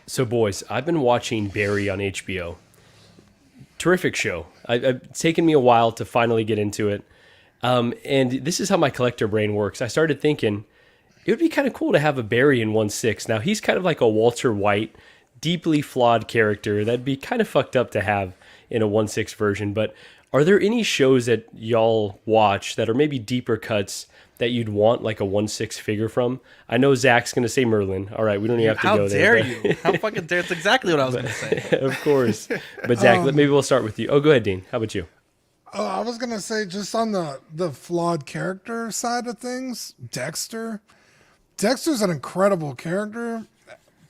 So, boys, I've been watching Barry on HBO. Terrific show. It's taken me a while to finally get into it. And this is how my collector brain works. I started thinking it would be kind of cool to have a Barry in 1/6. Now, he's kind of like a Walter White, deeply flawed character. That'd be kind of fucked up to have in a 1/6 version. But are there any shows that y'all watch that are maybe deeper cuts that you'd want like a 1/6 figure from? I know Zach's going to say Merlin. All right, we don't even have to go there. How dare you? How fucking dare? That's exactly what I was going to say. Of course. But Zach, maybe we'll start with you. Oh, go ahead, Dean. How about you? I was going to say, just on the flawed character side of things, Dexter. Dexter's an incredible character,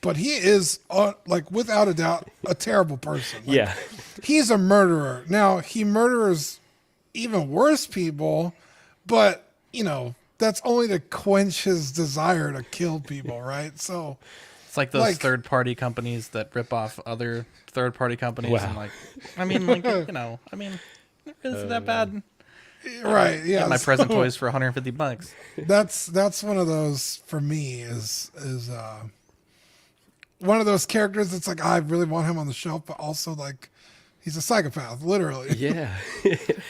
but he is, like, without a doubt, a terrible person. Like, Yeah. He's a murderer. Now, he murders even worse people, but, you know, that's only to quench his desire to kill people, right? So It's like those third-party companies that rip off other third-party companies. Wow. And like, I mean, like, you know, I mean, is it that bad? right, yeah. Get my present toys for $150. That's one of those for me is one of those characters that's like I really want him on the shelf, but also like he's a psychopath, literally. Yeah.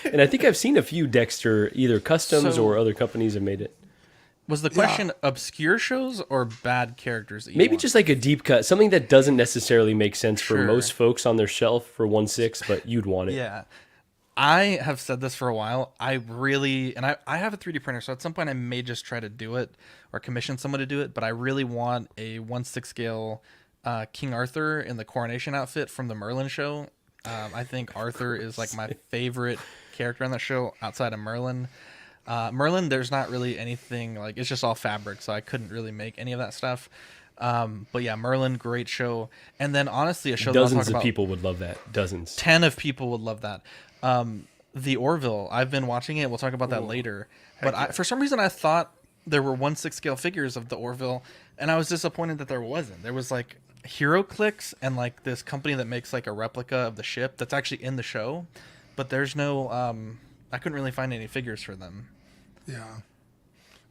And I think I've seen a few Dexter, either customs or other companies have made it. Was the question obscure shows or bad characters? That you Maybe want? just like a deep cut, something that doesn't necessarily make sense for Sure. most folks on their shelf for 1/6, but you'd want it. Yeah. I have said this for a while. I really, and I have a 3D printer, so at some point I may just try to do it or commission someone to do it, but I really want a 1/6 scale King Arthur in the coronation outfit from the Merlin show. I think Arthur is like my favorite character on that show outside of Merlin. Merlin, there's not really anything, like, it's just all fabric, so I couldn't really make any of that stuff. But yeah, Merlin, great show. And then honestly, a show Dozens that I'll talk of about, people would love that. Dozens. 10 of people would love that. The Orville, I've been watching it. We'll talk about that later. But for some reason, I thought there were 1/6 scale figures of the Orville, and I was disappointed that there wasn't. There was like HeroClix and like this company that makes like a replica of the ship that's actually in the show, but there's no. I couldn't really find any figures for them. Yeah.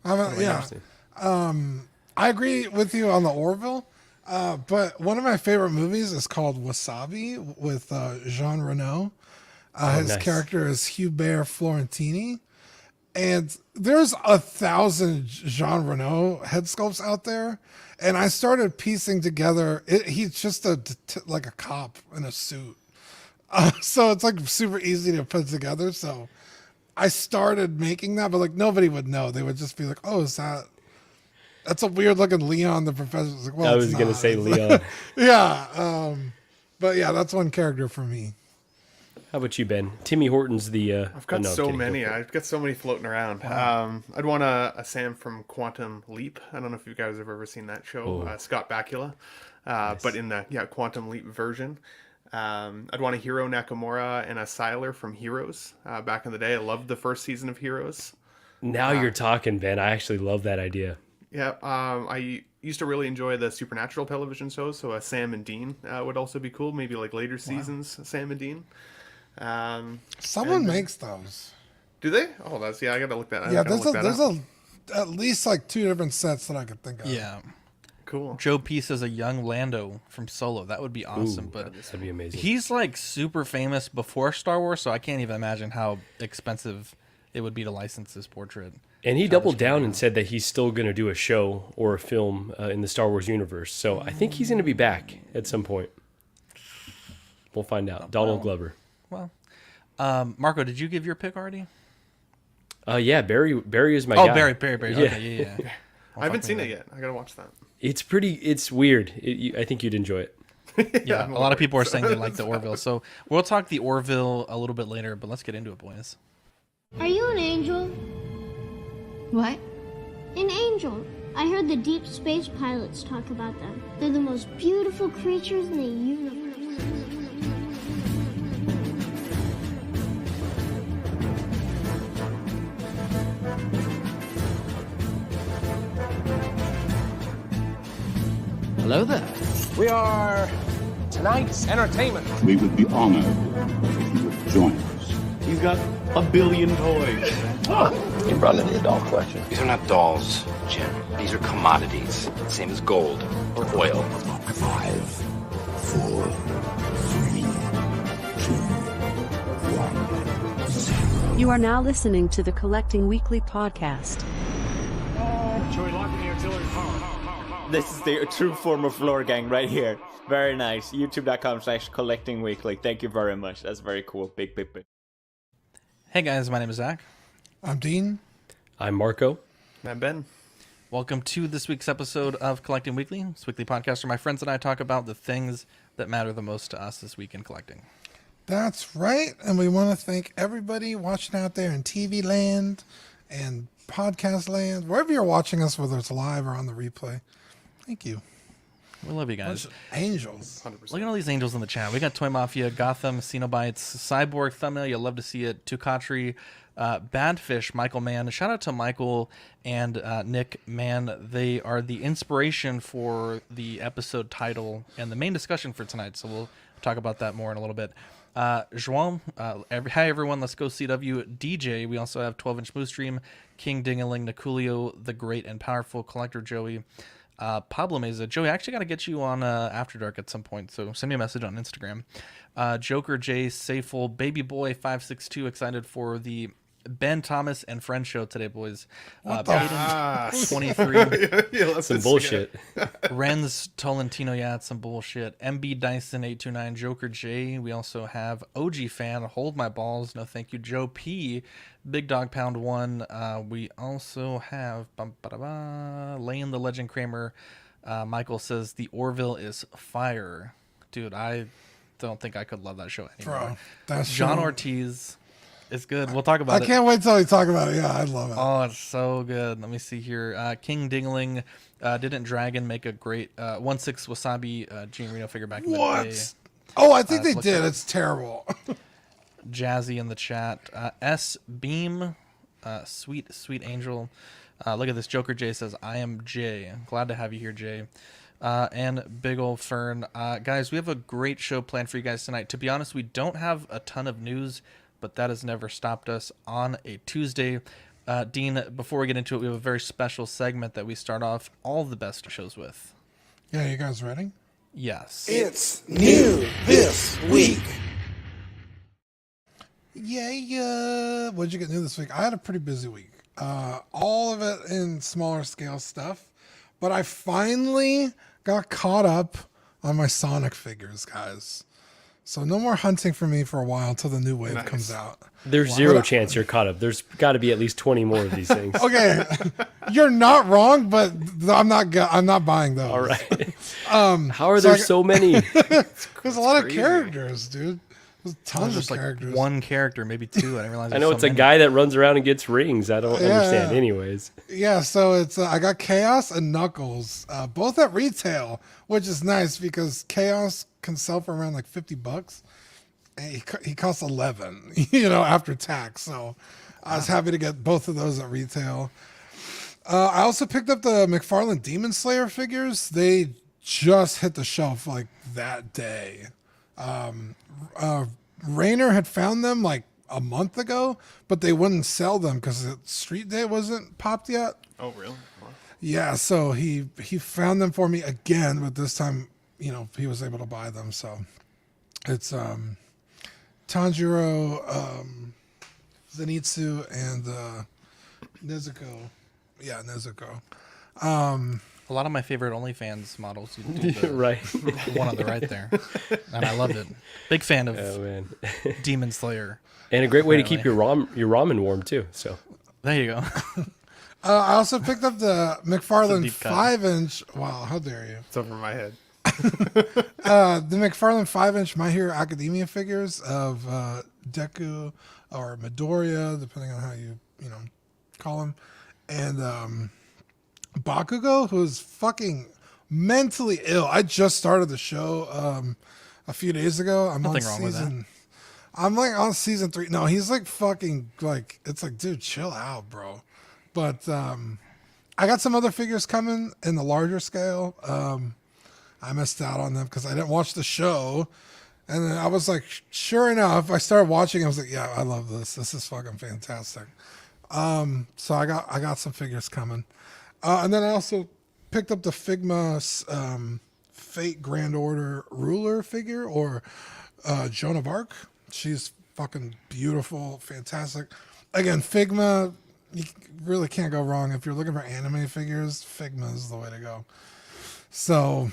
Interesting. I agree with you on the Orville, but one of my favorite movies is called Wasabi with Jean Reno. His nice. character is Hubert Florentini. And there's 1,000 Jean Reno head sculpts out there. And I started piecing together, he's just like a cop in a suit. So it's like super easy to put together. So I started making that, but like nobody would know. They would just be like, oh, that's a weird looking Leon the Professor. It's like, well, I was going to say Leon. yeah. But yeah, that's one character for me. How about you, Ben? Timmy Hortons the... I've got so many. I've got so many floating around. Wow. I'd want a Sam from Quantum Leap. I don't know if you guys have ever seen that show. Scott Bakula. But in the Quantum Leap version. I'd want a Hiro Nakamura and a Siler from Heroes. Back in the day, I loved the first season of Heroes. Now you're talking, Ben. I actually love that idea. Yeah, I used to really enjoy the Supernatural television shows, so a Sam and Dean would also be cool. Maybe like later seasons, Sam and Dean. Someone makes those. Do they? Oh, I gotta look that up. Yeah, there's at least like 2 different sets that I could think of. Yeah. Cool. Joe Peace as a young Lando from Solo. That would be awesome. But That'd be amazing. he's like super famous before Star Wars, so I can't even imagine how expensive it would be to license this portrait. And he doubled down and said that he's still going to do a show or a film in the Star Wars universe. So I think he's going to be back at some point. We'll find out. Donald Glover. Well, Marco, did you give your pick already? Yeah, Barry is my guy. Barry. Yeah. Okay, yeah. I haven't seen it yet. I gotta watch that. It's weird. I think you'd enjoy it. Yeah, a lot of people are saying they like the Orville. So we'll talk the Orville a little bit later, but let's get into it, boys. Are you an angel? What? An angel. I heard the deep space pilots talk about them. They're the most beautiful creatures in the universe. Hello there. We are tonight's entertainment. We would be honored if you would join us. He's got a billion toys. You brought in the doll collection. These are not dolls, Jim. These are commodities. Same as gold or oil. 5, You are now listening to the Collecting Weekly podcast. This is the true form of lore gang right here. Very nice. YouTube.com/collectingweekly. Thank you very much. That's very cool. Big. Hey guys, my name is Zach. I'm Dean. I'm Marco. I'm Ben. Welcome to this week's episode of Collecting Weekly. This weekly podcast where my friends and I talk about the things that matter the most to us this week in collecting. That's right. And we want to thank everybody watching out there in TV land and podcast land, wherever you're watching us, whether it's live or on the replay. Thank you. We love you guys. Angels. 100%. Look at all these angels in the chat. We got Toy Mafia, Gotham, Cenobites, Cyborg, Thumbnail. You'll love to see it. Tukatri, Badfish, Michael Mann. Shout out to Michael and Nick Mann. They are the inspiration for the episode title and the main discussion for tonight. So we'll talk about that more in a little bit. João, hi everyone. Let's go CW. DJ. We also have 12-inch Moose Stream, King Dingaling, Niculio, the Great and Powerful, Collector Joey. Pablo Meza. Joey, I actually got to get you on After Dark at some point, so send me a message on Instagram. Joker J, Sayful, Baby Boy 562, excited for the Ben Thomas and Friends show today, boys. Baden 23. Some bullshit. Renz Tolentino, yeah, it's some bullshit. MB Dyson 829, Joker J. We also have OG Fan, Hold My Balls, no thank you. Joe P, Big Dog Pound 1. We also have Lane the Legend Kramer. Michael says the Orville is fire. Dude, I don't think I could love that show anymore. Bro, that's John so... Ortiz. It's good. We'll talk about it. I can't wait till you talk about it. Yeah, I love it. Oh, it's so good. Let me see here. King Dingling. Didn't Dragon make a great 1/6 Wasabi Gene Reno figure back in the day? Oh, I think they did. It's terrible. Jazzy in the chat. S Beam. Sweet Angel. Look at this. Joker J says, I am Jay. Glad to have you here, Jay. And Big Ol' Fern. Guys, we have a great show planned for you guys tonight. To be honest, we don't have a ton of news, but that has never stopped us on a Tuesday. Dean, before we get into it, we have a very special segment that we start off all the best shows with. Yeah, you guys ready? Yes. It's new this week. Yeah. What'd you get new this week? I had a pretty busy week. All of it in smaller scale stuff, but I finally got caught up on my Sonic figures, guys. So no more hunting for me for a while until the new wave comes out. There's zero chance you're caught up. There's got to be at least 20 more of these things. Okay, you're not wrong, but I'm not buying those. All right. How are there so many? There's a lot of characters, dude. There's tons of characters. Like one character, maybe two. I didn't realize. I know it's a guy that runs around and gets rings. I don't understand. Anyways. Yeah, so it's I got Chaos and Knuckles, both at retail, which is nice because Chaos can sell for around like $50. And he costs 11, after tax. So I was happy to get both of those at retail. I also picked up the McFarlane Demon Slayer figures. They just hit the shelf like that day. Rainer had found them like a month ago, but they wouldn't sell them because the Street Day wasn't popped yet. Oh, really? Wow. Yeah, so he found them for me again, but this time, he was able to buy them. So it's Tanjiro, Zenitsu, and Nezuko. Yeah, Nezuko. A lot of my favorite OnlyFans models. You do right. One on the right there. And I loved it. Big fan of Demon Slayer. And a great way to keep your ramen warm, too. So there you go. I also picked up the McFarlane 5-inch. Wow, how dare you? It's over my head. The McFarlane 5-inch My Hero Academia figures of Deku or Midoriya, depending on how you call him, and Bakugo, who's fucking mentally ill. I just started the show a few days ago. I'm Nothing wrong with that. I'm like on season 3. No, he's like fucking like, it's like, dude, chill out, bro. But I got some other figures coming in the larger scale. I missed out on them because I didn't watch the show. And then I was like, sure enough, I started watching. I was like, yeah, I love this. This is fucking fantastic. So I got some figures coming. And then I also picked up the Figma Fate Grand Order Ruler figure, or Joan of Arc. She's fucking beautiful, fantastic. again, Figma, you really can't go wrong. If you're looking for anime figures, Figma is the way to go. So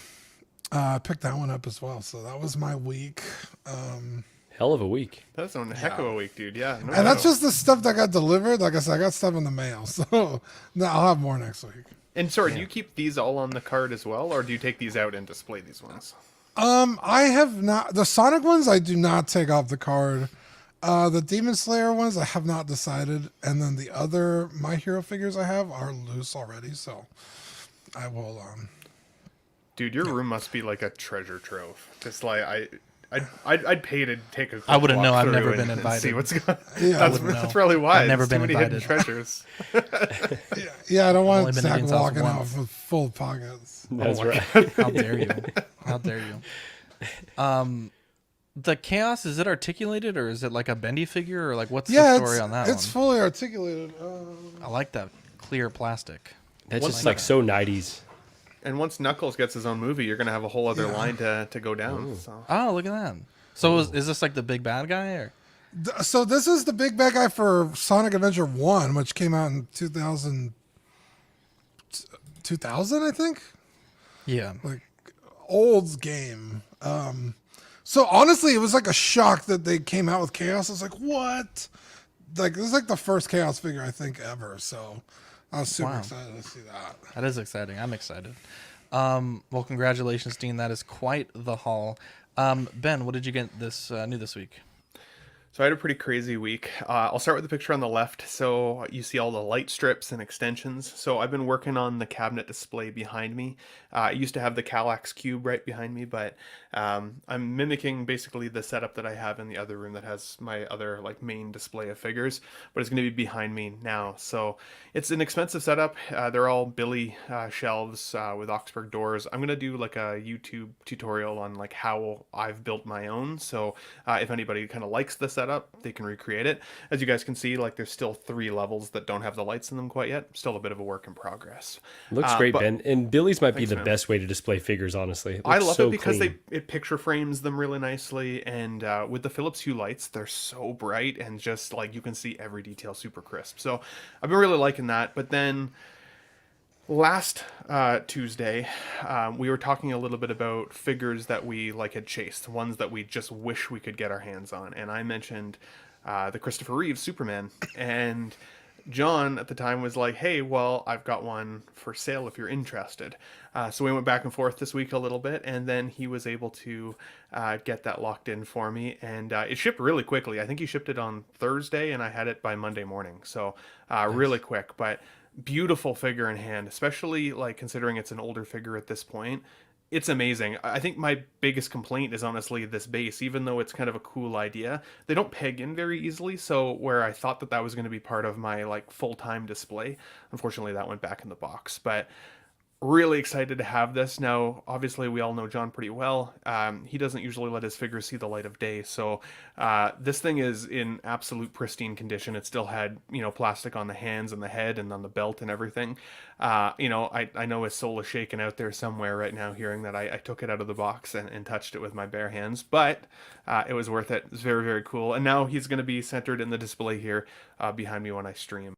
I picked that one up as well. So that was my week. Hell of a week. That's a heck of a week, dude. Yeah. No And that's just the stuff that got delivered. Like I said, I got stuff in the mail. So no, I'll have more next week. And sorry, do you keep these all on the card as well, or do you take these out and display these ones? I have not. The Sonic ones I do not take off the card. The Demon Slayer ones I have not decided, and then the other My Hero figures I have are loose already, so I will. Dude, your room must be like a treasure trove. Just like I'd pay to take a. I wouldn't know. I've through never and- been and invited. See what's going. Yeah, That's probably why. I've never There's been too many hidden invited. treasures. Yeah, I don't only want been to Zach Dean's house walking out once. with full pockets. That's right. How dare you? How dare you? The chaos, is it articulated or is it like a bendy figure or like what's the story on that it's one? fully articulated. I like that clear plastic. That's just like so 90s. And once Knuckles gets his own movie, you're gonna have a whole other line to go down. So. Oh, look at that. So is this like the big bad guy or? So this is the big bad guy for Sonic Adventure 1, which came out in 2000, I think. Yeah. Like old game. So honestly, it was like a shock that they came out with Chaos. I was like, what? Like this is like the first Chaos figure I think ever. So I was super excited to see that. That is exciting. I'm excited. Well, congratulations, Dean. That is quite the haul. Ben, what did you get new this week? So I had a pretty crazy week. I'll start with the picture on the left. So you see all the light strips and extensions. So I've been working on the cabinet display behind me. I used to have the Kallax cube right behind me, but I'm mimicking basically the setup that I have in the other room that has my other like main display of figures, but it's going to be behind me now. So it's an expensive setup. They're all Billy shelves with Oxford doors. I'm going to do like a YouTube tutorial on like how I've built my own. So if anybody kind of likes the setup, they can recreate it. As you guys can see, like there's still 3 levels that don't have the lights in them quite yet. Still a bit of a work in progress. Looks great, Ben. And Billy's might be the best way to display figures, honestly. I love so it because clean. it picture frames them really nicely, and with the Philips Hue lights, they're so bright and just like you can see every detail super crisp. So I've been really liking that. But then last Tuesday, we were talking a little bit about figures that we like had chased, ones that we just wish we could get our hands on, and I mentioned the Christopher Reeve Superman, and John at the time was like, hey, well, I've got one for sale if you're interested. So we went back and forth this week a little bit, and then he was able to get that locked in for me, and it shipped really quickly. I think he shipped it on Thursday, and I had it by Monday morning, so really quick, but beautiful figure in hand, especially like considering it's an older figure at this point. It's amazing. I think my biggest complaint is honestly this base. Even though it's kind of a cool idea, they don't peg in very easily. So where I thought that was going to be part of my like full-time display, unfortunately that went back in the box. But really excited to have this. Now, obviously, we all know John pretty well. He doesn't usually let his figures see the light of day. So this thing is in absolute pristine condition. It still had, plastic on the hands and the head and on the belt and everything. I know his soul is shaking out there somewhere right now, hearing that I took it out of the box and touched it with my bare hands. But it was worth it. It's very, very cool. And now he's going to be centered in the display here behind me when I stream.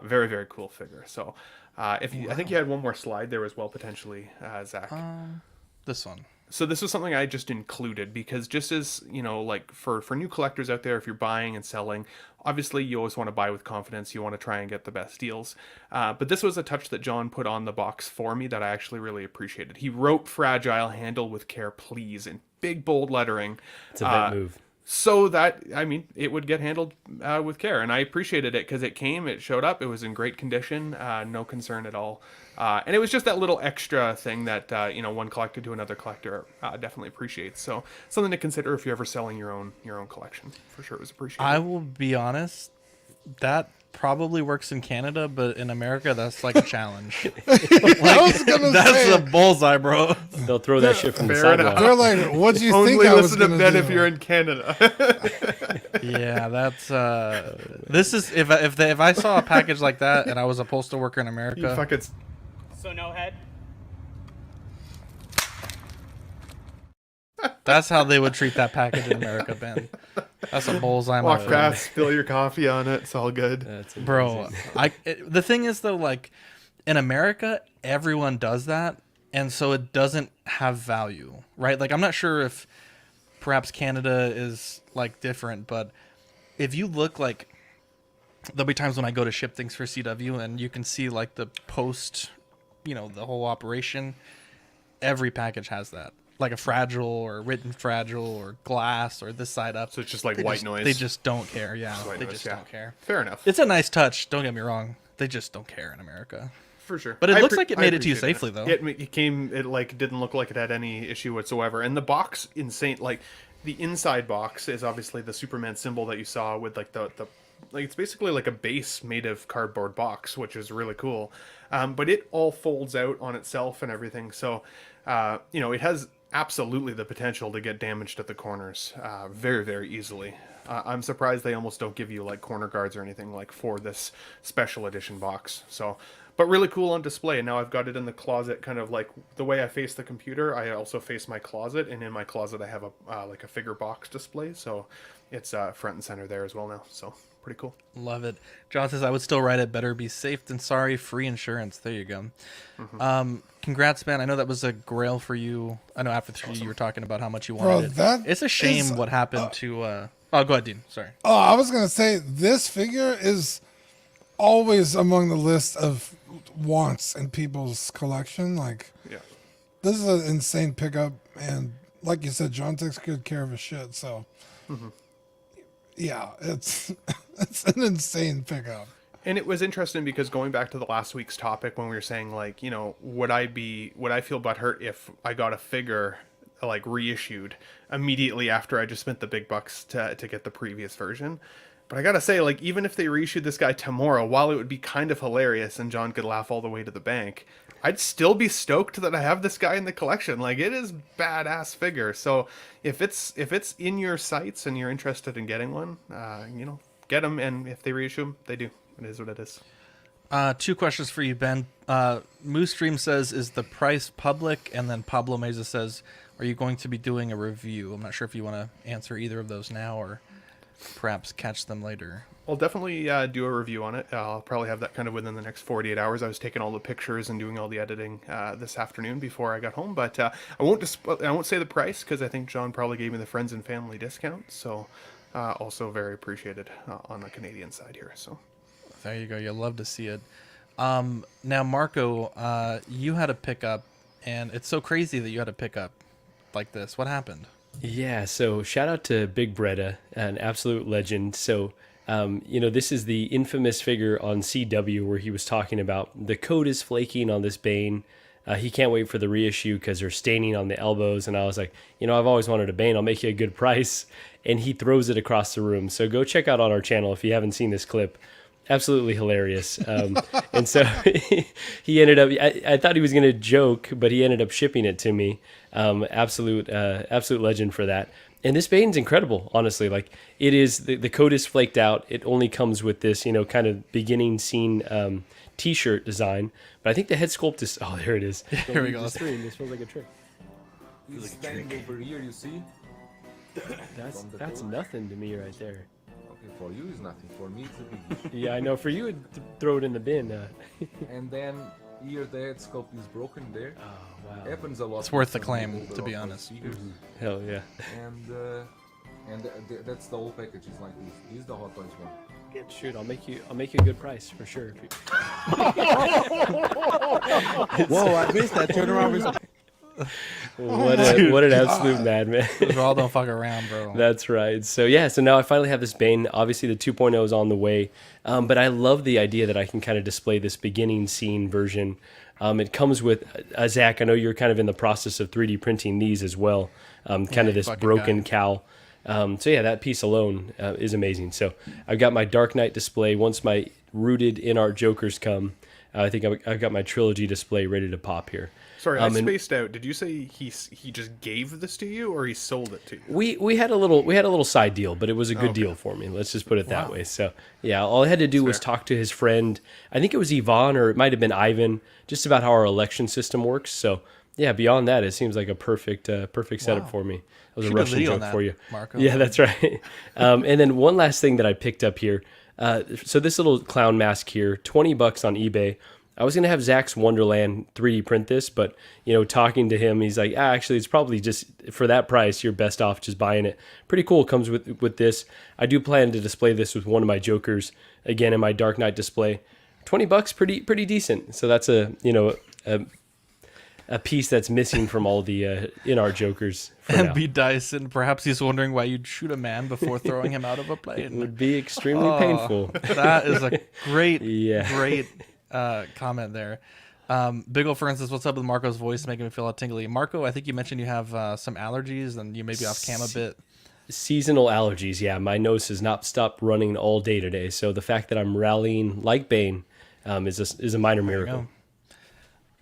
Very, very cool figure. So I think you had one more slide there as well, potentially, Zach. This one. So this was something I just included because just as, like for new collectors out there, if you're buying and selling, obviously you always want to buy with confidence. You want to try and get the best deals. But this was a touch that John put on the box for me that I actually really appreciated. He wrote "Fragile, handle with care, please" in big, bold lettering. It's a vet move. So that, it would get handled with care. And I appreciated it because it showed up. It was in great condition, no concern at all. And it was just that little extra thing that, one collector to another collector definitely appreciates. So something to consider if you're ever selling your own collection. For sure it was appreciated. I will be honest, that probably works in Canada, but in America, that's like a challenge. That's a bullseye, bro. They'll throw that shit from the Fair sidewalk. They're like, what do you think Only I was listen to gonna Ben do? if you're in Canada. Yeah, that's this is if I saw a package like that and I was a postal worker in America. You fucking... So no head? That's how they would treat that package in America, Ben. That's a bullseye, my Walk friend. past, spill your coffee on it. It's all good. That's amazing. Bro, the thing is though, like in America, everyone does that, and so it doesn't have value, right? Like I'm not sure if perhaps Canada is like different, but if you look like there'll be times when I go to ship things for CW and you can see like the post, the whole operation. Every package has that, like a fragile or written fragile or glass or this side up. So it's just like white noise. They just don't care. Yeah, White they noise, just yeah. don't care. Fair enough. It's a nice touch. Don't get me wrong. They just don't care in America. For sure. But it looks like it I made it to you appreciate safely, though. It like didn't look like it had any issue whatsoever. And the box, insane. Like the inside box is obviously the Superman symbol that you saw with like the like it's basically like a base made of cardboard box, which is really cool. But it all folds out on itself and everything. So, it has absolutely the potential to get damaged at the corners very, very easily. I'm surprised they almost don't give you like corner guards or anything like for this special edition box. So, but really cool on display. And now I've got it in the closet, kind of like the way I face the computer. I also face my closet, and in my closet I have a like a figure box display. So it's front and center there as well now. So pretty cool. Love it. John says I would still write it. Better be safe than sorry. Free insurance. There you go. Mm-hmm. Congrats, man. I know that was a grail for you. I know after 3 you were talking about how much you Bro, wanted that it. It's a shame is, what happened to. Oh, go ahead, Dean. Sorry. Oh, I was gonna say this figure is always among the list of wants in people's collection. Like, yeah, this is an insane pickup, and like you said, John takes good care of his shit. So, yeah, it's it's an insane pickup. And it was interesting because going back to the last week's topic when we were saying like, would I feel butthurt if I got a figure like reissued immediately after I just spent the big bucks to get the previous version? But I gotta say, like, even if they reissued this guy tomorrow, while it would be kind of hilarious and John could laugh all the way to the bank, I'd still be stoked that I have this guy in the collection. Like, it is badass figure. So if it's in your sights and you're interested in getting one, get them. And if they reissue them, they do. It is what it is. 2 questions for you, Ben. Moose Stream says, is the price public? And then Pablo Meza says, are you going to be doing a review? I'm not sure if you want to answer either of those now or perhaps catch them later. I'll definitely do a review on it. I'll probably have that kind of within the next 48 hours. I was taking all the pictures and doing all the editing this afternoon before I got home. But I won't say the price because I think John probably gave me the friends and family discount. So also very appreciated on the Canadian side here. So there you go. You'll love to see it. Now, Marco, you had a pickup, and it's so crazy that you had a pickup like this. What happened? Yeah, so shout out to Big Bretta, an absolute legend. So, this is the infamous figure on CW where he was talking about the coat is flaking on this Bane. He can't wait for the reissue because they're staining on the elbows. And I was like, I've always wanted a Bane. I'll make you a good price. And he throws it across the room. So go check out on our channel if you haven't seen this clip. Absolutely hilarious. And so he ended up, I thought he was going to joke, but he ended up shipping it to me. Absolute legend for that. And this Bane's incredible, honestly. Like, it is, the coat is flaked out. It only comes with this, kind of beginning scene t-shirt design. But I think the head sculpt is, oh, there it is. Here we go. This feels like a trick. He's standing over here, you see? That's nothing to me right there. Okay, for you is nothing. For me, it's a big Yeah, I know. For you, throw it in the bin. And then here the head sculpt is broken there. Oh, wow. Happens a lot. It's worth the claim, to be honest. Hell yeah. And that's the whole package is like this. This is the Hot Toys one. Shoot, I'll make you a good price for sure. Whoa, I missed that. Turn around. What an absolute madman. Those all don't fuck around, bro. That's right. So now I finally have this Bane. Obviously the 2.0 is on the way. But I love the idea that I can kind of display this beginning scene version. It comes with Zach, I know you're kind of in the process of 3D printing these as well. Kind of this broken cowl. That piece alone is amazing. So I've got my Dark Knight display. Once my rooted in art Jokers come, I think I've got my trilogy display ready to pop here. Sorry, I spaced out. Did you say he just gave this to you, or he sold it to you? We had a little side deal, but it was a good deal for me. Let's just put it that way. So yeah, all I had to do was talk to his friend. I think it was Yvonne, or it might have been Ivan, just about how our election system works. So yeah, beyond that, it seems like a perfect setup for me. That was a Russian joke for you, Marco. Yeah, that's right. And then one last thing that I picked up here. So this little clown mask here, $20 on eBay. I was gonna have Zach's Wonderland 3D print this, but talking to him, he's like, actually, it's probably just for that price, you're best off just buying it. Pretty cool. Comes with this. I do plan to display this with one of my Jokers again in my Dark Knight display. $20, pretty decent. So that's a piece that's missing from all the in-art Jokers. And B. Dyson, perhaps he's wondering why you'd shoot a man before throwing him out of a plane. It would be extremely painful. That is a great comment there. Big ol' Fern says, what's up with Marco's voice making me feel all tingly? Marco, I think you mentioned you have some allergies and you may be off cam a bit. Seasonal allergies, yeah. My nose has not stopped running all day today, so the fact that I'm rallying like Bane is a minor miracle.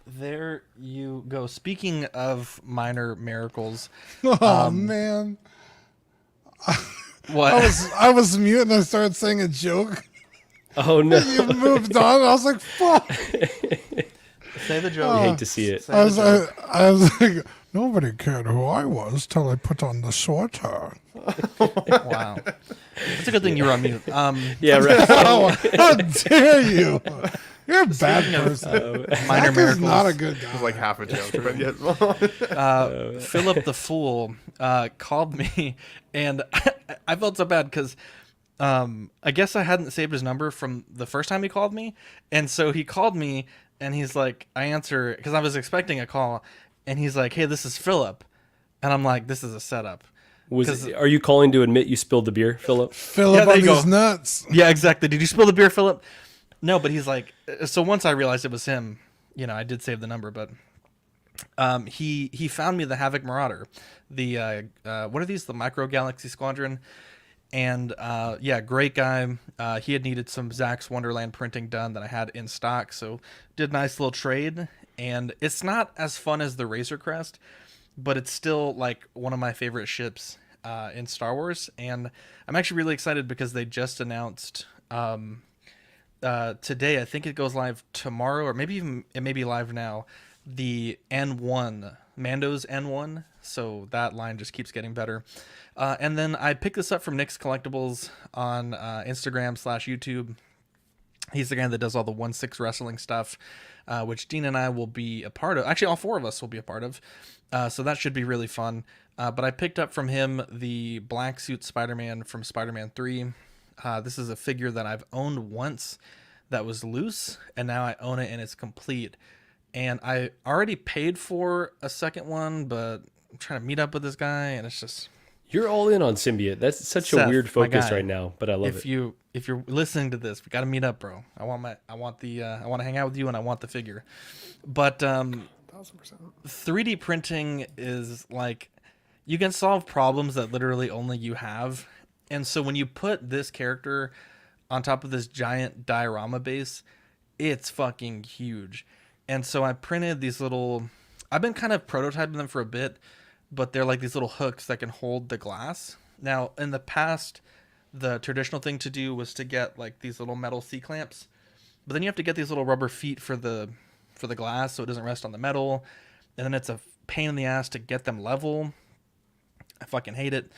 There you go. Speaking of minor miracles. Oh, man. What? I was mute and I started saying a joke. Oh, no. And you moved on. I was like, fuck. Say the joke. You hate to see it. I was like, nobody cared who I was till I put on the sweater. Wow. It's a good thing you were on mute. Yeah, right. How dare you? You're a bad person. Minor miracles. Not a good guy. It was like half a joke, but yeah. Philip the Fool called me, and I felt so bad because I guess I hadn't saved his number from the first time he called me, and so he called me, and he's like, I answer because I was expecting a call, and he's like, hey, this is Philip, and I'm like, this is a setup. Are you calling to admit you spilled the beer, Philip? Philip on these nuts. Yeah, exactly. Did you spill the beer, Philip? No, but he's like, so once I realized it was him, I did save the number, but he found me the Havoc Marauder, the what are these? The Micro Galaxy Squadron, and great guy. He had needed some Zach's Wonderland printing done that I had in stock, so did a nice little trade. And it's not as fun as the Razor Crest, but it's still like one of my favorite ships in Star Wars, and I'm actually really excited because they just announced. Today, I think it goes live tomorrow, or maybe even it may be live now, the N1, Mando's N1, so that line just keeps getting better. And then I picked this up from Nick's Collectibles on Instagram/YouTube. He's the guy that does all the 1/6 wrestling stuff, which Dean and I will be a part of. Actually, all four of us will be a part of, so that should be really fun. But I picked up from him the black suit Spider-Man from Spider-Man 3. This is a figure that I've owned once that was loose, and now I own it and it's complete. And I already paid for a second one, but I'm trying to meet up with this guy, and it's just... You're all in on Symbiote. That's such Seth, a weird focus right now, but I love it. If you're listening to this, we got to meet up, bro. I want to hang out with you, and I want the figure. But 3D printing is like, you can solve problems that literally only you have. And so when you put this character on top of this giant diorama base, it's fucking huge. And so I printed these little... I've been kind of prototyping them for a bit, but they're like these little hooks that can hold the glass. Now, in the past, the traditional thing to do was to get like these little metal C-clamps, but then you have to get these little rubber feet for the glass so it doesn't rest on the metal, and then it's a pain in the ass to get them level. I fucking hate it.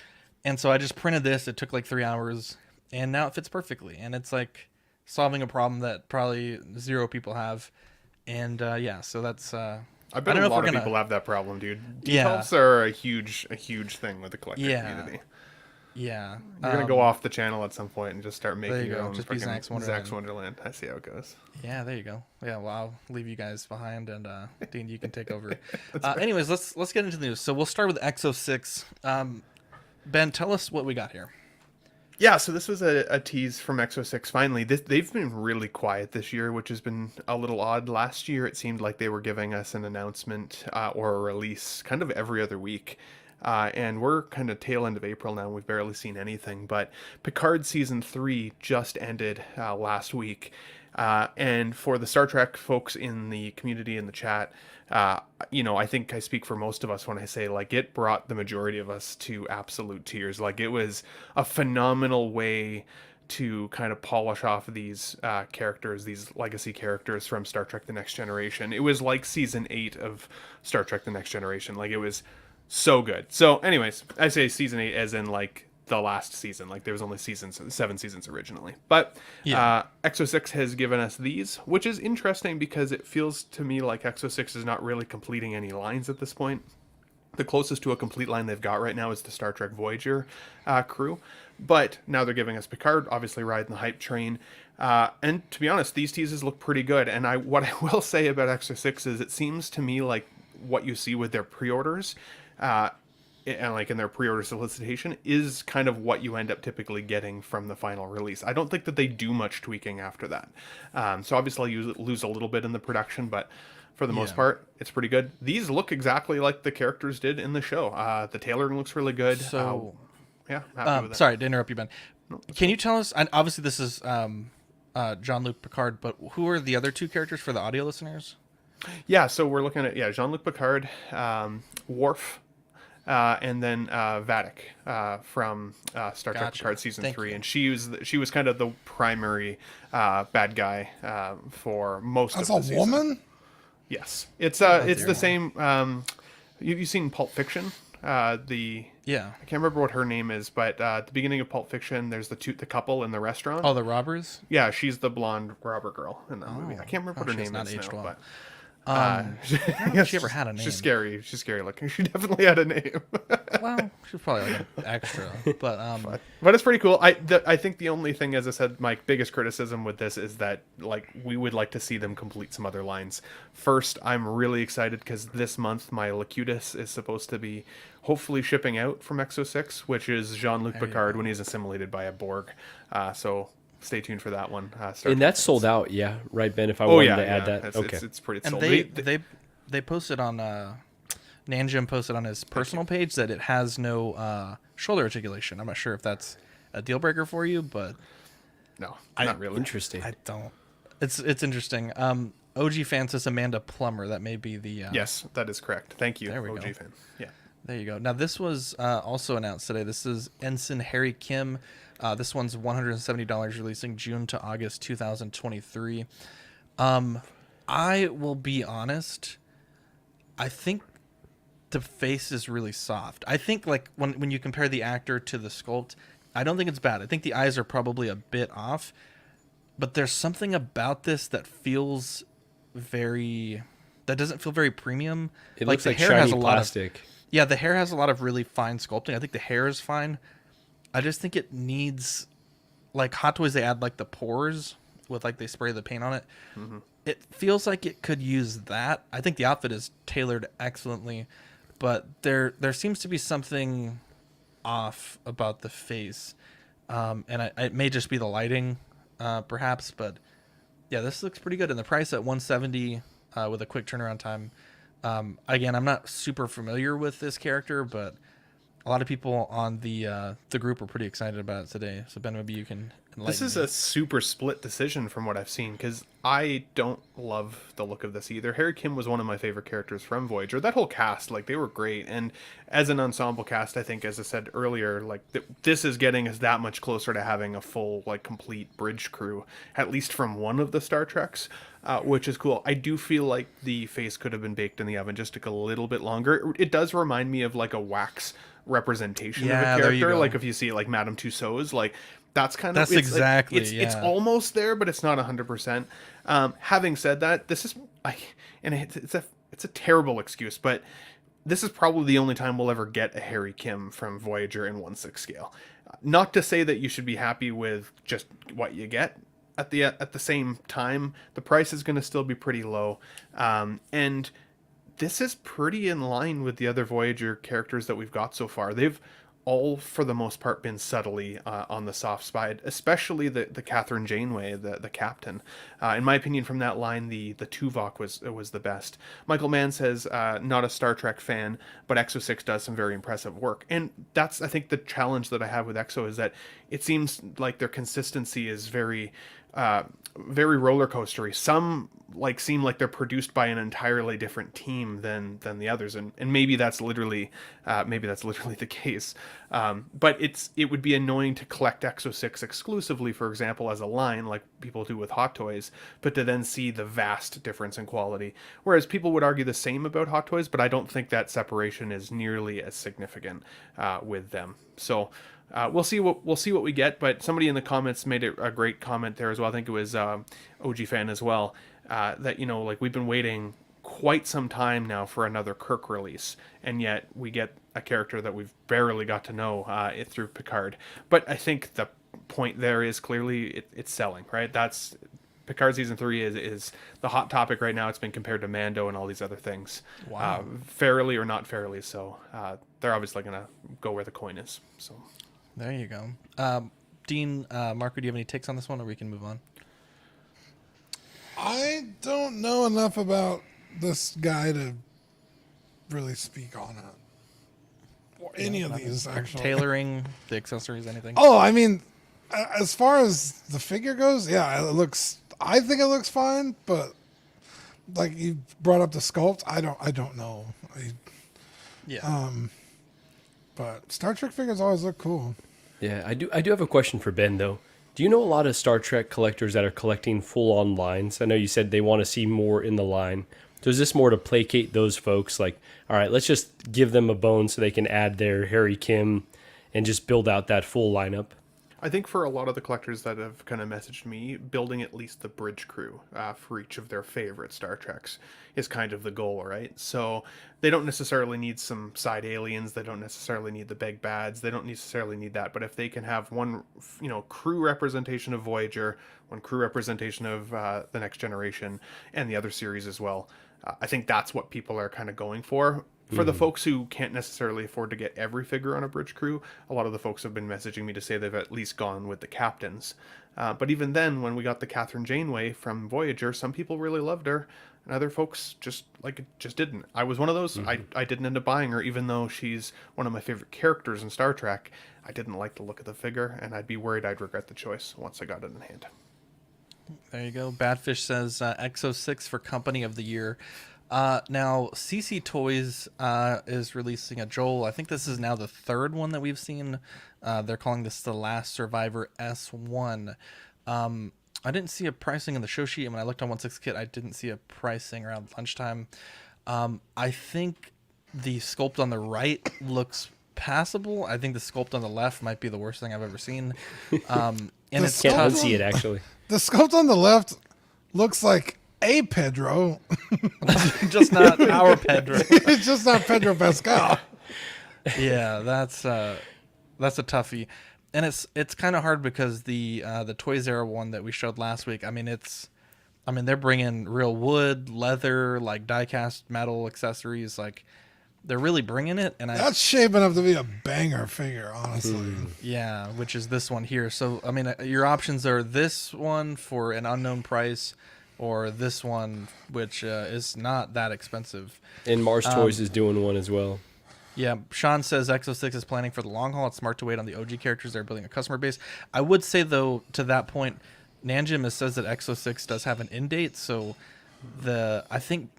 And so I just printed this. It took like 3 hours, and now it fits perfectly. And it's like solving a problem that probably 0 people have. And so that's... I bet a lot of people have that problem, dude. Decals are a huge thing with the collector community. Yeah. You're going to go off the channel at some point and just start making your own just be Zach's Wonderland. I see how it goes. Yeah, there you go. Yeah, well, I'll leave you guys behind, and Dean, you can take over. Anyways, let's get into the news. So we'll start with X06. Ben, tell us what we got here. Yeah, so this was a tease from X06. Finally, they've been really quiet this year, which has been a little odd. Last year, it seemed like they were giving us an announcement or a release kind of every other week. And we're kind of tail end of April now. We've barely seen anything. But Picard Season 3 just ended last week. And for the Star Trek folks in the community, in the chat, I think I speak for most of us when I say, like, it brought the majority of us to absolute tears. Like, it was a phenomenal way to kind of polish off these characters, these legacy characters from Star Trek The Next Generation. It was like season 8 of Star Trek The Next Generation. Like, it was so good. So anyways, I say season 8 as in like the last season. Like, there was only 7 seasons originally. But X06 has given us these, which is interesting because it feels to me like X06 is not really completing any lines at this point. The closest to a complete line they've got right now is the Star Trek Voyager crew. But now they're giving us Picard, obviously riding the hype train. And to be honest, these teases look pretty good. And what I will say about X06 is it seems to me like what you see with their pre-orders, and like in their pre-order solicitation, is kind of what you end up typically getting from the final release. I don't think that they do much tweaking after that. So obviously you lose a little bit in the production, but for the most part, it's pretty good. These look exactly like the characters did in the show. The tailoring looks really good. So, happy with it. Sorry to interrupt you, Ben. Can you tell us, and obviously this is Jean-Luc Picard, but who are the other 2 characters for the audio listeners? Yeah, so we're looking at Jean-Luc Picard, Worf, and then Vadic from Star Trek Picard season 3, and she was kind of the primary bad guy for most of the season. As a woman? Yes, it's the same. You've seen Pulp Fiction? I can't remember what her name is, but at the beginning of Pulp Fiction, there's the couple in the restaurant. Oh, the robbers? Yeah, she's the blonde robber girl in that movie. I can't remember what her name is now, but. She ever had a name? She's scary. She's scary looking. She definitely had a name. Well, she's probably like an extra, but it's pretty cool. I think the only thing, as I said, my biggest criticism with this is that like we would like to see them complete some other lines. First, I'm really excited because this month my Locutus is supposed to be hopefully shipping out from X06, which is Jean-Luc Picard when he's assimilated by a Borg. So stay tuned for that one. And that's sold out, right, Ben? If I wanted to add that, okay. It's pretty. And sold. they posted on Nanjim posted on his personal page that it has no shoulder articulation. I'm not sure if that's a deal breaker for you, but no, not really. Interesting. I don't. It's interesting. OG fan says Amanda Plummer. That may be the. Yes, that is correct. Thank you, there we OG go. fan. Yeah. There you go. Now this was also announced today. This is Ensign Harry Kim. This one's $170, releasing June to August 2023. I will be honest. I think the face is really soft. I think like when you compare the actor to the sculpt, I don't think it's bad. I think the eyes are probably a bit off, but there's something about this that doesn't feel very premium. It looks like shiny plastic. The hair has a lot of really fine sculpting. I think the hair is fine. I just think it needs, like Hot Toys, they add like the pores with like they spray the paint on it. Mm-hmm. It feels like it could use that. I think the outfit is tailored excellently, but there seems to be something off about the face, and it may just be the lighting, perhaps. But yeah, this looks pretty good, and the price at $170 with a quick turnaround time. Again, I'm not super familiar with this character, but a lot of people on the group are pretty excited about it today. So Ben, maybe you can enlighten This is me. a super split decision from what I've seen, because I don't love the look of this either. Harry Kim was one of my favorite characters from Voyager. That whole cast, like, they were great. And as an ensemble cast, I think, as I said earlier, like, this is getting us that much closer to having a full, like, complete bridge crew, at least from one of the Star Treks, which is cool. I do feel like the face could have been baked in the oven, just took a little bit longer. It does remind me of, like, a wax representation of a character. Like, if you see, like, Madame Tussauds, like, that's kind of exactly like, it's almost there, but it's not 100%. Having said that, this is and it's a terrible excuse, but this is probably the only time we'll ever get a Harry Kim from Voyager in 1/6 scale. Not to say that you should be happy with just what you get. At the same time, the price is going to still be pretty low, and this is pretty in line with the other Voyager characters that we've got so far. They've all, for the most part, been subtly on the soft side, especially the Catherine Janeway, the captain. In my opinion, from that line, the Tuvok was the best. Michael Mann says, not a Star Trek fan, but X06 does some very impressive work. And that's, I think, the challenge that I have with EXO is that it seems like their consistency is very very roller coastery. Some like seem like they're produced by an entirely different team than the others, and maybe that's literally the case. But it would be annoying to collect X06 exclusively, for example, as a line like people do with Hot Toys, but to then see the vast difference in quality. Whereas people would argue the same about Hot Toys, but I don't think that separation is nearly as significant with them. So. We'll see what we get, but somebody in the comments made a great comment there as well. I think it was OG fan as well. That like we've been waiting quite some time now for another Kirk release, and yet we get a character that we've barely got to know it through Picard. But I think the point there is clearly it's selling, right? That's Picard season 3 is the hot topic right now. It's been compared to Mando and all these other things. Wow. Fairly or not fairly. So they're obviously gonna go where the coin is. So. There you go. Dean, Marco, do you have any takes on this one, or we can move on? I don't know enough about this guy to really speak on it. Or any of these, actually. Tailoring, the accessories, anything? Oh, I mean, as far as the figure goes, yeah, I think it looks fine, but like you brought up the sculpt, I don't know. But Star Trek figures always look cool. Yeah, I do have a question for Ben, though. Do you know a lot of Star Trek collectors that are collecting full-on lines? I know you said they want to see more in the line. So is this more to placate those folks? Like, all right, let's just give them a bone so they can add their Harry Kim and just build out that full lineup? I think for a lot of the collectors that have kind of messaged me, building at least the bridge crew for each of their favorite Star Treks is kind of the goal, right? So they don't necessarily need some side aliens. They don't necessarily need the big bads. They don't necessarily need that. But if they can have one, crew representation of Voyager, one crew representation of the Next Generation, and the other series as well, I think that's what people are kind of going for. For the folks who can't necessarily afford to get every figure on a bridge crew, a lot of the folks have been messaging me to say they've at least gone with the captains. But even then, when we got the Catherine Janeway from Voyager, some people really loved her, and other folks just didn't. I was one of those. I didn't end up buying her, even though she's one of my favorite characters in Star Trek. I didn't like the look of the figure, and I'd be worried I'd regret the choice once I got it in hand. There you go. Badfish says X06 for Company of the Year. Now, CC Toys is releasing a Joel. I think this is now the third one that we've seen. They're calling this the Last Survivor S1. I didn't see a pricing in the show sheet, and when I looked on 16 Kit, I didn't see a pricing around lunchtime. I think the sculpt on the right looks passable. I think the sculpt on the left might be the worst thing I've ever seen. And it's can't unsee it, actually. The sculpt on the left looks like a Pedro. Just not our Pedro. It's just not Pedro Pascal. Yeah, that's a toughie. And it's kind of hard because the Toys Era one that we showed last week, I mean they're bringing real wood, leather, like die-cast metal accessories, like they're really bringing it. And that's shaping up to be a banger figure, honestly. Yeah, which is this one here. So, I mean, your options are this one for an unknown price, or this one, which is not that expensive. And Mars Toys is doing one as well. Yeah, Sean says X06 is planning for the long haul. It's smart to wait on the OG characters. They're building a customer base. I would say, though, to that point, Nanjim says that X06 does have an end date. So, I think,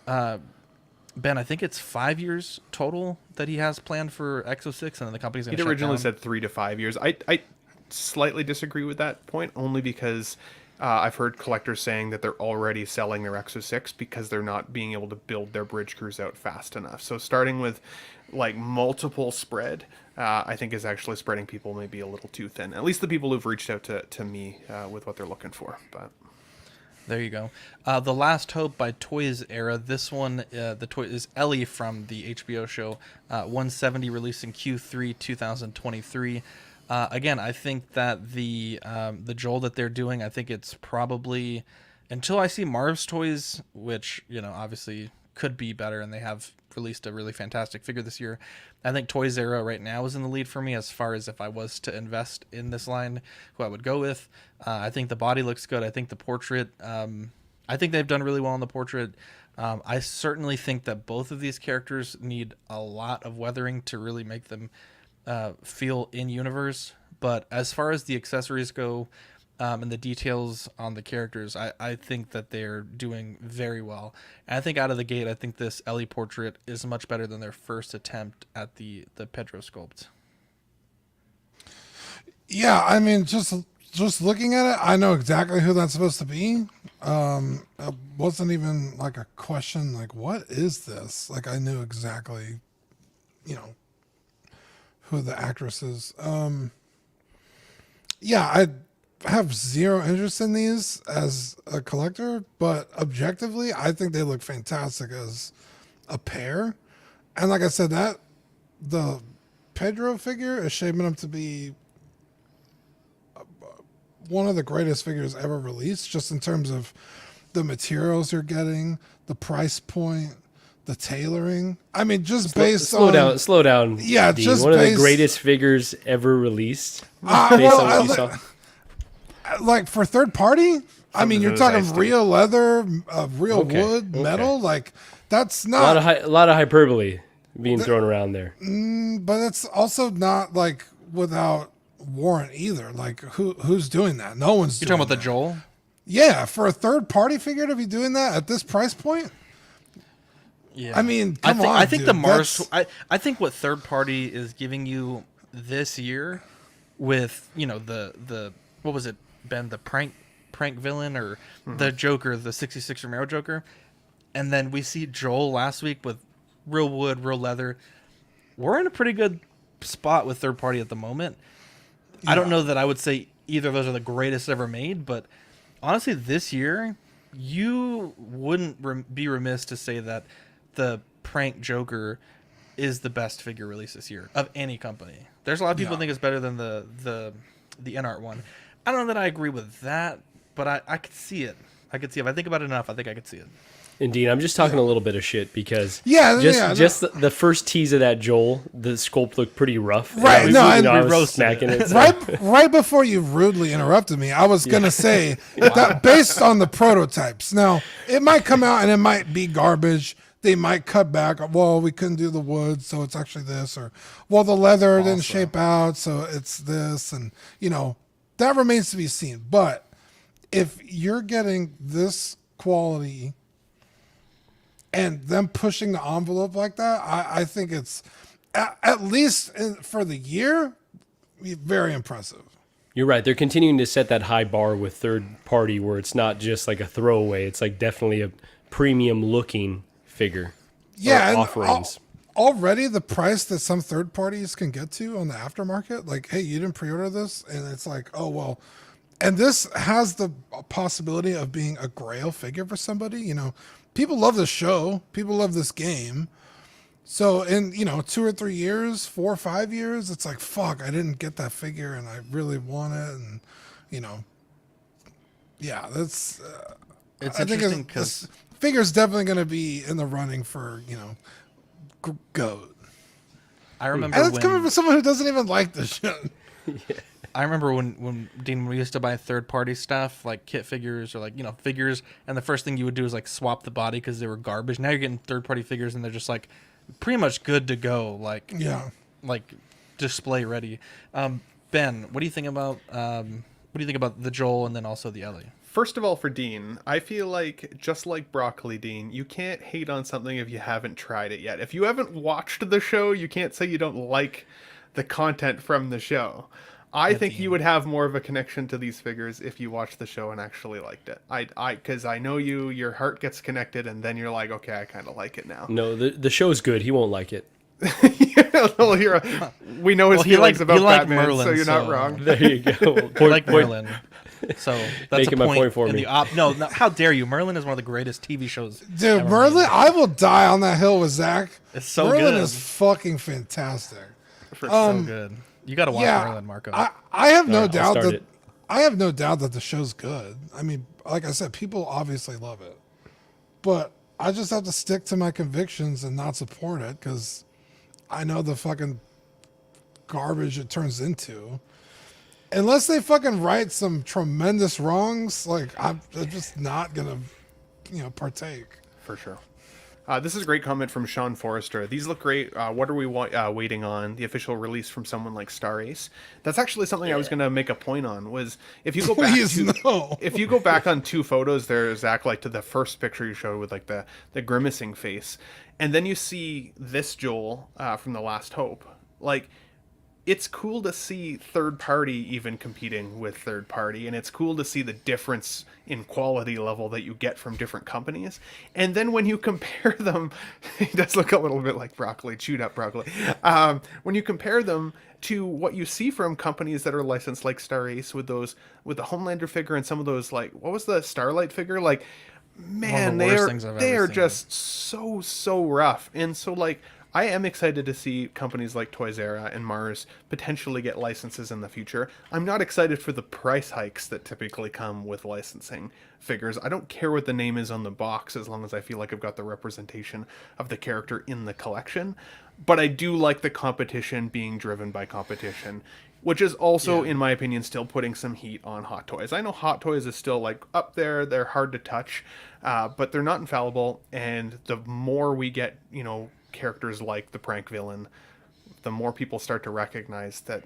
Ben, I think it's 5 years total that he has planned for X06, and then the company's going to shut down. He originally said 3 to 5 years. I slightly disagree with that point, only because I've heard collectors saying that they're already selling their X06 because they're not being able to build their bridge crews out fast enough. So starting with like multiple spread, I think is actually spreading people maybe a little too thin. At least the people who've reached out to me with what they're looking for. But there you go. The Last Hope by Toys Era. This one, the toy is Ellie from the HBO show. 170 released in Q3 2023. Again, I think that the Joel that they're doing, I think it's probably, until I see Marv's Toys, which, obviously could be better, and they have released a really fantastic figure this year. I think Toys Era right now is in the lead for me as far as if I was to invest in this line, who I would go with. I think the body looks good. I think the portrait, I think they've done really well in the portrait. I certainly think that both of these characters need a lot of weathering to really make them feel in universe. But as far as the accessories go, and the details on the characters, I think that they're doing very well. And I think out of the gate, I think this Ellie portrait is much better than their first attempt at the Pedro sculpt. Yeah, I mean, just looking at it, I know exactly who that's supposed to be. It wasn't even like a question, like, what is this? Like, I knew exactly, who the actress is. Yeah, I have zero interest in these as a collector, but objectively, I think they look fantastic as a pair. And like I said, that the Pedro figure is shaping up to be one of the greatest figures ever released, just in terms of the materials you're getting, the price point, the tailoring. I mean, just slow down. Yeah, Dean. just one of the greatest figures ever released. Based on what you saw. Like for third party, I mean, you're talking real leather, real wood, metal. Like that's not a lot of hyperbole being thrown around there. But it's also not like without warrant either. Like who's doing that? No one's. You're talking about the Joel? Yeah, for a third party figure to be doing that at this price point. Yeah, I mean, I think the Mars. I think what third party is giving you this year, with the what was it, Ben, the prank villain or the Joker, the 66 Romero Joker, and then we see Joel last week with real wood, real leather. We're in a pretty good spot with third party at the moment. Yeah. I don't know that I would say either of those are the greatest ever made, but honestly, this year you wouldn't be remiss to say that the prank Joker is the best figure released this year of any company. There's a lot of people think it's better than the NART one. I don't know that I agree with that, but I could see it. If I think about it enough, I think I could see it. Indeed, I'm just talking a little bit of shit because the first tease of that Joel, the sculpt looked pretty rough. Right, I was smacking it. Right before you rudely interrupted me, I was gonna say that based on the prototypes. Now it might come out and it might be garbage. They might cut back. Well, we couldn't do the wood, so it's actually this, or well, the leather didn't shape out, so it's this, and that remains to be seen. But if you're getting this quality and them pushing the envelope like that, I think it's at least for the year, very impressive. You're right. They're continuing to set that high bar with third party where it's not just like a throwaway. It's like definitely a premium looking figure. Yeah, and offerings. Already the price that some third parties can get to on the aftermarket, like, hey, you didn't pre-order this, and it's like, oh well, and this has the possibility of being a grail figure for somebody. People love this show, people love this game, so in 2 or 3 years, 4 or 5 years, it's like, fuck, I didn't get that figure and I really want it, and yeah, that's it's interesting because figure's definitely going to be in the running for GOAT. I remember, and it's coming from someone who doesn't even like this shit. I remember when Dean, we used to buy third party stuff like kit figures or figures, and the first thing you would do is like swap the body because they were garbage. Now you're getting third party figures and they're just like pretty much good to go, like display ready. Ben, what do you think about the Joel and then also the Ellie? First of all, for Dean, I feel like, just like Broccoli Dean, you can't hate on something if you haven't tried it yet. If you haven't watched the show, you can't say you don't like the content from the show. I think you would have more of a connection to these figures if you watched the show and actually liked it. Because I know your heart gets connected, and then you're like, okay, I kind of like it now. No, the show's good. He won't like it. We know his feelings about Batman, Merlin, so you're not wrong. There you go. I like Merlin. So that's making my point for me. No, how dare you? Merlin is one of the greatest TV shows. Dude, Merlin, I will die on that hill with Zach. It's so Merlin good. is fucking fantastic. So good. You got to watch Merlin, Marco. I have no doubt that the show's good. I mean, like I said, people obviously love it, but I just have to stick to my convictions and not support it because I know the fucking garbage it turns into. Unless they fucking right some tremendous wrongs, like I'm just not gonna, partake. For sure. This is a great comment from Sean Forrester. These look great. What are we waiting on? The official release from someone like Star Ace. That's actually something I was going to make a point on. Was if you go back if you go back on 2 photos, there, Zach, like to the first picture you showed with like the grimacing face, and then you see this Joel from The Last Hope. Like, it's cool to see third party even competing with third party, and it's cool to see the difference in quality level that you get from different companies. And then when you compare them, it does look a little bit like broccoli, chewed up broccoli. When you compare them to what you see from companies that are licensed like Star Ace with the Homelander figure and some of those, like, what was the Starlight figure? Like, man, they are just so rough. And so, like, I am excited to see companies like Toys R Us and Mars potentially get licenses in the future. I'm not excited for the price hikes that typically come with licensing figures. I don't care what the name is on the box as long as I feel like I've got the representation of the character in the collection. But I do like the competition being driven by competition, which is also, in my opinion, still putting some heat on Hot Toys. I know Hot Toys is still like up there. They're hard to touch, but they're not infallible. And the more we get, characters like the prank villain, the more people start to recognize that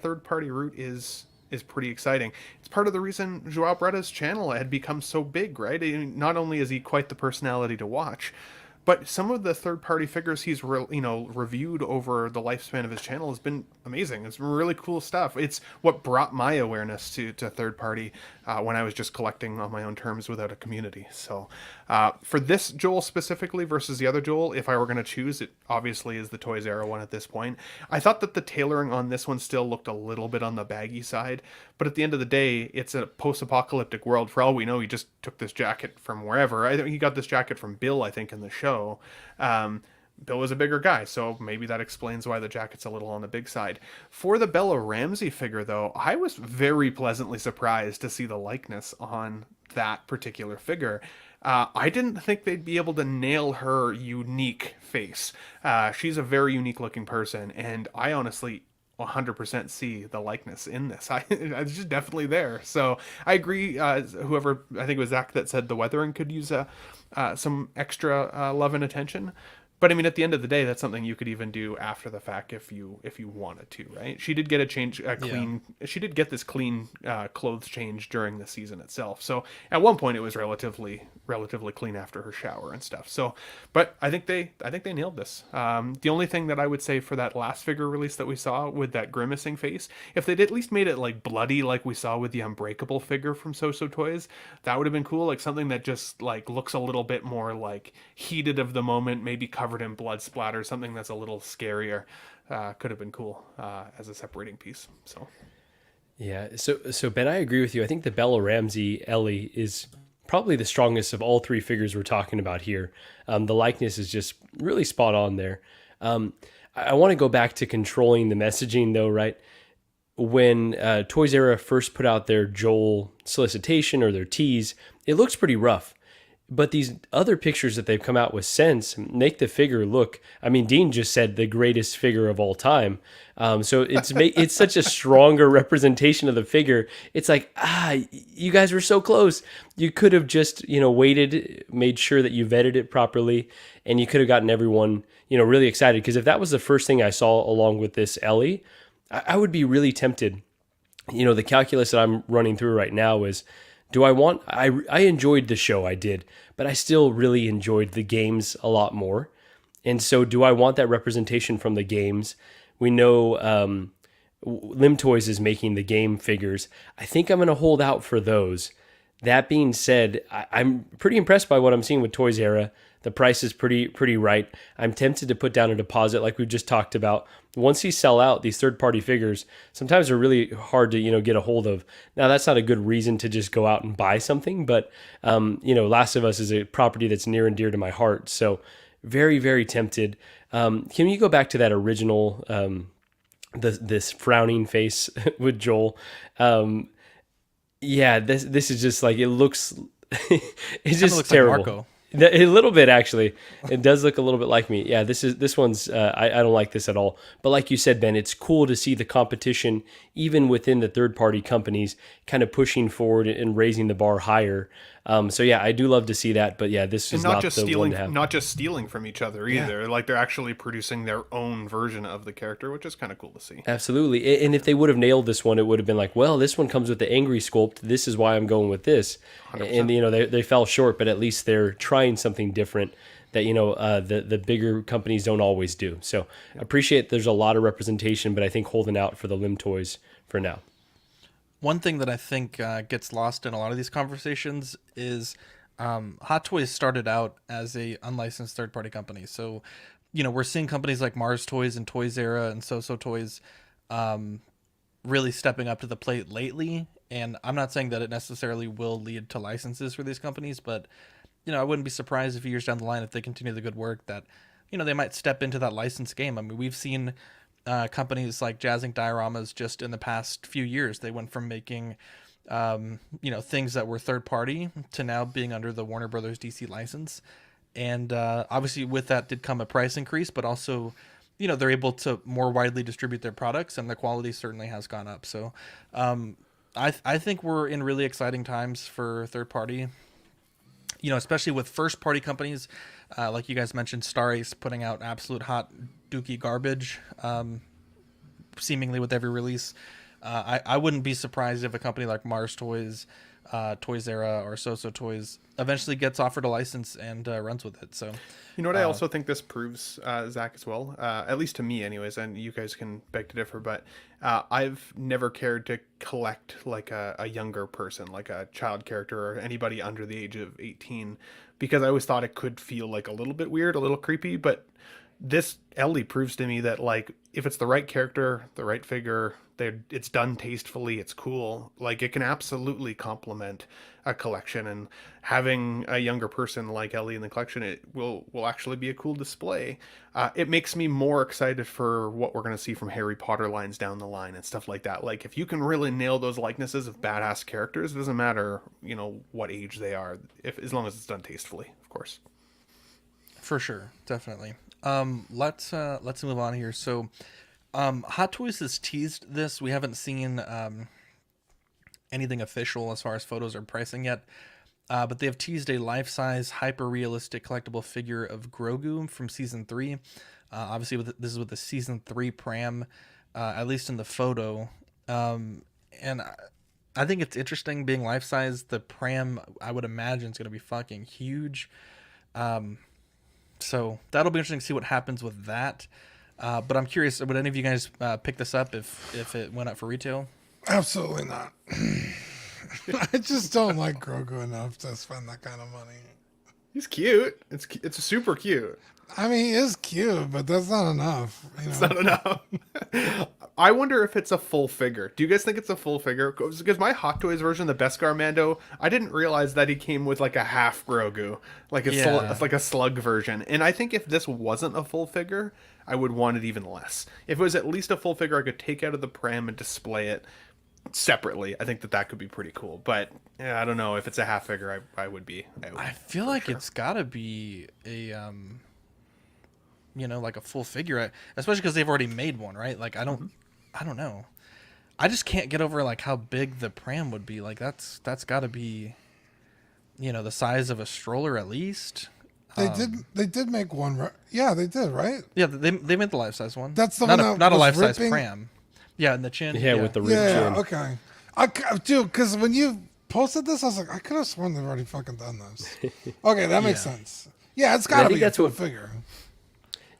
third party route is pretty exciting. It's part of the reason Joao Bretta's channel had become so big, right? Not only is he quite the personality to watch, but some of the third party figures he's reviewed over the lifespan of his channel has been amazing. It's really cool stuff. It's what brought my awareness to third party when I was just collecting on my own terms without a community. So for this Joel specifically versus the other Joel, if I were going to choose, it obviously is the Toys R Us one at this point. I thought that the tailoring on this one still looked a little bit on the baggy side, but at the end of the day, it's a post-apocalyptic world. For all we know, he just took this jacket from wherever. I think he got this jacket from Bill, I think, in the show. Bill was a bigger guy, so maybe that explains why the jacket's a little on the big side. For the Bella Ramsey figure, though, I was very pleasantly surprised to see the likeness on that particular figure. I didn't think they'd be able to nail her unique face. She's a very unique looking person, and I honestly 100% see the likeness in this. It's just definitely there. So I agree. Whoever, I think it was Zach that said the weathering could use some extra love and attention. But I mean, at the end of the day, that's something you could even do after the fact if you wanted to, right? She did get she did get this clean clothes change during the season itself. So at one point it was relatively clean after her shower and stuff. So, but I think they nailed this. The only thing that I would say for that last figure release that we saw with that grimacing face, if they'd at least made it like bloody like we saw with the Unbreakable figure from So Toys, that would have been cool. Like something that just like looks a little bit more like heated of the moment, maybe covered in blood splatter, something that's a little scarier, could have been cool as a separating piece. So yeah, so Ben, I agree with you. I think the Bella Ramsey Ellie is probably the strongest of all 3 figures we're talking about here. The likeness is just really spot on there. I want to go back to controlling the messaging though, right? When Toys R Us first put out their Joel solicitation or their tease, it looks pretty rough. But these other pictures that they've come out with since make the figure look, I mean, Dean just said the greatest figure of all time. So it's such a stronger representation of the figure. It's like, you guys were so close. You could have just, waited, made sure that you vetted it properly, and you could have gotten everyone, really excited. Because if that was the first thing I saw along with this Ellie, I would be really tempted. The calculus that I'm running through right now is, I enjoyed the show, I did, but I still really enjoyed the games a lot more. And so do I want that representation from the games? We know Lim Toys is making the game figures. I think I'm going to hold out for those. That being said, I'm pretty impressed by what I'm seeing with Toys R Us. The price is pretty right. I'm tempted to put down a deposit like we just talked about. Once these sell out, these third-party figures, sometimes they're really hard to get a hold of. Now, that's not a good reason to just go out and buy something, but Last of Us is a property that's near and dear to my heart. So very, very tempted. Can you go back to that original, this frowning face with Joel? Yeah, this is just like, it looks, it's just terrible. Like Marco. A little bit, actually. It does look a little bit like me. Yeah, this one's, I don't like this at all. But like you said, Ben, it's cool to see the competition, even within the third-party companies, kind of pushing forward and raising the bar higher. So yeah, I do love to see that, but yeah, this is And not the one to have. not just stealing from each other either. Like they're actually producing their own version of the character, which is kind of cool to see. Absolutely. And if they would have nailed this one, it would have been like, well, this one comes with the angry sculpt. This is why I'm going with this. 100%. And, you know, they fell short, but at least they're trying something different that, you know, the bigger companies don't always do. So I appreciate there's a lot of representation, but I think holding out for the limb toys for now. One thing that I think gets lost in a lot of these conversations is Hot Toys started out as a unlicensed third-party company. So, you know, we're seeing companies like Mars Toys and Toys Era and So-So Toys really stepping up to the plate lately. And I'm not saying that it necessarily will lead to licenses for these companies, but, you know, I wouldn't be surprised if years down the line, if they continue the good work, that, you know, they might step into that license game. I mean, we've seen companies like Jazz Inc. Dioramas just in the past few years. They went from making, you know, things that were third party to now being under the Warner Brothers DC license. And obviously with that did come a price increase, but also, you know, they're able to more widely distribute their products, and the quality certainly has gone up. So I think we're in really exciting times for third party, you know, especially with first party companies. Like you guys mentioned, Star Ace putting out absolute hot dookie garbage, seemingly with every release. I wouldn't be surprised if a company like Mars Toys, Toys Era, or So-So Toys eventually gets offered a license and runs with it. So, you know what I also think this proves, Zach, as well, at least to me anyways, and you guys can beg to differ, but I've never cared to collect like a younger person, like a child character or anybody under the age of 18, because I always thought it could feel like a little bit weird, a little creepy. But this Ellie proves to me that, like, if it's the right character, the right figure, it's done tastefully, it's cool, like it can absolutely complement a collection. And having a younger person like Ellie in the collection, it will actually be a cool display. It makes me more excited for what we're going to see from Harry Potter lines down the line and stuff like that. Like, if you can really nail those likenesses of badass characters, it doesn't matter, you know, what age they are, as long as it's done tastefully, of course. For sure, definitely. Let's move on here. So Hot Toys has teased this. We haven't seen anything official as far as photos or pricing yet, but they have teased a life-size, hyper-realistic collectible figure of Grogu from Season 3. Obviously, this is with the Season 3 pram, at least in the photo. And I think it's interesting being life-size. The pram, I would imagine, is going to be fucking huge. So that'll be interesting to see what happens with that. But I'm curious, would any of you guys pick this up if it went up for retail? Absolutely not. I just don't like Grogu enough to spend that kind of money. He's cute. It's super cute. I mean, he is cute, but that's not enough. You know? It's not enough. I wonder if it's a full figure. Do you guys think it's a full figure? Because my Hot Toys version, the Beskar Mando, I didn't realize that he came with like a half Grogu, like like a slug version. And I think if this wasn't a full figure, I would want it even less. If it was at least a full figure, I could take out of the pram and display it separately. I think that could be pretty cool. But yeah, I don't know if it's a half figure. I would feel like it's got to be a you know, like a full figure, especially because they've already made one, right? Like I don't know. I just can't get over like how big the pram would be. Like that's got to be, you know, the size of a stroller at least. They did make one. Yeah, they did, right? Yeah, they made the life size one. That's the not one not a life size pram. Yeah, in the chin. Yeah, with the ripped chin. Okay. Dude, because when you posted this, I was like, I could have sworn they've already fucking done this. Okay, that makes sense. Yeah, it's got to be a full figure.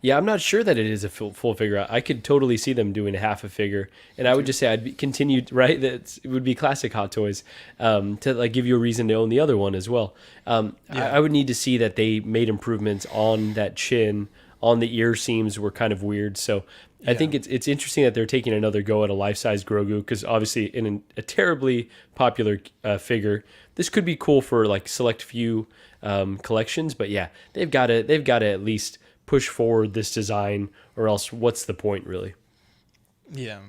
Yeah, I'm not sure that it is a full figure. I could totally see them doing half a figure, and I would just say I'd continue, right? That it would be classic Hot Toys to like give you a reason to own the other one as well. I would need to see that they made improvements on that chin, on the ear seams were kind of weird. So I think it's interesting that they're taking another go at a life-size Grogu, because obviously in a terribly popular figure, this could be cool for like select few collections. But yeah, they've got to at least push forward this design, or else what's the point, really? Yeah,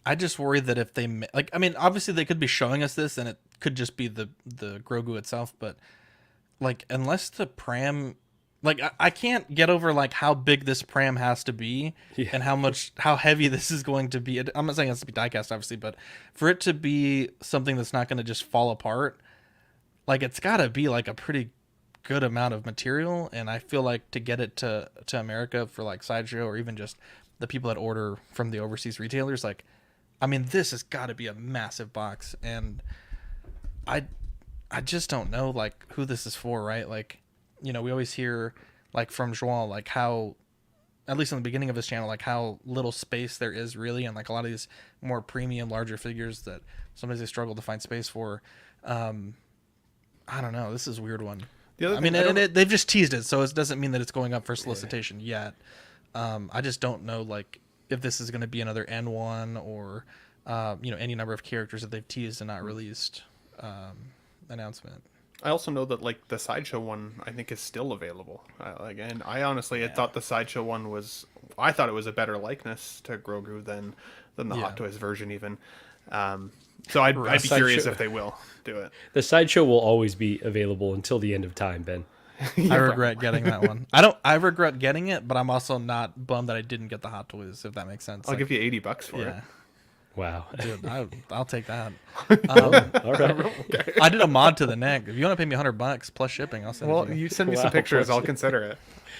I just worry that if they like, I mean, obviously they could be showing us this, and it could just be the Grogu itself, but like unless the pram, like I can't get over like how big this pram has to be and how heavy this is going to be. I'm not saying it has to be diecast, obviously, but for it to be something that's not going to just fall apart, like it's got to be like a pretty good amount of material, and I feel like to get it to America for like Sideshow or even just the people that order from the overseas retailers, like, I mean, this has got to be a massive box, and I just don't know like who this is for, right? Like, you know, we always hear like from Joel, like how, at least in the beginning of his channel, like how little space there is really, and like a lot of these more premium, larger figures that sometimes they struggle to find space for. I don't know. This is a weird one. I mean, they've just teased it, so it doesn't mean that it's going up for solicitation yet. I just don't know, like, if this is going to be another N1 or, you know, any number of characters that they've teased and not released announcement. I also know that like the Sideshow one, I think, is still available. And I honestly had thought the Sideshow one was, I thought it was a better likeness to Grogu than the Hot Toys version even. So I'd be curious if they will do it. The Sideshow will always be available until the end of time, Ben. I regret getting that one. I regret getting it, but I'm also not bummed that I didn't get the Hot Toys, if that makes sense. I'll give you $80 for it. Wow. Dude, I'll take that. All right. I did a mod to the neck. If you want to pay me $100 plus shipping, I'll send it to you. Well, you send me some pictures, I'll consider it.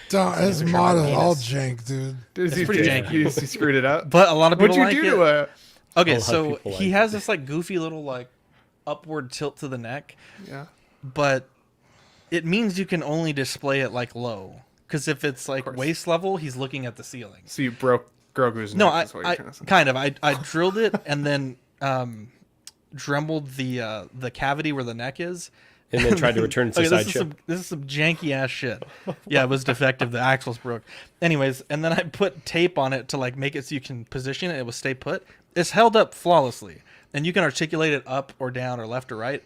His mod is all jank, dude. It's pretty janky. He screwed it up. But a lot of people like it. What'd you do to it? Okay, so he has this like goofy little like upward tilt to the neck. Yeah. But it means you can only display it like low. Because if it's like waist level, he's looking at the ceiling. So you broke Grogu's neck. No, I kind of. I drilled it and then drembled the cavity where the neck is. And then tried to return it to Sideshow. This is some janky ass shit. Yeah, it was defective. The axles broke. Anyways, and then I put tape on it to like make it so you can position it. It will stay put. It's held up flawlessly, and you can articulate it up or down or left or right.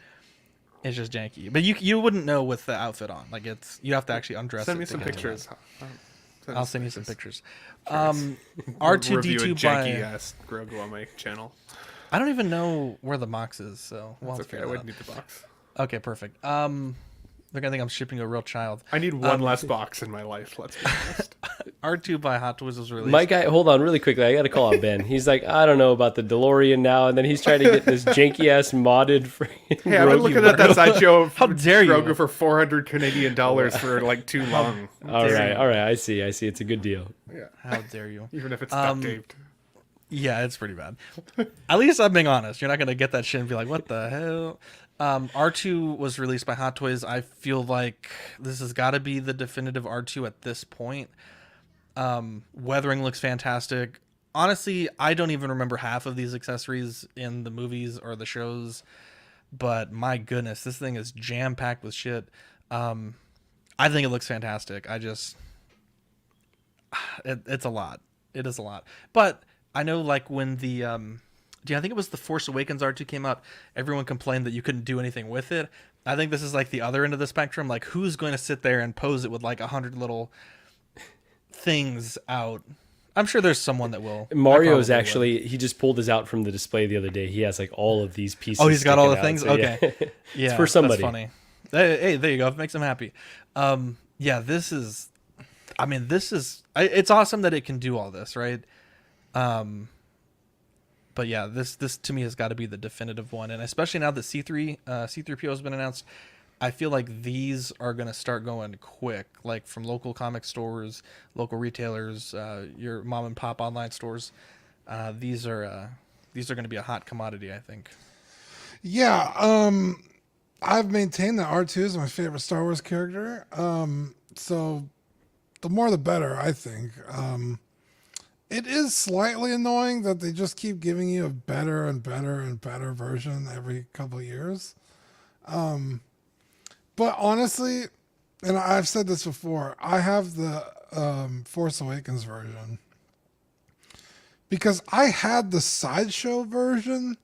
It's just janky, but you wouldn't know with the outfit on. Like you have to actually undress. Send it me some pictures. I'll send you some pictures. R2D2 by janky ass Grogu on my channel. I don't even know where the box is, so that's okay. I wouldn't need the box. Okay, perfect. They're gonna think I'm shipping a real child. I need one less box in my life. Let's be honest. R2 by Hot Toys was released. My guy, hold on really quickly. I got to call out Ben. He's like, I don't know about the DeLorean now, and then he's trying to get this janky ass modded. Hey, I've been looking at that Sideshow. How dare you? Grogu for $400 Canadian for like too long. All right. I see. It's a good deal. Yeah. How dare you? Even if it's duct taped. Yeah, it's pretty bad. At least I'm being honest. You're not gonna get that shit and be like, what the hell? R2 was released by Hot Toys. I feel like this has got to be the definitive R2 at this point. Weathering looks fantastic. Honestly, I don't even remember half of these accessories in the movies or the shows, but my goodness, this thing is jam-packed with shit. I think it looks fantastic. It's a lot. It is a lot. But I know like when the... I think it was the Force Awakens R2 came out, everyone complained that you couldn't do anything with it. I think this is like the other end of the spectrum. Like, who's going to sit there and pose it with like 100 little things out? I'm sure there's someone that will. Mario's actually, he just pulled his out from the display the other day. He has like all of these pieces. Oh, he's got all the out, things? so, okay. Yeah. It's for somebody. That's funny. Hey, there you go. If it makes him happy. Yeah, this is, it's awesome that it can do all this, right? But yeah, this to me has got to be the definitive one, and especially now that C3PO has been announced, I feel like these are gonna start going quick, like from local comic stores, local retailers, your mom and pop online stores. These are gonna be a hot commodity, I think. Yeah, I've maintained that R2 is my favorite Star Wars character. So the more the better, I think. It is slightly annoying that they just keep giving you a better and better and better version every couple of years. But honestly, and I've said this before, I have the Force Awakens version because I had the Sideshow version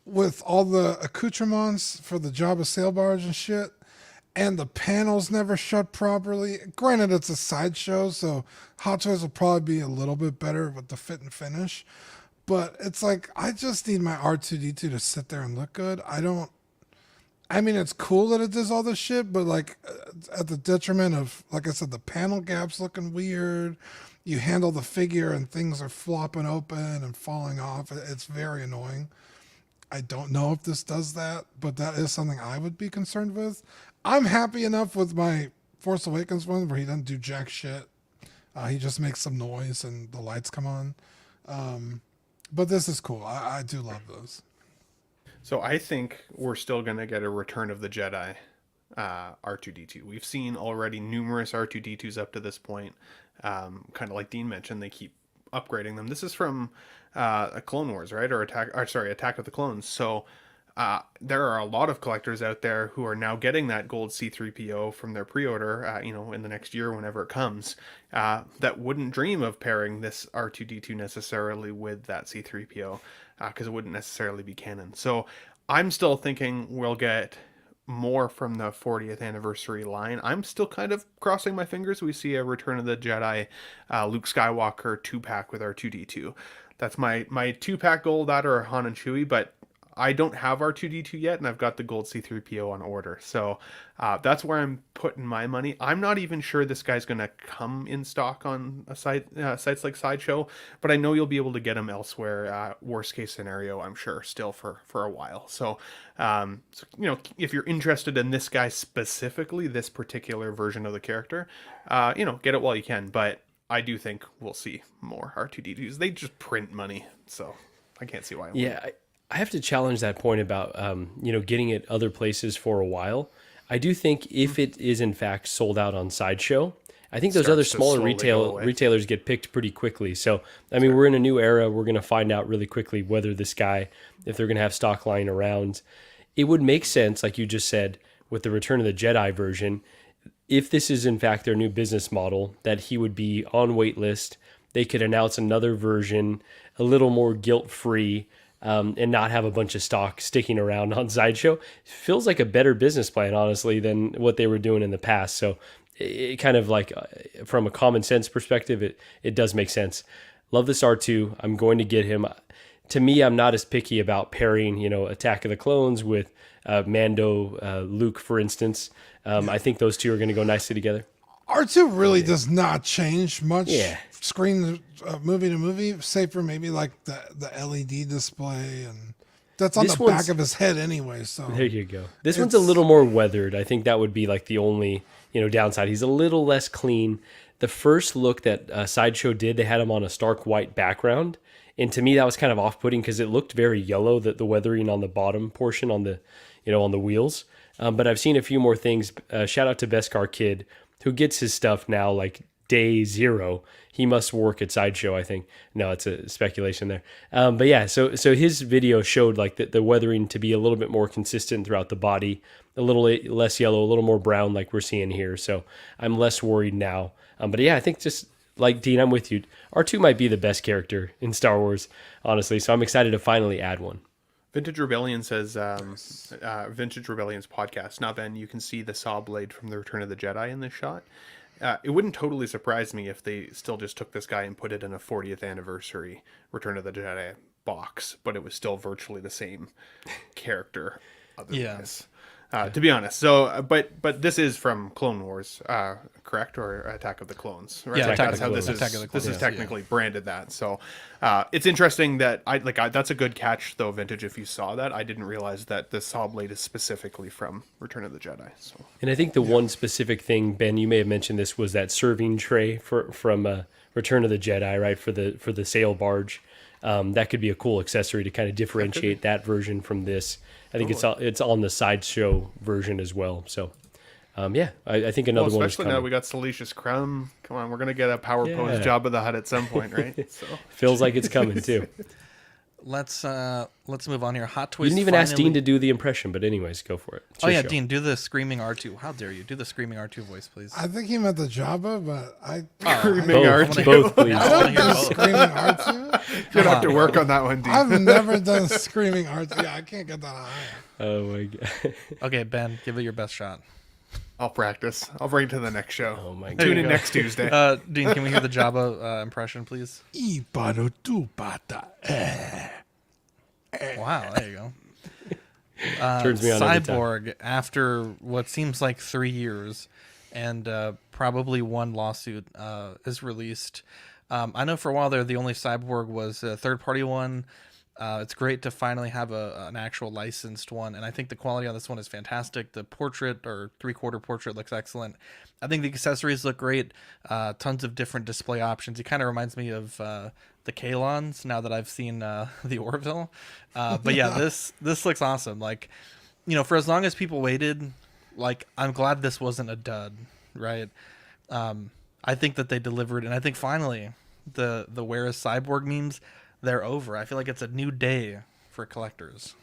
with all the accoutrements for the Jabba sail barge and shit, and the panels never shut properly. Granted, it's a Sideshow, so Hot Toys will probably be a little bit better with the fit and finish. But it's like, I just need my R2-D2 to sit there and look good. I mean, it's cool that it does all this shit, but like at the detriment of, like I said, the panel gaps looking weird. You handle the figure and things are flopping open and falling off. It's very annoying. I don't know if this does that, but that is something I would be concerned with. I'm happy enough with my Force Awakens one where he doesn't do jack shit. He just makes some noise and the lights come on. But this is cool. I do love those. So I think we're still going to get a Return of the Jedi R2-D2. We've seen already numerous R2-D2s up to this point. Kind of like Dean mentioned, they keep upgrading them. This is from a Clone Wars, right? Or Attack of the Clones. So there are a lot of collectors out there who are now getting that gold C-3PO from their pre-order, in the next year, whenever it comes, that wouldn't dream of pairing this R2-D2 necessarily with that C-3PO, because it wouldn't necessarily be canon. So I'm still thinking we'll get more from the 40th anniversary line. I'm still kind of crossing my fingers we see a Return of the Jedi Luke Skywalker 2-pack with R2-D2. That's my 2-pack goal, that or Han and Chewie, but I don't have R2-D2 yet, and I've got the gold C-3PO on order. So that's where I'm putting my money. I'm not even sure this guy's going to come in stock on sites like Sideshow, but I know you'll be able to get him elsewhere. Worst case scenario, I'm sure, still for a while. So, if you're interested in this guy specifically, this particular version of the character, get it while you can. But I do think we'll see more R2-D2s. They just print money, so I can't see why. I have to challenge that point about, getting it other places for a while. I do think if it is in fact sold out on Sideshow, I think those other smaller retailers get picked pretty quickly. So, we're in a new era. We're going to find out really quickly whether this guy, if they're going to have stock lying around. It would make sense, like you just said, with the Return of the Jedi version, if this is in fact their new business model, that he would be on wait list. They could announce another version, a little more guilt-free, and not have a bunch of stock sticking around on Sideshow. Feels like a better business plan, honestly, than what they were doing in the past. So it kind of like, from a common sense perspective, it does make sense. Love this R2. I'm going to get him. To me, I'm not as picky about pairing, Attack of the Clones with Mando, Luke, for instance. I think those two are going to go nicely together. R2 really does not change much screen movie to movie, save for maybe like the LED display, and that's on the back of his head anyway. So there you go. This one's a little more weathered. I think that would be like the only downside. He's a little less clean. The first look that Sideshow did, they had him on a stark white background, and to me that was kind of off-putting because it looked very yellow. The weathering on the bottom portion on the on the wheels. But I've seen a few more things. Shout out to Beskar Kid, who gets his stuff now like day 0. He must work at Sideshow, I think. No, it's a speculation there. But yeah, so his video showed like the weathering to be a little bit more consistent throughout the body, a little less yellow, a little more brown like we're seeing here. So I'm less worried now. But yeah, I think just like Dean, I'm with you. R2 might be the best character in Star Wars, honestly. So I'm excited to finally add one. Vintage Rebellion says, Vintage Rebellion's podcast. Now, Ben, you can see the saw blade from the Return of the Jedi in this shot. It wouldn't totally surprise me if they still just took this guy and put it in a 40th anniversary Return of the Jedi box, but it was still virtually the same character. Other than this. To be honest. So, but this is from Clone Wars, correct? Or Attack of the Clones, right? Yeah, like that's how this is technically branded that. So, it's interesting that that's a good catch though, Vintage. If you saw that, I didn't realize that the saw blade is specifically from Return of the Jedi. So, and I think the one specific thing, Ben, you may have mentioned this, was that serving tray from Return of the Jedi, right? For the sail barge. That could be a cool accessory to kind of differentiate that version from this. I think it's on the Sideshow version as well. So, I think another one is especially now we got Salacious Crumb. Come on, we're going to get a Power Pose Jabba the Hutt at some point, right? So. Feels like it's coming too. Let's move on here. Hot Toys. You didn't even ask Dean to do the impression, but anyways, go for it. Show. Dean, do the screaming R2. How dare you? Do the screaming R2 voice, please. I think he meant the Jabba, but screaming R2. Both, please. I don't do screaming R2. You're gonna have to work on that one, Dean. I've never done screaming R2. Yeah, I can't get that high. Oh my god. Okay, Ben, give it your best shot. I'll practice. I'll bring it to the next show. Oh my god. Tune in next Tuesday. Dean, can we hear the Jabba impression, please? Wow, there you go. Turns me on every time. Cyborg, after what seems like 3 years and probably one lawsuit, is released. I know for a while there, the only Cyborg was a third-party one. It's great to finally have an actual licensed one, and I think the quality on this one is fantastic. The portrait or 3/4 portrait looks excellent. I think the accessories look great. Tons of different display options. It kind of reminds me of the Kalons now that I've seen the Orville. But yeah, this looks awesome. Like, for as long as people waited, like, I'm glad this wasn't a dud, right? I think that they delivered, and I think finally the Where is Cyborg memes, they're over. I feel like it's a new day for collectors.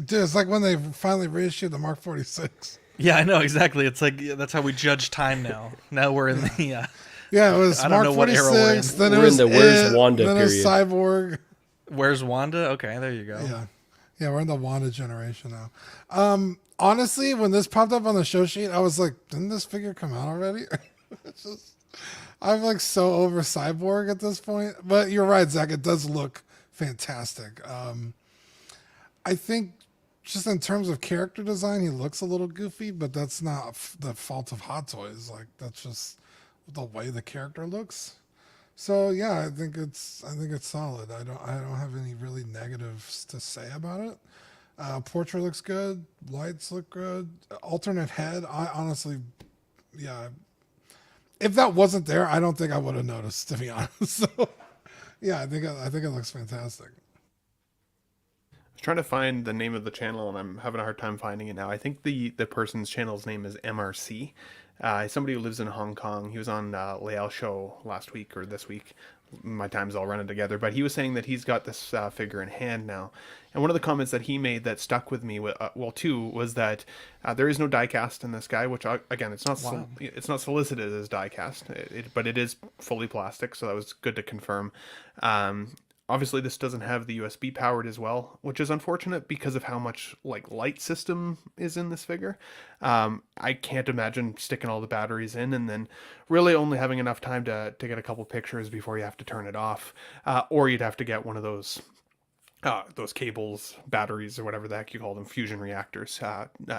Dude, it's like when they finally reissued the Mark 46. Yeah, I know, exactly. It's like, that's how we judge time now. Now we're in the... yeah, it was Mark 46, then it was in the Where's Wanda then period. It was Cyborg. Where's Wanda? Okay, there you go. Yeah, we're in the Wanda generation now. Honestly, when this popped up on the show sheet, I was like, didn't this figure come out already? It's just... I'm like so over Cyborg at this point, but you're right, Zach. It does look fantastic. I think just in terms of character design, he looks a little goofy, but that's not the fault of Hot Toys. Like, that's just the way the character looks. So yeah, I think it's solid. I don't have any really negatives to say about it. Portrait looks good. Lights look good. Alternate head. I honestly, yeah. If that wasn't there, I don't think I would have noticed, to be honest. So, yeah, I think it looks fantastic. I was trying to find the name of the channel, and I'm having a hard time finding it now. I think the person's channel's name is MRC. Somebody who lives in Hong Kong. He was on Leal Show last week or this week. My time's all running together, but he was saying that he's got this figure in hand now. And one of the comments that he made that stuck with me, too, was that there is no diecast in this guy, which again, it's not it's not solicited as diecast, but it is fully plastic, so that was good to confirm. Obviously, this doesn't have the USB powered as well, which is unfortunate because of how much like light system is in this figure. I can't imagine sticking all the batteries in and then really only having enough time to get a couple pictures before you have to turn it off, or you'd have to get one of those cables, batteries, or whatever the heck you call them, fusion reactors,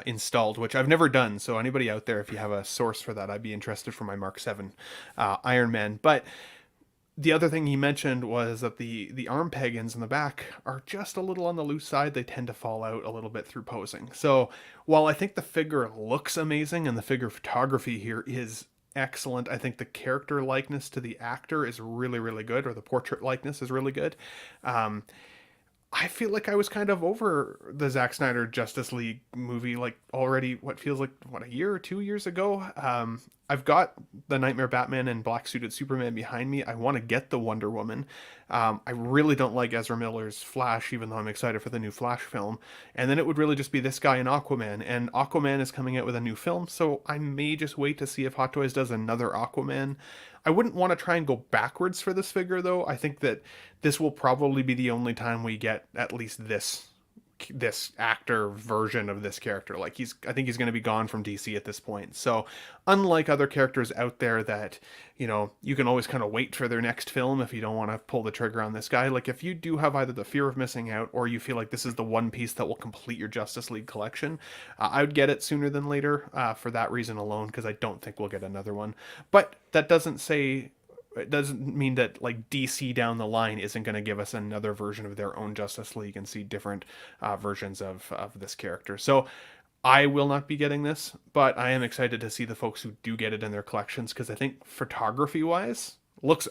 installed, which I've never done. So anybody out there, if you have a source for that, I'd be interested for my Mark 7 Iron Man. But the other thing he mentioned was that the arm peg ends in the back are just a little on the loose side. They tend to fall out a little bit through posing. So while I think the figure looks amazing and the figure photography here is excellent, I think the character likeness to the actor is really, really good, or the portrait likeness is really good. I feel like I was kind of over the Zack Snyder Justice League movie, like already what feels like, a year or 2 years ago. I've got the Nightmare Batman and Black Suited Superman behind me. I want to get the Wonder Woman. I really don't like Ezra Miller's Flash, even though I'm excited for the new Flash film. And then it would really just be this guy and Aquaman. And Aquaman is coming out with a new film, so I may just wait to see if Hot Toys does another Aquaman. I wouldn't want to try and go backwards for this figure, though. I think that this will probably be the only time we get at least this actor version of this character. Like, I think he's going to be gone from DC at this point. So unlike other characters out there that, you can always kind of wait for their next film if you don't want to pull the trigger on this guy. Like, if you do have either the fear of missing out or you feel like this is the one piece that will complete your Justice League collection, I would get it sooner than later for that reason alone, because I don't think we'll get another one. But that doesn't mean that like DC down the line isn't going to give us another version of their own Justice League and see different versions of this character. So I will not be getting this, but I am excited to see the folks who do get it in their collections, because I think photography wise looks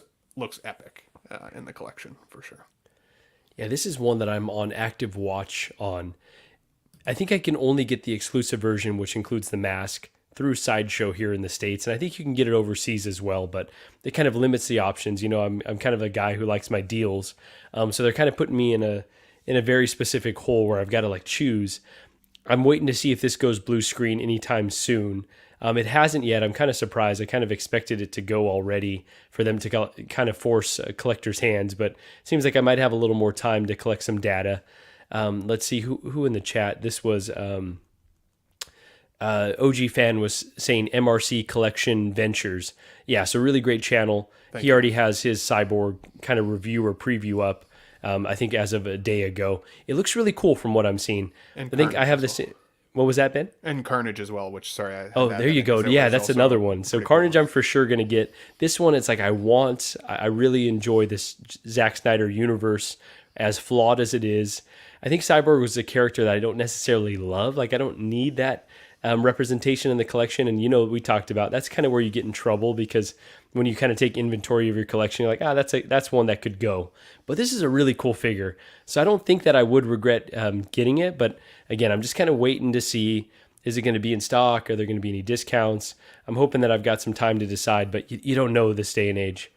epic in the collection for sure. Yeah, this is one that I'm on active watch on. I think I can only get the exclusive version, which includes the mask, through Sideshow here in the States, and I think you can get it overseas as well, but it kind of limits the options. I'm kind of a guy who likes my deals, so they're kind of putting me in a very specific hole where I've got to like choose. I'm waiting to see if this goes blue screen anytime soon. It hasn't yet. I'm kind of surprised. I kind of expected it to go already for them to kind of force collectors' hands, but it seems like I might have a little more time to collect some data. Let's see who in the chat. This was OG Fan was saying MRC Collection Ventures. Yeah, so really great channel. He already has his Cyborg kind of review or preview up, I think as of a day ago. It looks really cool from what I'm seeing. And I think I have this. What was that, Ben? And Carnage as well, which, sorry. There you go. Yeah, that's another one. So Carnage, cool. I'm for sure going to get. This one, it's like I really enjoy this Zack Snyder universe, as flawed as it is. I think Cyborg was a character that I don't necessarily love. Like, I don't need that representation in the collection. And, we talked about, that's kind of where you get in trouble, because when you kind of take inventory of your collection, you're like, that's one that could go. But this is a really cool figure. So I don't think that I would regret getting it. But again, I'm just kind of waiting to see, is it going to be in stock? Are there going to be any discounts? I'm hoping that I've got some time to decide, but you don't know this day and age.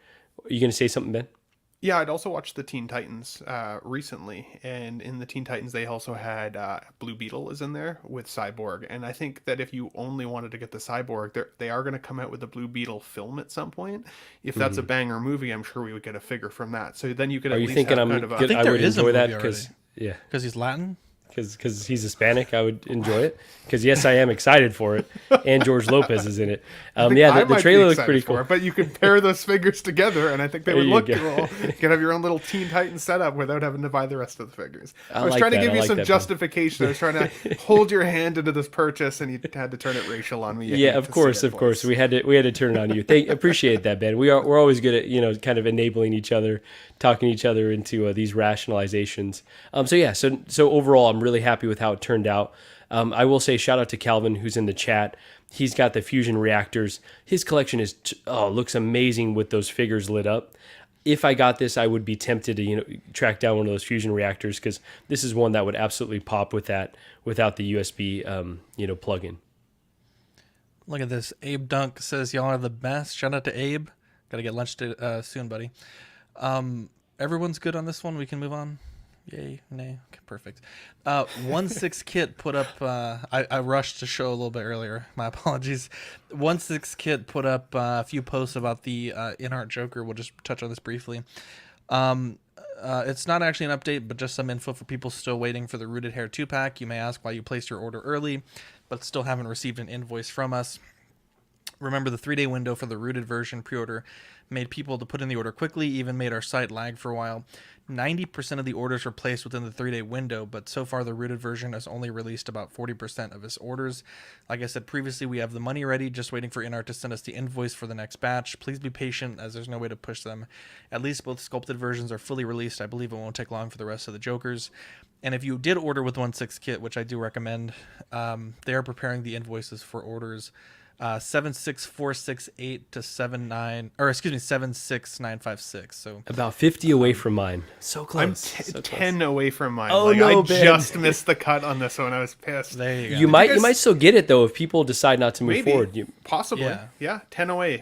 Are you going to say something, Ben? Yeah, I'd also watched the Teen Titans recently, and in the Teen Titans, they also had Blue Beetle is in there with Cyborg, and I think that if you only wanted to get the Cyborg, they are going to come out with the Blue Beetle film at some point. If that's a banger movie, I'm sure we would get a figure from that. So then you could. Are you thinking I think there is a movie already. Because he's Latin. Because he's Hispanic, I would enjoy it. Because yes, I am excited for it, and George Lopez is in it. The trailer looks pretty cool. But you could pair those figures together, and I think they would look cool. You can have your own little Teen Titans setup without having to buy the rest of the figures. I was trying to give you some justification. I was trying to hold your hand into this purchase, and you had to turn it racial on me. Yeah, of course. We had to turn it on you. Appreciate that, Ben. We're always good at kind of enabling each other, talking each other into these rationalizations. So overall, I'm really happy with how it turned out. I will say shout out to Calvin, who's in the chat. He's got the fusion reactors. His collection looks amazing with those figures lit up. If I got this, I would be tempted to track down one of those fusion reactors, because this is one that would absolutely pop with that without the USB plug-in. Look at this. Abe Dunk says y'all are the best. Shout out to Abe. Got to get lunch soon, buddy. Everyone's good on this one. We can move on. Yay, nay. Okay, perfect. 16 Kit put up, I rushed to show a little bit earlier. My apologies. 16 Kit put up a few posts about the in-art Joker. We'll just touch on this briefly. It's not actually an update, but just some info for people still waiting for the Rooted Hair 2-pack. You may ask why you placed your order early, but still haven't received an invoice from us. Remember, the 3-day window for the Rooted version pre-order made people to put in the order quickly, even made our site lag for a while. 90% of the orders were placed within the 3-day window, but so far the Rooted version has only released about 40% of its orders. Like I said previously, we have the money ready, just waiting for InArt to send us the invoice for the next batch. Please be patient, as there's no way to push them. At least both sculpted versions are fully released. I believe it won't take long for the rest of the Jokers. And if you did order with 16 Kit, which I do recommend, they are preparing the invoices for orders 76468 to 76956. So about 50 away from mine. So close. I'm 10 away from mine. Oh, no, I just missed the cut on this one. I was pissed. There you go. You might still get it though if people decide not to move forward. Possibly. Yeah, 10 away.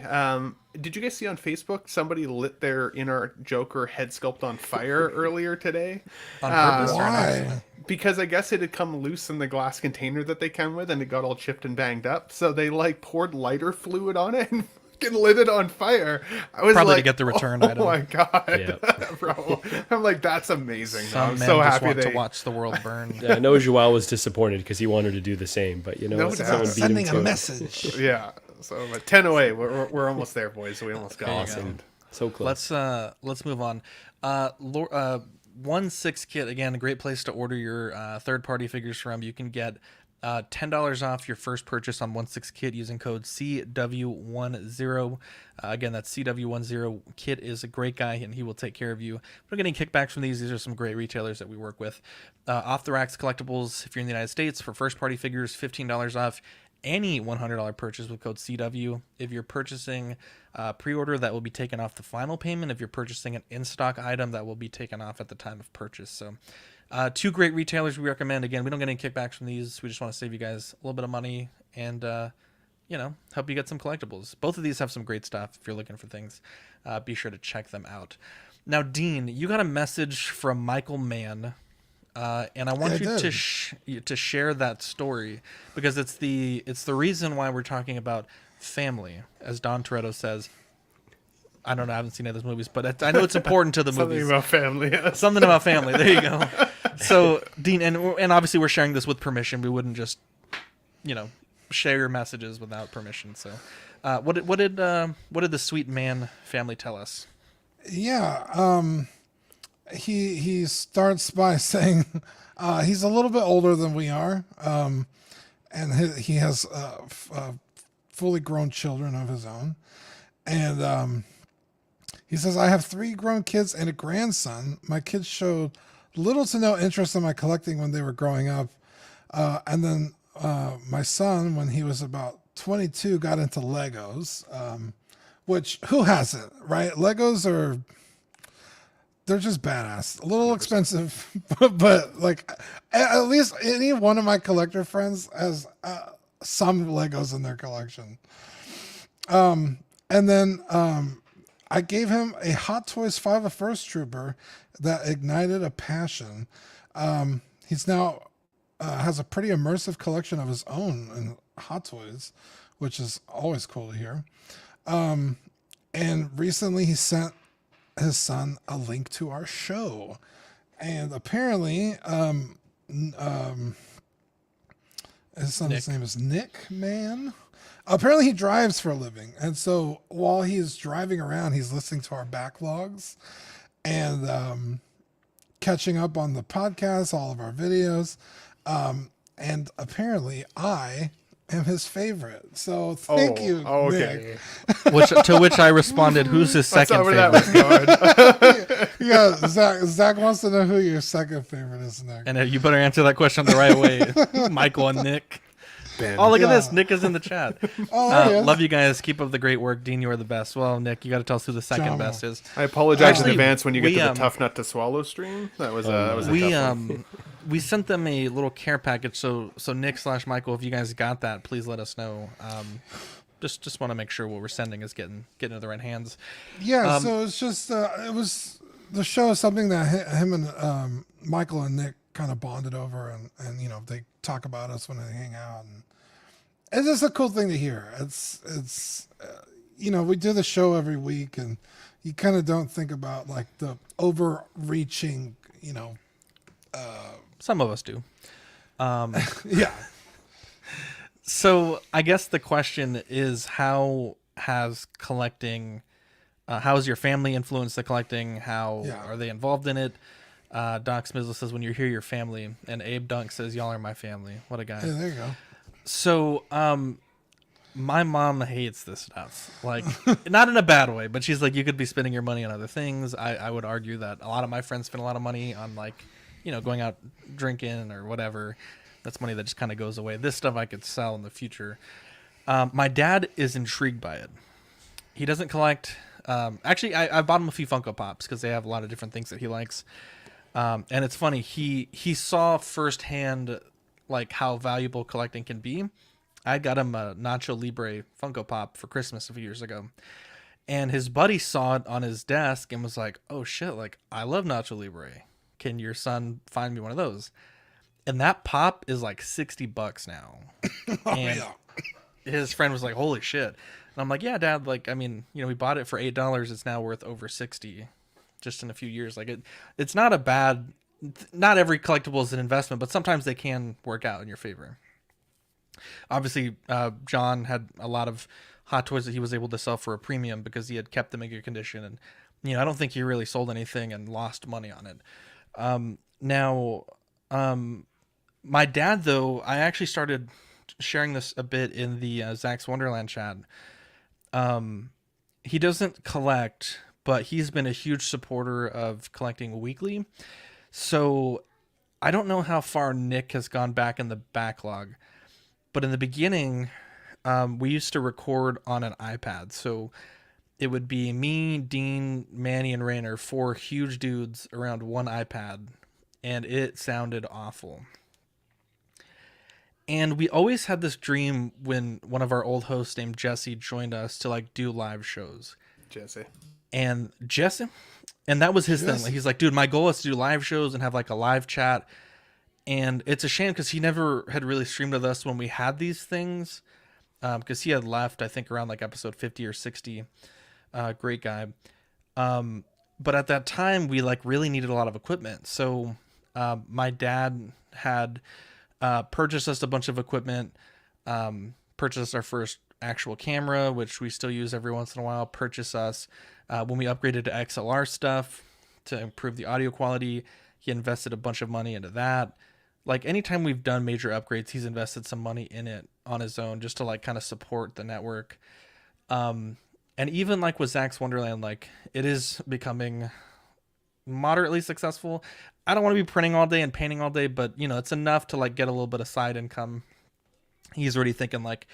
Did you guys see on Facebook somebody lit their inner Joker head sculpt on fire earlier today? On purpose? Why? Because I guess it had come loose in the glass container that they come with, and it got all chipped and banged up. So they poured lighter fluid on it and fucking lit it on fire. I was probably to get the return item. Oh my god, bro! I'm like, that's amazing. Some I'm men so just happy want to watch the world burn. Yeah, I know Joao was disappointed because he wanted to do the same, but someone beat him sending to a it. message. Yeah. So 10 away. We're almost there, boys. We almost got awesome. So close. Let's move on. 16 Kit, again, a great place to order your third-party figures from. You can get $10 off your first purchase on 16 Kit using code CW10. Again, that's CW10. Kit is a great guy, and he will take care of you. We're getting kickbacks from these. These are some great retailers that we work with. Off the Racks Collectibles, if you're in the United States, for first-party figures, $15 off any $100 purchase with code CW. If you're purchasing pre-order, that will be taken off the final payment. If you're purchasing an in-stock item, that will be taken off at the time of purchase. So two great retailers we recommend. Again, we don't get any kickbacks from these. We just want to save you guys a little bit of money and help you get some collectibles. Both of these have some great stuff. If you're looking for things, be sure to check them out. Now, Dean, you got a message from Michael Mann. And I want you to share that story, because it's the reason why we're talking about family, as Don Toretto says. I don't know, I haven't seen any of those movies, but I know it's important to the movies. Something about family. Something about family. There you go. So, Dean, and obviously we're sharing this with permission. We wouldn't just, share your messages without permission. So, what did the sweet man family tell us? Yeah. He starts by saying he's a little bit older than we are. and he has fully grown children of his own. And he says, I have 3 grown kids and a grandson. My kids showed little to no interest in my collecting when they were growing up. And then my son, when he was about 22, got into Legos, which who hasn't, right? Legos they're just badass. A little expensive, but like at least any one of my collector friends has some Legos in their collection. And then I gave him a Hot Toys 5 of First Trooper that ignited a passion. He's now has a pretty immersive collection of his own in Hot Toys, which is always cool to hear. And recently he sent his son a link to our show. And apparently, his son's name is Nick, man. Apparently he drives for a living. And so while he's driving around, he's listening to our backlogs and catching up on the podcast, all of our videos. And apparently I am his favorite. So thank you, okay. Nick. To which I responded, who's his second favorite? Yeah, Zach wants to know who your second favorite is, Nick. And you better answer that question the right way, Michael and Nick. Ben. Oh, look at this. Nick is in the chat. Love you guys. Keep up the great work. Dean, you are the best. Well, Nick, you got to tell us who the second best is. I apologize in advance when you get to the Tough Nut to Swallow stream. That was a tough one. We sent them a little care package. So Nick/Michael, if you guys got that, please let us know. Just want to make sure what we're sending is getting into the right hands. Yeah. So it's just it was the show is something that him and Michael and Nick kind of bonded over, and you know they talk about us when they hang out, and it's just a cool thing to hear. It's you know, we do the show every week, and you kind of don't think about like the overreaching, you know. Some of us do. Yeah. So I guess the question is, how has your family influenced the collecting? How are they involved in it? Doc Smizzle says, when you hear your family, and Abe Dunk says, y'all are my family. What a guy. Yeah, there you go. So, my mom hates this stuff, like not in a bad way, but she's like, you could be spending your money on other things. I would argue that a lot of my friends spend a lot of money on, like, you know, going out drinking or whatever. That's money that just kind of goes away. This stuff I could sell in the future. My dad is intrigued by it. He doesn't collect. Actually, I bought him a few Funko Pops because they have a lot of different things that he likes. And it's funny, he saw firsthand like how valuable collecting can be. I got him a Nacho Libre Funko Pop for Christmas a few years ago, and his buddy saw it on his desk and was like, oh shit, like I love Nacho Libre. Can your son find me one of those? And that pop is like $60 now. And his friend was like, holy shit. And I'm like, yeah, Dad, like, I mean, you know, we bought it for $8. It's now worth over 60 just in a few years. Like it's not a bad, not every collectible is an investment, but sometimes they can work out in your favor. Obviously, John had a lot of Hot Toys that he was able to sell for a premium because he had kept them in good condition. And, you know, I don't think he really sold anything and lost money on it. My dad, though, I actually started sharing this a bit in the Zach's Wonderland chat. He doesn't collect, but he's been a huge supporter of collecting weekly. So I don't know how far Nick has gone back in the backlog, but in the beginning, we used to record on an iPad. So it would be me, Dean, Manny, and Rainer, 4 huge dudes around one iPad, and it sounded awful. And we always had this dream when one of our old hosts named Jesse joined us to like do live shows. And that was his thing. Like, he's like, dude, my goal is to do live shows and have like a live chat. And it's a shame because he never had really streamed with us when we had these things. Because he had left, I think, around like episode 50 or 60. Great guy. But at that time, we like really needed a lot of equipment. So my dad had purchased us a bunch of equipment, purchased our first actual camera, which we still use every once in a while, purchase us when we upgraded to XLR stuff to improve the audio quality. He invested a bunch of money into that. like anytime we've done major upgrades, he's invested some money in it on his own just to like kind of support the network. And even like with Zach's Wonderland, like it is becoming moderately successful. I don't want to be printing all day and painting all day, but you know, it's enough to like get a little bit of side income. He's already thinking like,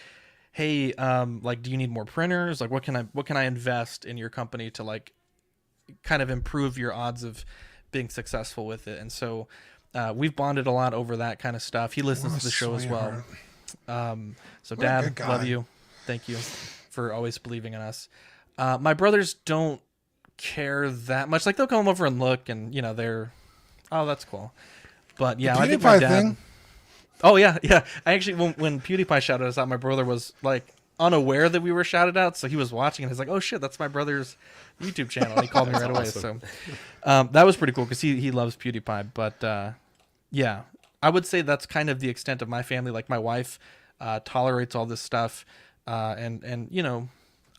hey, like, do you need more printers? Like, what can I invest in your company to like kind of improve your odds of being successful with it? And so we've bonded a lot over that kind of stuff. He listens to the show as well. So Dad, love you. Thank you for always believing in us. My brothers don't care that much. Like, they'll come over and look, and you know, oh, that's cool. But yeah, I think my dad thing. Oh yeah. I actually, when PewDiePie shouted us out, my brother was like unaware that we were shouted out, so he was watching and he's like, "Oh shit, that's my brother's YouTube channel." He called me right away. So that was pretty cool because he loves PewDiePie. But yeah, I would say that's kind of the extent of my family. Like my wife tolerates all this stuff, and you know,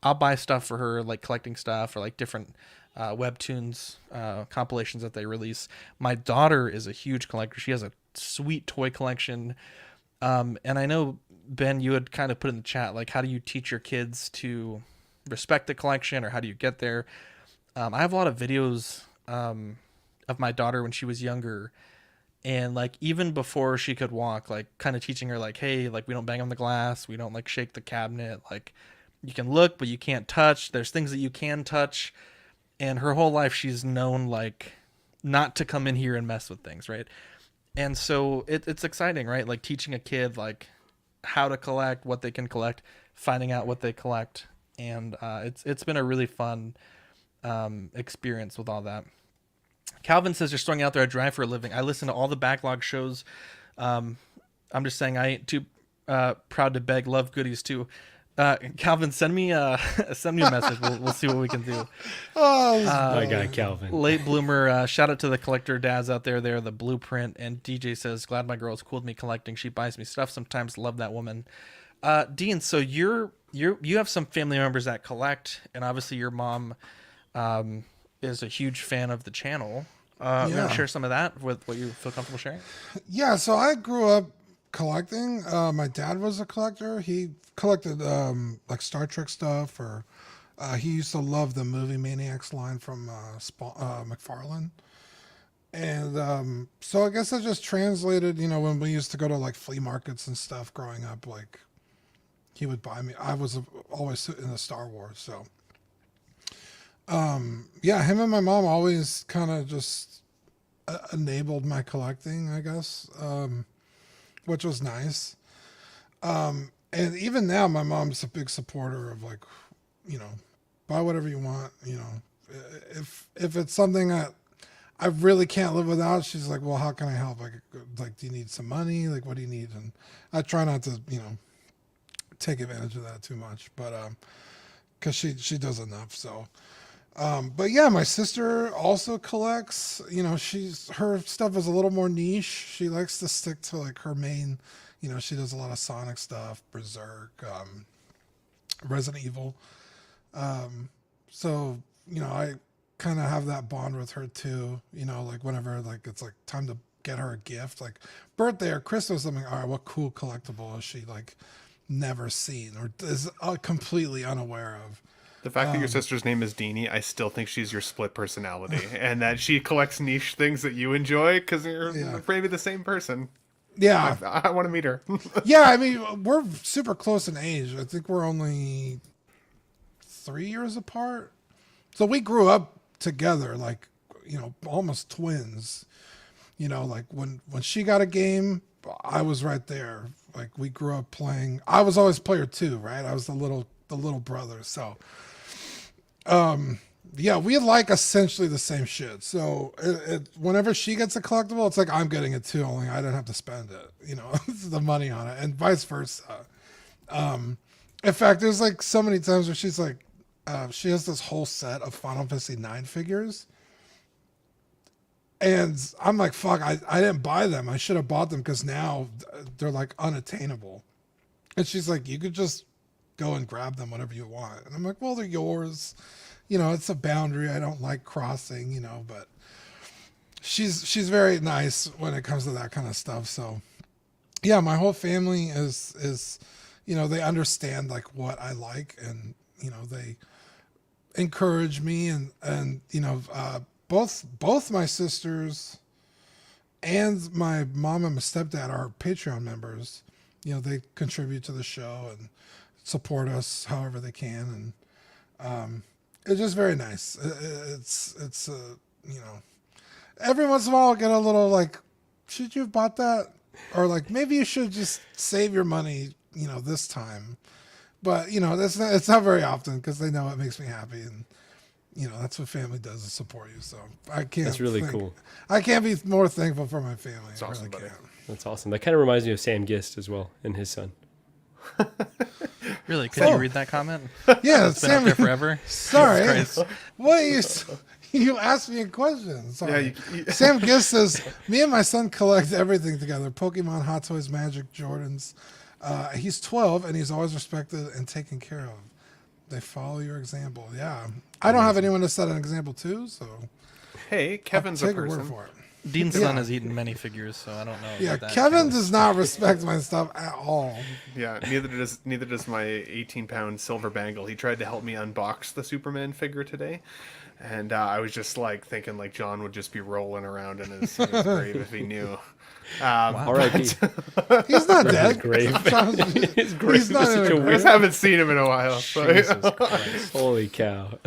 I'll buy stuff for her, like collecting stuff or like different webtoons compilations that they release. My daughter is a huge collector. She has a sweet toy collection, and I know, Ben, you had kind of put in the chat, like, how do you teach your kids to respect the collection, or how do you get there? I have a lot of videos of my daughter when she was younger, and like even before she could walk, like kind of teaching her like, hey, like we don't bang on the glass, we don't like shake the cabinet, like you can look but you can't touch, there's things that you can touch. And her whole life she's known like not to come in here and mess with things, right? And so it's exciting, right? Like teaching a kid like how to collect, what they can collect, finding out what they collect. And it's been a really fun experience with all that. Calvin says, just throwing out there, I drive for a living. I listen to all the backlog shows. I'm just saying I ain't too proud to beg, love goodies too. Calvin, send me a message. We'll see what we can do. My guy, Calvin. Late bloomer. Shout out to the collector dads out there. They're the blueprint. And DJ says, glad my girl's cool with me collecting. She buys me stuff sometimes. Love that woman. Dean, so you have some family members that collect, and obviously your mom is a huge fan of the channel. You want to share some of that with what you feel comfortable sharing? Yeah, so I grew up collecting. My dad was a collector. He collected like Star Trek stuff, or he used to love the Movie Maniacs line from McFarlane. And so I guess I just translated, you know, when we used to go to like flea markets and stuff growing up, like he would buy me. I was always in the Star Wars, so yeah, him and my mom always kind of just enabled my collecting, I guess, which was nice. And even now, my mom's a big supporter of like, you know, buy whatever you want. You know, if it's something that I really can't live without, she's like, well, how can I help? Like, do you need some money? Like, what do you need? And I try not to, you know, take advantage of that too much, but because she does enough. So, but yeah, my sister also collects. You know, her stuff is a little more niche. She likes to stick to like her main. You know, she does a lot of Sonic stuff, Berserk, Resident Evil. So, you know, I kind of have that bond with her too. You know, like whenever like it's like time to get her a gift, like birthday or Christmas, something. All right, what cool collectible is she like never seen or is completely unaware of? The fact that your sister's name is Deanie, I still think she's your split personality, and that she collects niche things that you enjoy because you're maybe the same person. Yeah, I want to meet her. Yeah, I mean, we're super close in age. I think we're only 3 years apart. So we grew up together, like, you know, almost twins. You know, like when she got a game, I was right there. Like we grew up playing. I was always player 2, right? I was the little brother. So, yeah, we like essentially the same shit. So whenever she gets a collectible, it's like I'm getting it too. Only I don't have to spend it, you know, the money on it, and vice versa. In fact, there's like so many times where she's like, she has this whole set of Final Fantasy 9 figures, and I'm like, fuck, I didn't buy them. I should have bought them because now they're like unattainable. And she's like, you could just go and grab them whenever you want. And I'm like, well, they're yours. You know, it's a boundary I don't like crossing, you know, but she's very nice when it comes to that kind of stuff. So yeah, my whole family is they understand like what I like, and they encourage me, and both my sisters and my mom and my stepdad are Patreon members. They contribute to the show and support us however they can, and it's just very nice. It's every once in a while I'll get a little like, should you have bought that? Or like, maybe you should just save your money, this time. But, it's not very often, because they know it makes me happy. And, that's what family does, is support you. So I can't. That's really cool. I can't be more thankful for my family. That's awesome, I really buddy. can't. That's awesome. That kind of reminds me of Sam Gist as well, and his son. Really? Could you read that comment? Yeah, it's been up there forever. Sorry. What you asked me a question. Sorry. Yeah, Sam Gist says, me and my son collect everything together. Pokemon, Hot Toys, Magic, Jordans. He's 12 and he's always respected and taken care of. They follow your example. Yeah. I don't have anyone to set an example to, so. Hey, Kevin's I'll a take person. a word for it. Dean's son has eaten many figures, so I don't know. Yeah, about that. Kevin does not respect my stuff at all. Yeah, neither does my 18-pound silver bangle. He tried to help me unbox the Superman figure today, and I was just like thinking like John would just be rolling around in his grave if he knew. All right, he's not dead. His grave. His grave. He's not I just haven't seen him in a while. So. Jesus Christ. Holy cow.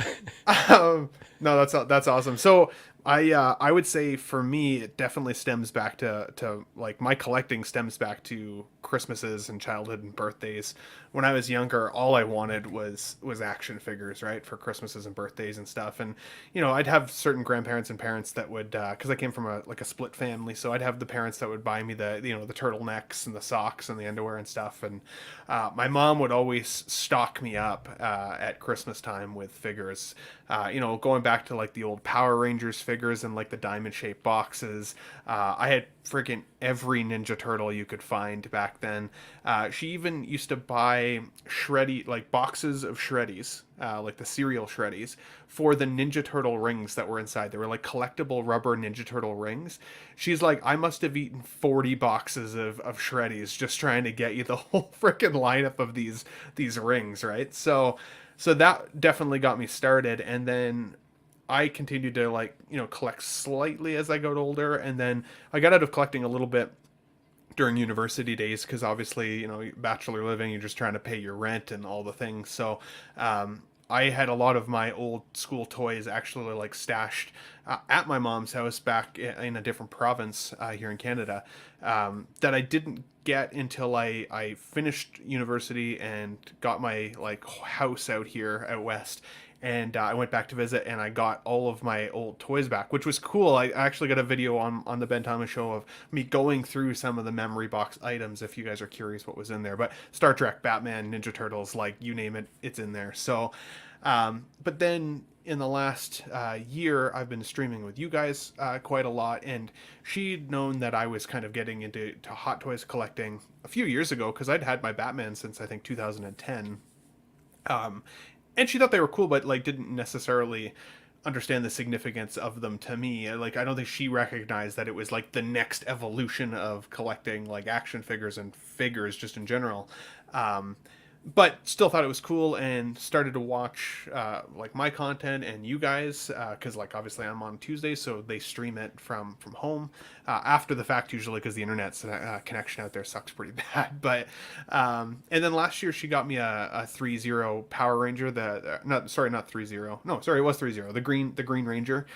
No, that's awesome. So I would say for me, it definitely stems back to like my collecting stems back to Christmases and childhood and birthdays. When I was younger, all I wanted was action figures, right, for Christmases and birthdays and stuff. And I'd have certain grandparents and parents that would, because I came from a split family, so I'd have the parents that would buy me the the turtlenecks and the socks and the underwear and stuff. And my mom would always stock me up at Christmas time with figures. Going back to like the old Power Rangers figures and like the diamond shaped boxes. I had freaking every Ninja Turtle you could find back then. She even used to buy boxes of Shreddies, like the cereal Shreddies, for the Ninja Turtle rings that were inside. They were like collectible rubber Ninja Turtle rings. She's like, I must have eaten 40 boxes of Shreddies just trying to get you the whole freaking lineup of these rings, right? So that definitely got me started, and then I continued to collect slightly as I got older, and then I got out of collecting a little bit during university days because obviously bachelor living, you're just trying to pay your rent and all the things. So I had a lot of my old school toys actually like stashed at my mom's house back in a different province here in Canada that I didn't get until I finished university and got my house out here out west. And I went back to visit, and I got all of my old toys back, which was cool. I actually got a video on the Ben Thomas Show of me going through some of the memory box items, if you guys are curious what was in there. But Star Trek, Batman, Ninja Turtles, like you name it, it's in there. So, but then in the last year, I've been streaming with you guys quite a lot, and she'd known that I was kind of getting into Hot Toys collecting a few years ago, because I'd had my Batman since I think 2010. And she thought they were cool, but didn't necessarily understand the significance of them to me. I don't think she recognized that it was the next evolution of collecting action figures and figures just in general. But still thought it was cool, and started to watch my content and you guys, because obviously I'm on Tuesday, so they stream it from home after the fact usually, because the internet's connection out there sucks pretty bad. But and then last year she got me a 3-0 Power Ranger, it was 3-0, the Green Ranger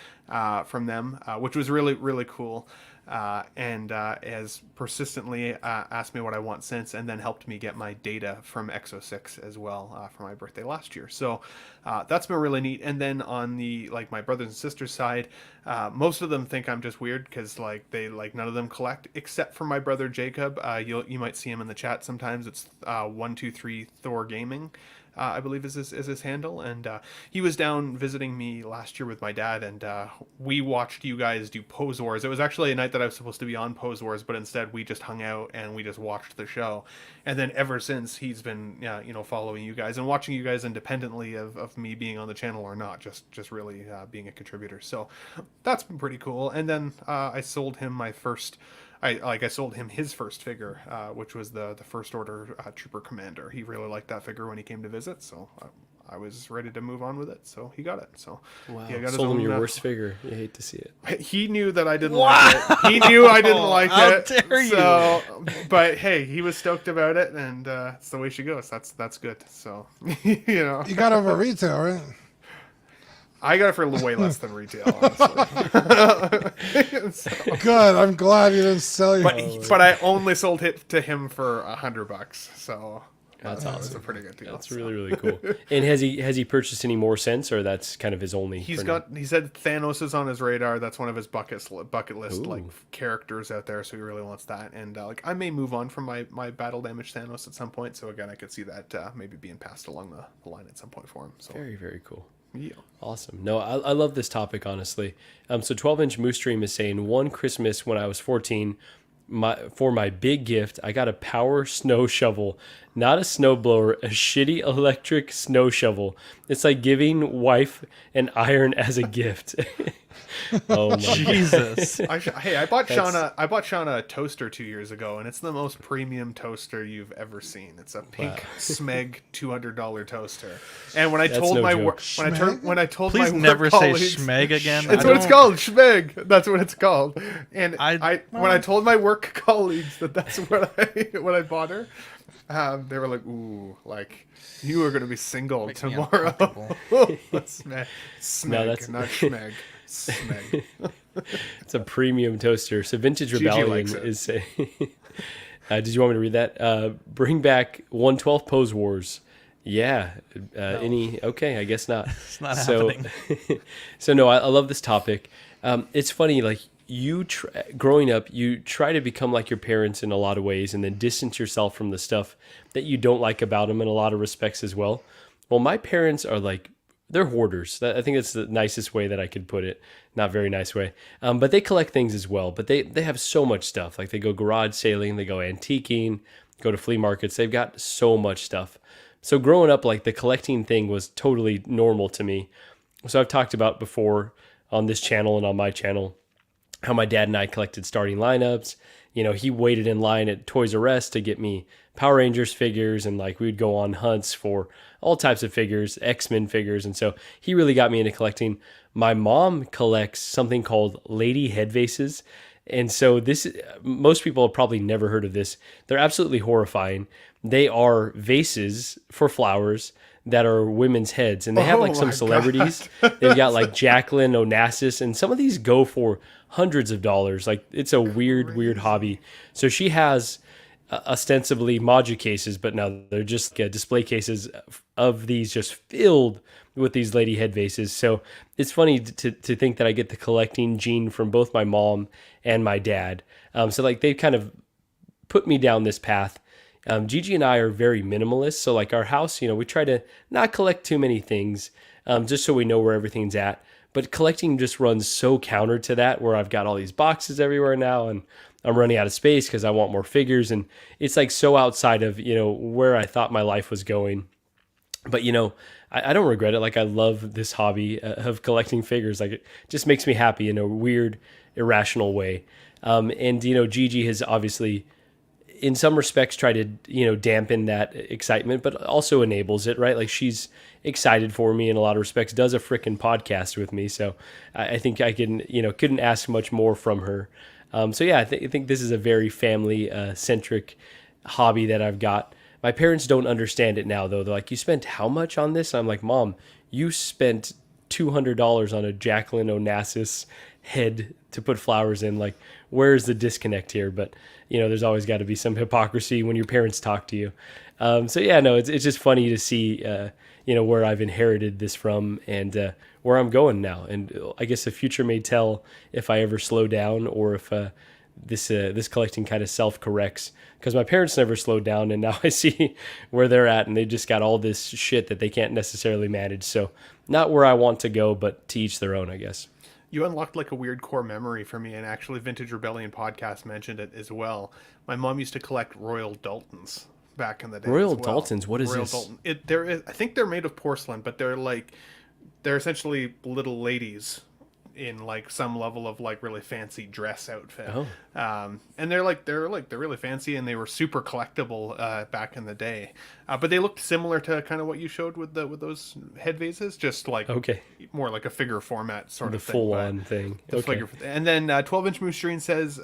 from them, which was really, really cool. And has persistently asked me what I want since, and then helped me get my data from X06 as well for my birthday last year. So that's been really neat. And then on the my brothers and sisters side, most of them think I'm just weird because they none of them collect except for my brother Jacob. You might see him in the chat sometimes. It's 123 Thor Gaming. I believe is his handle, and he was down visiting me last year with my dad, and we watched you guys do Pose Wars. It was actually a night that I was supposed to be on Pose Wars, but instead we just hung out and we just watched the show. And then ever since, he's been following you guys and watching you guys independently of me being on the channel or not, just really being a contributor. So that's been pretty cool. And then I sold him my first. I sold him his first figure, which was the First Order Trooper Commander. He really liked that figure when he came to visit, so I was ready to move on with it. So he got it. So wow, he got sold him your worst figure. You hate to see it. He knew that I didn't like it. He knew I didn't like it. How dare you? So, but hey, he was stoked about it, and it's the way she goes. That's good. So you know, You got over retail, right? I got it for way less than retail, honestly. So, Good. I'm glad you didn't sell your. but I only sold it to him for $100. So That's That's awesome. a pretty good deal. That's really, really cool. And has he purchased any more since, or that's kind of his only? He said Thanos is on his radar. That's one of his bucket list like characters out there. So he really wants that. And like I may move on from my battle damage Thanos at some point. So again, I could see that maybe being passed along the line at some point for him. So very, very cool. Yeah. Awesome. No, I love this topic, honestly. So 12-inch Moose Stream is saying, one Christmas when I was 14, for my big gift, I got a power snow shovel, not a snowblower, a shitty electric snow shovel. It's like giving wife an iron as a gift. Oh my Jesus! I bought Shauna a toaster 2 years ago, and it's the most premium toaster you've ever seen. It's a pink Smeg $200 toaster. And when I told my work, when I told Please my never work say colleagues, Schmeg again. That's what it's called, Schmeg. That's what it's called. And when I told my work colleagues that's what I bought her, they were like, "Ooh, like you are going to be single tomorrow." Smeg, No, not Schmeg. Smeg. It's a premium toaster. So Vintage Rebellion is saying, did you want me to read that? Bring back 1/12 Pose Wars. Yeah. No. Okay, I guess not. It's not happening. So no, I love this topic. It's funny, like growing up, you try to become like your parents in a lot of ways and then distance yourself from the stuff that you don't like about them in a lot of respects as well. Well, my parents are like, they're hoarders. I think that's the nicest way that I could put it. Not very nice way. But they collect things as well. But they have so much stuff. Like they go garage sailing, they go antiquing, go to flea markets. They've got so much stuff. So growing up, like the collecting thing was totally normal to me. So I've talked about before on this channel and on my channel how my dad and I collected starting lineups. You know, he waited in line at Toys R Us to get me Power Rangers figures, and like we'd go on hunts for all types of figures, X-Men figures, and so he really got me into collecting. My mom collects something called lady head vases, and so most people have probably never heard of this. They're absolutely horrifying. They are vases for flowers that are women's heads, and they have like some celebrities. They've got like Jacqueline Onassis, and some of these go for hundreds of dollars. Like it's a weird hobby. So she has ostensibly Maja cases, but now they're just display cases of these just filled with these lady head vases. So it's funny to think that I get the collecting gene from both my mom and my dad. So like they kind of put me down this path. Gigi and I are very minimalist. So like our house, you know, we try to not collect too many things, just so we know where everything's at. But collecting just runs so counter to that, where I've got all these boxes everywhere now and I'm running out of space because I want more figures. And it's like so outside of, you know, where I thought my life was going. But, you know, I don't regret it. Like I love this hobby of collecting figures. Like it just makes me happy in a weird, irrational way. And, you know, Gigi has obviously in some respects try to, you know, dampen that excitement, but also enables it, right? Like she's excited for me in a lot of respects, does a frickin' podcast with me. So I think I can, you know, couldn't ask much more from her. So yeah, I think this is a very family centric hobby that I've got. My parents don't understand it now though. They're like, you spent how much on this? I'm like, Mom, you spent $200 on a Jacqueline Onassis head to put flowers in. Like, where's the disconnect here? But you know, there's always got to be some hypocrisy when your parents talk to you. So yeah, no, it's just funny to see, you know, where I've inherited this from and where I'm going now. And I guess the future may tell if I ever slow down or if this collecting kind of self-corrects, because my parents never slowed down, and now I see where they're at, and they just got all this shit that they can't necessarily manage. So not where I want to go, but to each their own, I guess. You unlocked like a weird core memory for me, and actually Vintage Rebellion podcast mentioned it as well. My mom used to collect Royal Daltons back in the day. Royal Daltons, what is Royal this? Dalton. I think they're made of porcelain, but they're essentially little ladies in like some level of like really fancy dress outfit. Oh. And they're really fancy, and they were super collectible back in the day. But they looked similar to kind of what you showed with those head vases, just like more like a figure format sort of thing. The full on thing. And then 12-inch Mooshreen says,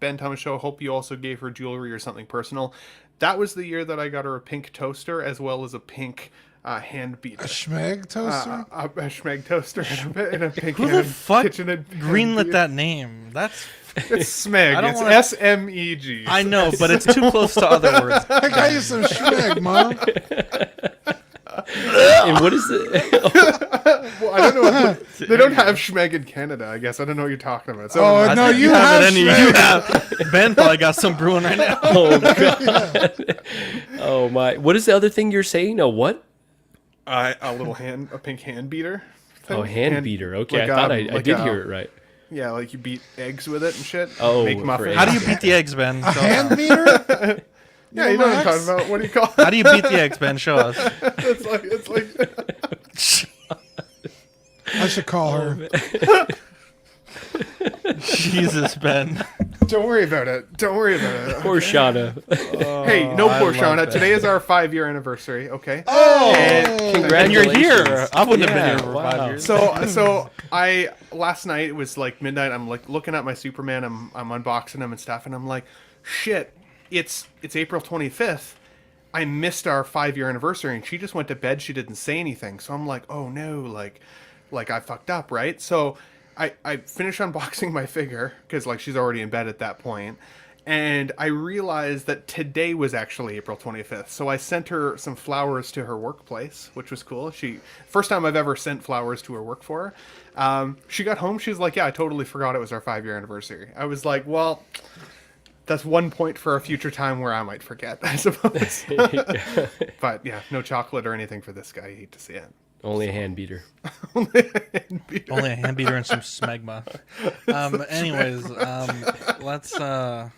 Ben Thomas Show, hope you also gave her jewelry or something personal. That was the year that I got her a pink toaster as well as a pink hand beater. A Schmeg toaster? A Schmeg toaster and a pink Who the fuck KitchenAid greenlit that name? It's Smeg. It's S-M-E-G. I know, but it's too close to other words. I got you some Schmeg, Mom. And what is it? Well, I don't know. They don't have Schmeg in Canada, I guess. I don't know what you're talking about. So no, you have it. You have. Ben probably got some brewing right now. Oh, God. Oh, my. What is the other thing you're saying? A what? A pink hand beater. Thing. Oh, hand beater. Okay, like, I thought I did hear it right. Yeah, like you beat eggs with it and shit. Oh, make muffins. How do you beat the eggs, Ben? A hand beater? Yeah, you know what I'm talking about. What do you call it? How do you beat the eggs, Ben? Show us. It's like. I should call her. Jesus, Ben. Don't worry about it. Poor Shauna. Hey, no poor Shauna. Today is our 5-year anniversary. Okay. Oh, congratulations! And you're here. I wouldn't have been here for 5 years. So I last night, it was like midnight. I'm like looking at my Superman. I'm unboxing him and stuff, and I'm like, shit. It's April 25th. I missed our 5-year anniversary, and she just went to bed. She didn't say anything. So I'm like, oh no, like I fucked up, right? So I finished unboxing my figure because like she's already in bed at that point, and I realized that today was actually April 25th. So I sent her some flowers to her workplace, which was cool. First time I've ever sent flowers to her work for her. She got home. She was like, yeah, I totally forgot it was our 5-year anniversary. I was like, well, that's 1 point for a future time where I might forget, I suppose. But yeah, no chocolate or anything for this guy. You hate to see it. Only a hand beater. Only a hand beater and some smegma. Anyways, let's. Are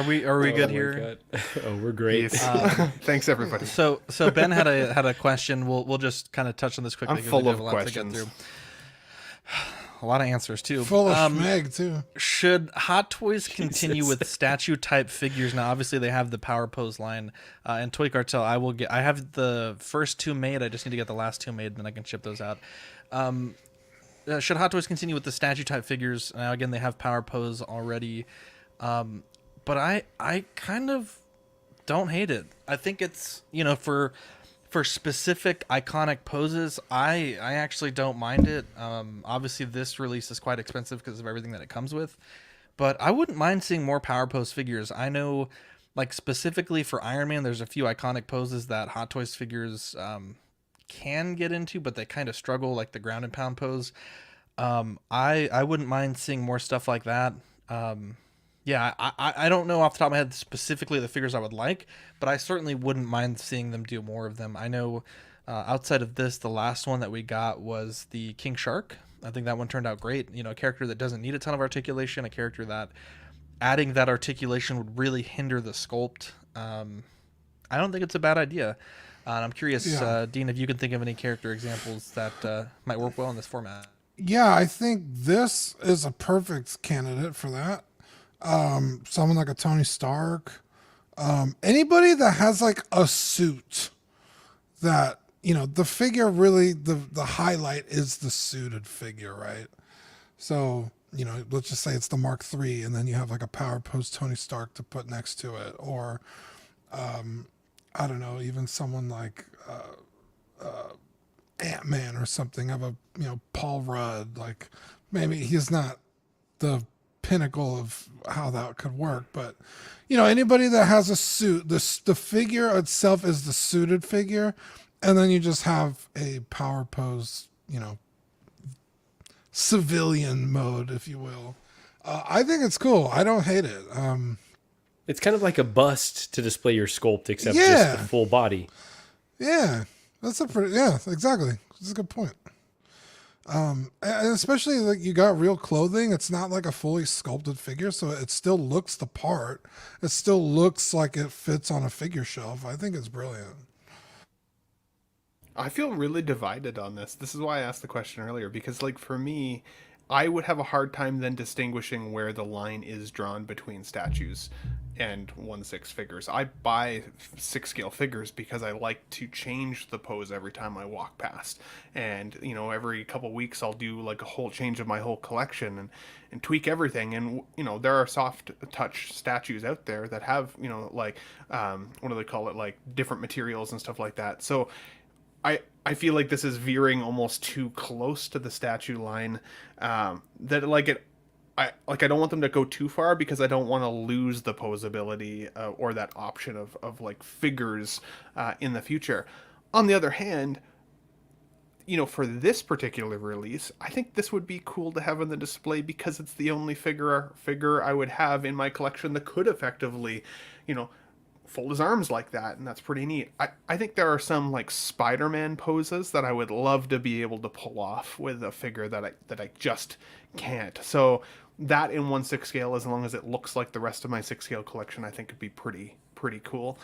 we good here? God. Oh, we're great. Thanks everybody. So Ben had a question. We'll just kind of touch on this quickly. I'm full of questions. A lot of answers too. Full of Schmeg too. Should Hot Toys continue with statue type figures? Now, obviously, they have the Power Pose line and Toy Cartel. I have the first 2 made. I just need to get the last 2 made, and then I can ship those out. Should Hot Toys continue with the statue type figures? Now, again, they have Power Pose already, but I kind of don't hate it. I think it's for specific iconic poses, I actually don't mind it. Obviously, this release is quite expensive because of everything that it comes with, but I wouldn't mind seeing more Power Pose figures. I know, like specifically for Iron Man, there's a few iconic poses that Hot Toys figures can get into, but they kind of struggle, like the ground and pound pose. I wouldn't mind seeing more stuff like that. Yeah, I don't know off the top of my head specifically the figures I would like, but I certainly wouldn't mind seeing them do more of them. I know outside of this, the last one that we got was the King Shark. I think that one turned out great. A character that doesn't need a ton of articulation, a character that adding that articulation would really hinder the sculpt. I don't think it's a bad idea. And I'm curious, Dean, if you can think of any character examples that might work well in this format. Yeah, I think this is a perfect candidate for that. Someone like a Tony Stark, anybody that has like a suit that, the figure really, the highlight is the suited figure, right? So, let's just say it's the Mark III, and then you have like a Power Pose Tony Stark to put next to it. Or, I don't know, even someone like, Ant-Man or something. Have a, Paul Rudd, like maybe he's not the pinnacle of how that could work, but anybody that has a suit, the figure itself is the suited figure, and then you just have a Power Pose, civilian mode, if you will. I think it's cool. I don't hate it. It's kind of like a bust to display your sculpt, except just the full body. Yeah, that's exactly. That's a good point. And especially like you got real clothing. It's not like a fully sculpted figure, so it still looks the part. It still looks like it fits on a figure shelf. I think it's brilliant. I feel really divided on this. This is why I asked the question earlier, because like for me, I would have a hard time then distinguishing where the line is drawn between statues and 1/6 figures. I buy 6 scale figures because I like to change the pose every time I walk past. And, you know, every couple weeks I'll do like a whole change of my whole collection and tweak everything. And, you know, there are soft touch statues out there that have, you know, like, what do they call it? Like different materials and stuff like that. So I feel like this is veering almost too close to the statue line, that like it, I don't want them to go too far because I don't want to lose the posability or that option of like figures in the future. On the other hand, you know, for this particular release, I think this would be cool to have in the display because it's the only figure I would have in my collection that could effectively, you know, fold his arms like that, and that's pretty neat. I think there are some like Spider-Man poses that I would love to be able to pull off with a figure that I just can't. So that in 1/6 scale, as long as it looks like the rest of my 6 scale collection, I think it'd be pretty cool.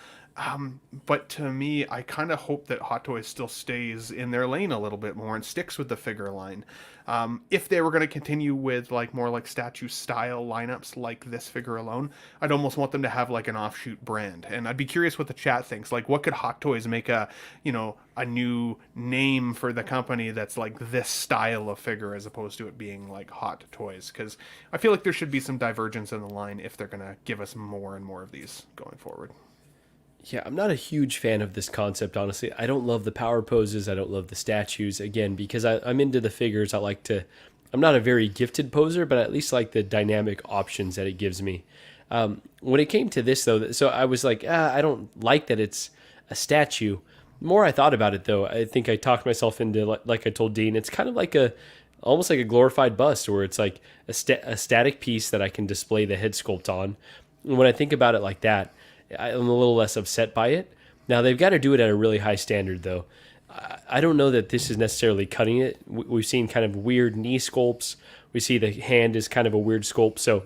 But to me, I kind of hope that Hot Toys still stays in their lane a little bit more and sticks with the figure line. If they were going to continue with like more like statue style lineups like this figure alone, I'd almost want them to have like an offshoot brand. And I'd be curious what the chat thinks. Like, what could Hot Toys make a new name for the company that's like this style of figure as opposed to it being like Hot Toys? Because I feel like there should be some divergence in the line if they're going to give us more and more of these going forward. Yeah, I'm not a huge fan of this concept, honestly. I don't love the power poses. I don't love the statues, again, because I'm into the figures. I'm not a very gifted poser, but I at least like the dynamic options that it gives me. When it came to this, though, so I was like, I don't like that it's a statue. The more I thought about it, though, I think I talked myself into, like I told Dean, it's kind of like almost like a glorified bust, where it's like a static piece that I can display the head sculpt on. And when I think about it like that, I'm a little less upset by it. Now, they've got to do it at a really high standard, though. I don't know that this is necessarily cutting it. We've seen kind of weird knee sculpts. We see the hand is kind of a weird sculpt. So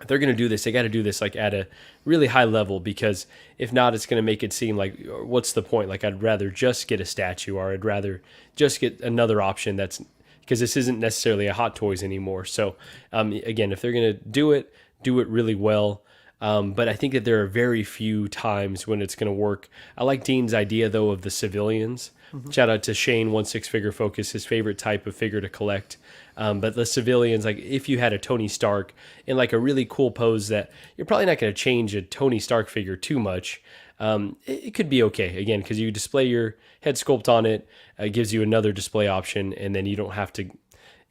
if they're going to do this, they got to do this like at a really high level, because if not, it's going to make it seem like, what's the point? Like, I'd rather just get a statue, or I'd rather just get another option because this isn't necessarily a Hot Toys anymore. So again, if they're going to do it really well. But I think that there are very few times when it's going to work. I like Dean's idea, though, of the civilians. Mm-hmm. Shout out to Shane, 1/6 Figure Focus, his favorite type of figure to collect. But the civilians, like if you had a Tony Stark in like a really cool pose that you're probably not going to change a Tony Stark figure too much, it could be okay. Again, because you display your head sculpt on it, it gives you another display option, and then you don't have to,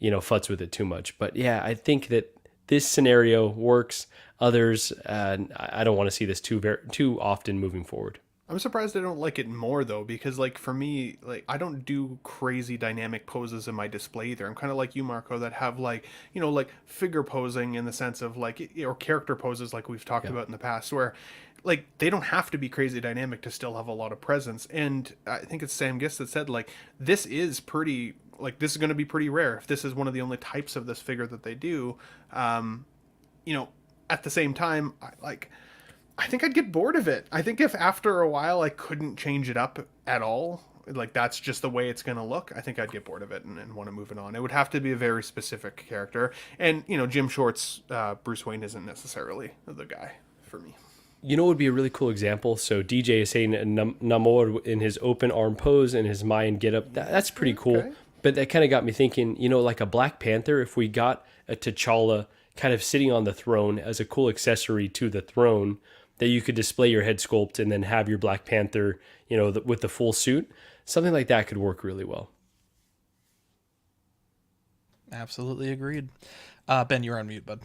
futz with it too much. But yeah, I think that this scenario works. Others, I don't want to see this too often moving forward. I'm surprised I don't like it more, though, because like for me, like I don't do crazy dynamic poses in my display either. I'm kind of like you, Marco, that have like, like figure posing in the sense of like, or character poses like we've talked about in the past, where like they don't have to be crazy dynamic to still have a lot of presence. And I think it's Sam Gist that said like this is pretty, like this is going to be pretty rare if this is one of the only types of this figure that they do. At the same time, I think I'd get bored of it. I think if after a while I couldn't change it up at all, like that's just the way it's going to look, I think I'd get bored of it and want to move it on. It would have to be a very specific character. And, Jim Short's Bruce Wayne isn't necessarily the guy for me. It would be a really cool example. So DJ is saying Namor in his open arm pose and his Mayan getup. That's pretty cool. Okay. But that kind of got me thinking, like a Black Panther, if we got a T'Challa kind of sitting on the throne as a cool accessory to the throne, that you could display your head sculpt and then have your Black Panther, with the full suit. Something like that could work really well. Absolutely agreed. Ben, you're on mute, bud.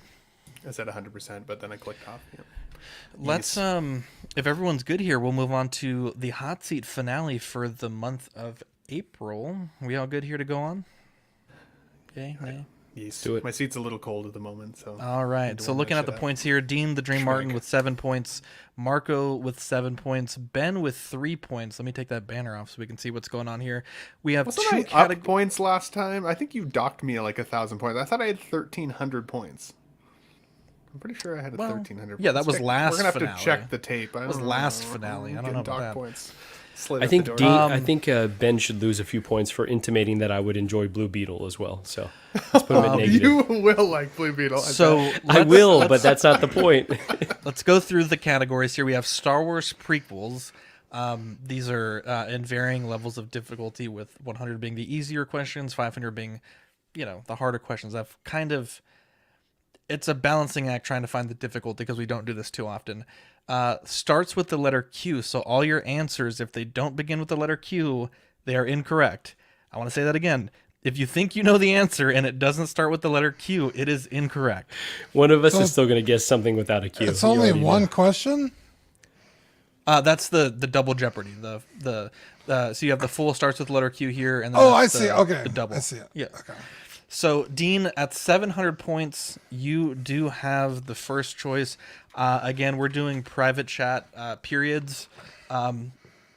I said 100%, but then I clicked off. Yeah. Let's, if everyone's good here, we'll move on to the hot seat finale for the month of April. Are we all good here to go on? Okay. Yes. Do it. My seat's a little cold at the moment, so. All right. So looking at the points here, Dean the Dream Martin with 7 points, Marco with 7 points, Ben with 3 points. Let me take that banner off so we can see what's going on here. We have Wasn't I up points last time? I think you docked me like 1,000 points. I thought I had 1,300 points. I'm pretty sure I had 1,300 points. Yeah, that was last finale. We're going to have finale. to check the tape. That was last finale. I don't know about that. Points. Slid I out think the door. Dean, I think Ben should lose a few points for intimating that I would enjoy Blue Beetle as well. So let's put him at negative. You will like Blue Beetle. So I will, but that's not the point. Let's go through the categories here. We have Star Wars prequels. These are in varying levels of difficulty, with 100 being the easier questions, 500 being, the harder questions. It's a balancing act trying to find the difficulty because we don't do this too often. Starts with the letter Q. So all your answers, if they don't begin with the letter Q, they are incorrect. I want to say that again. If you think you know the answer and it doesn't start with the letter Q, it is incorrect. One of us is still going to guess something without a Q. It's only one question? That's the double Jeopardy. So you have the full starts with the letter Q here, and then I see. Okay, the double. I see it. Yeah. Okay. So Dean, at 700 points, you do have the first choice. Again, we're doing private chat periods, and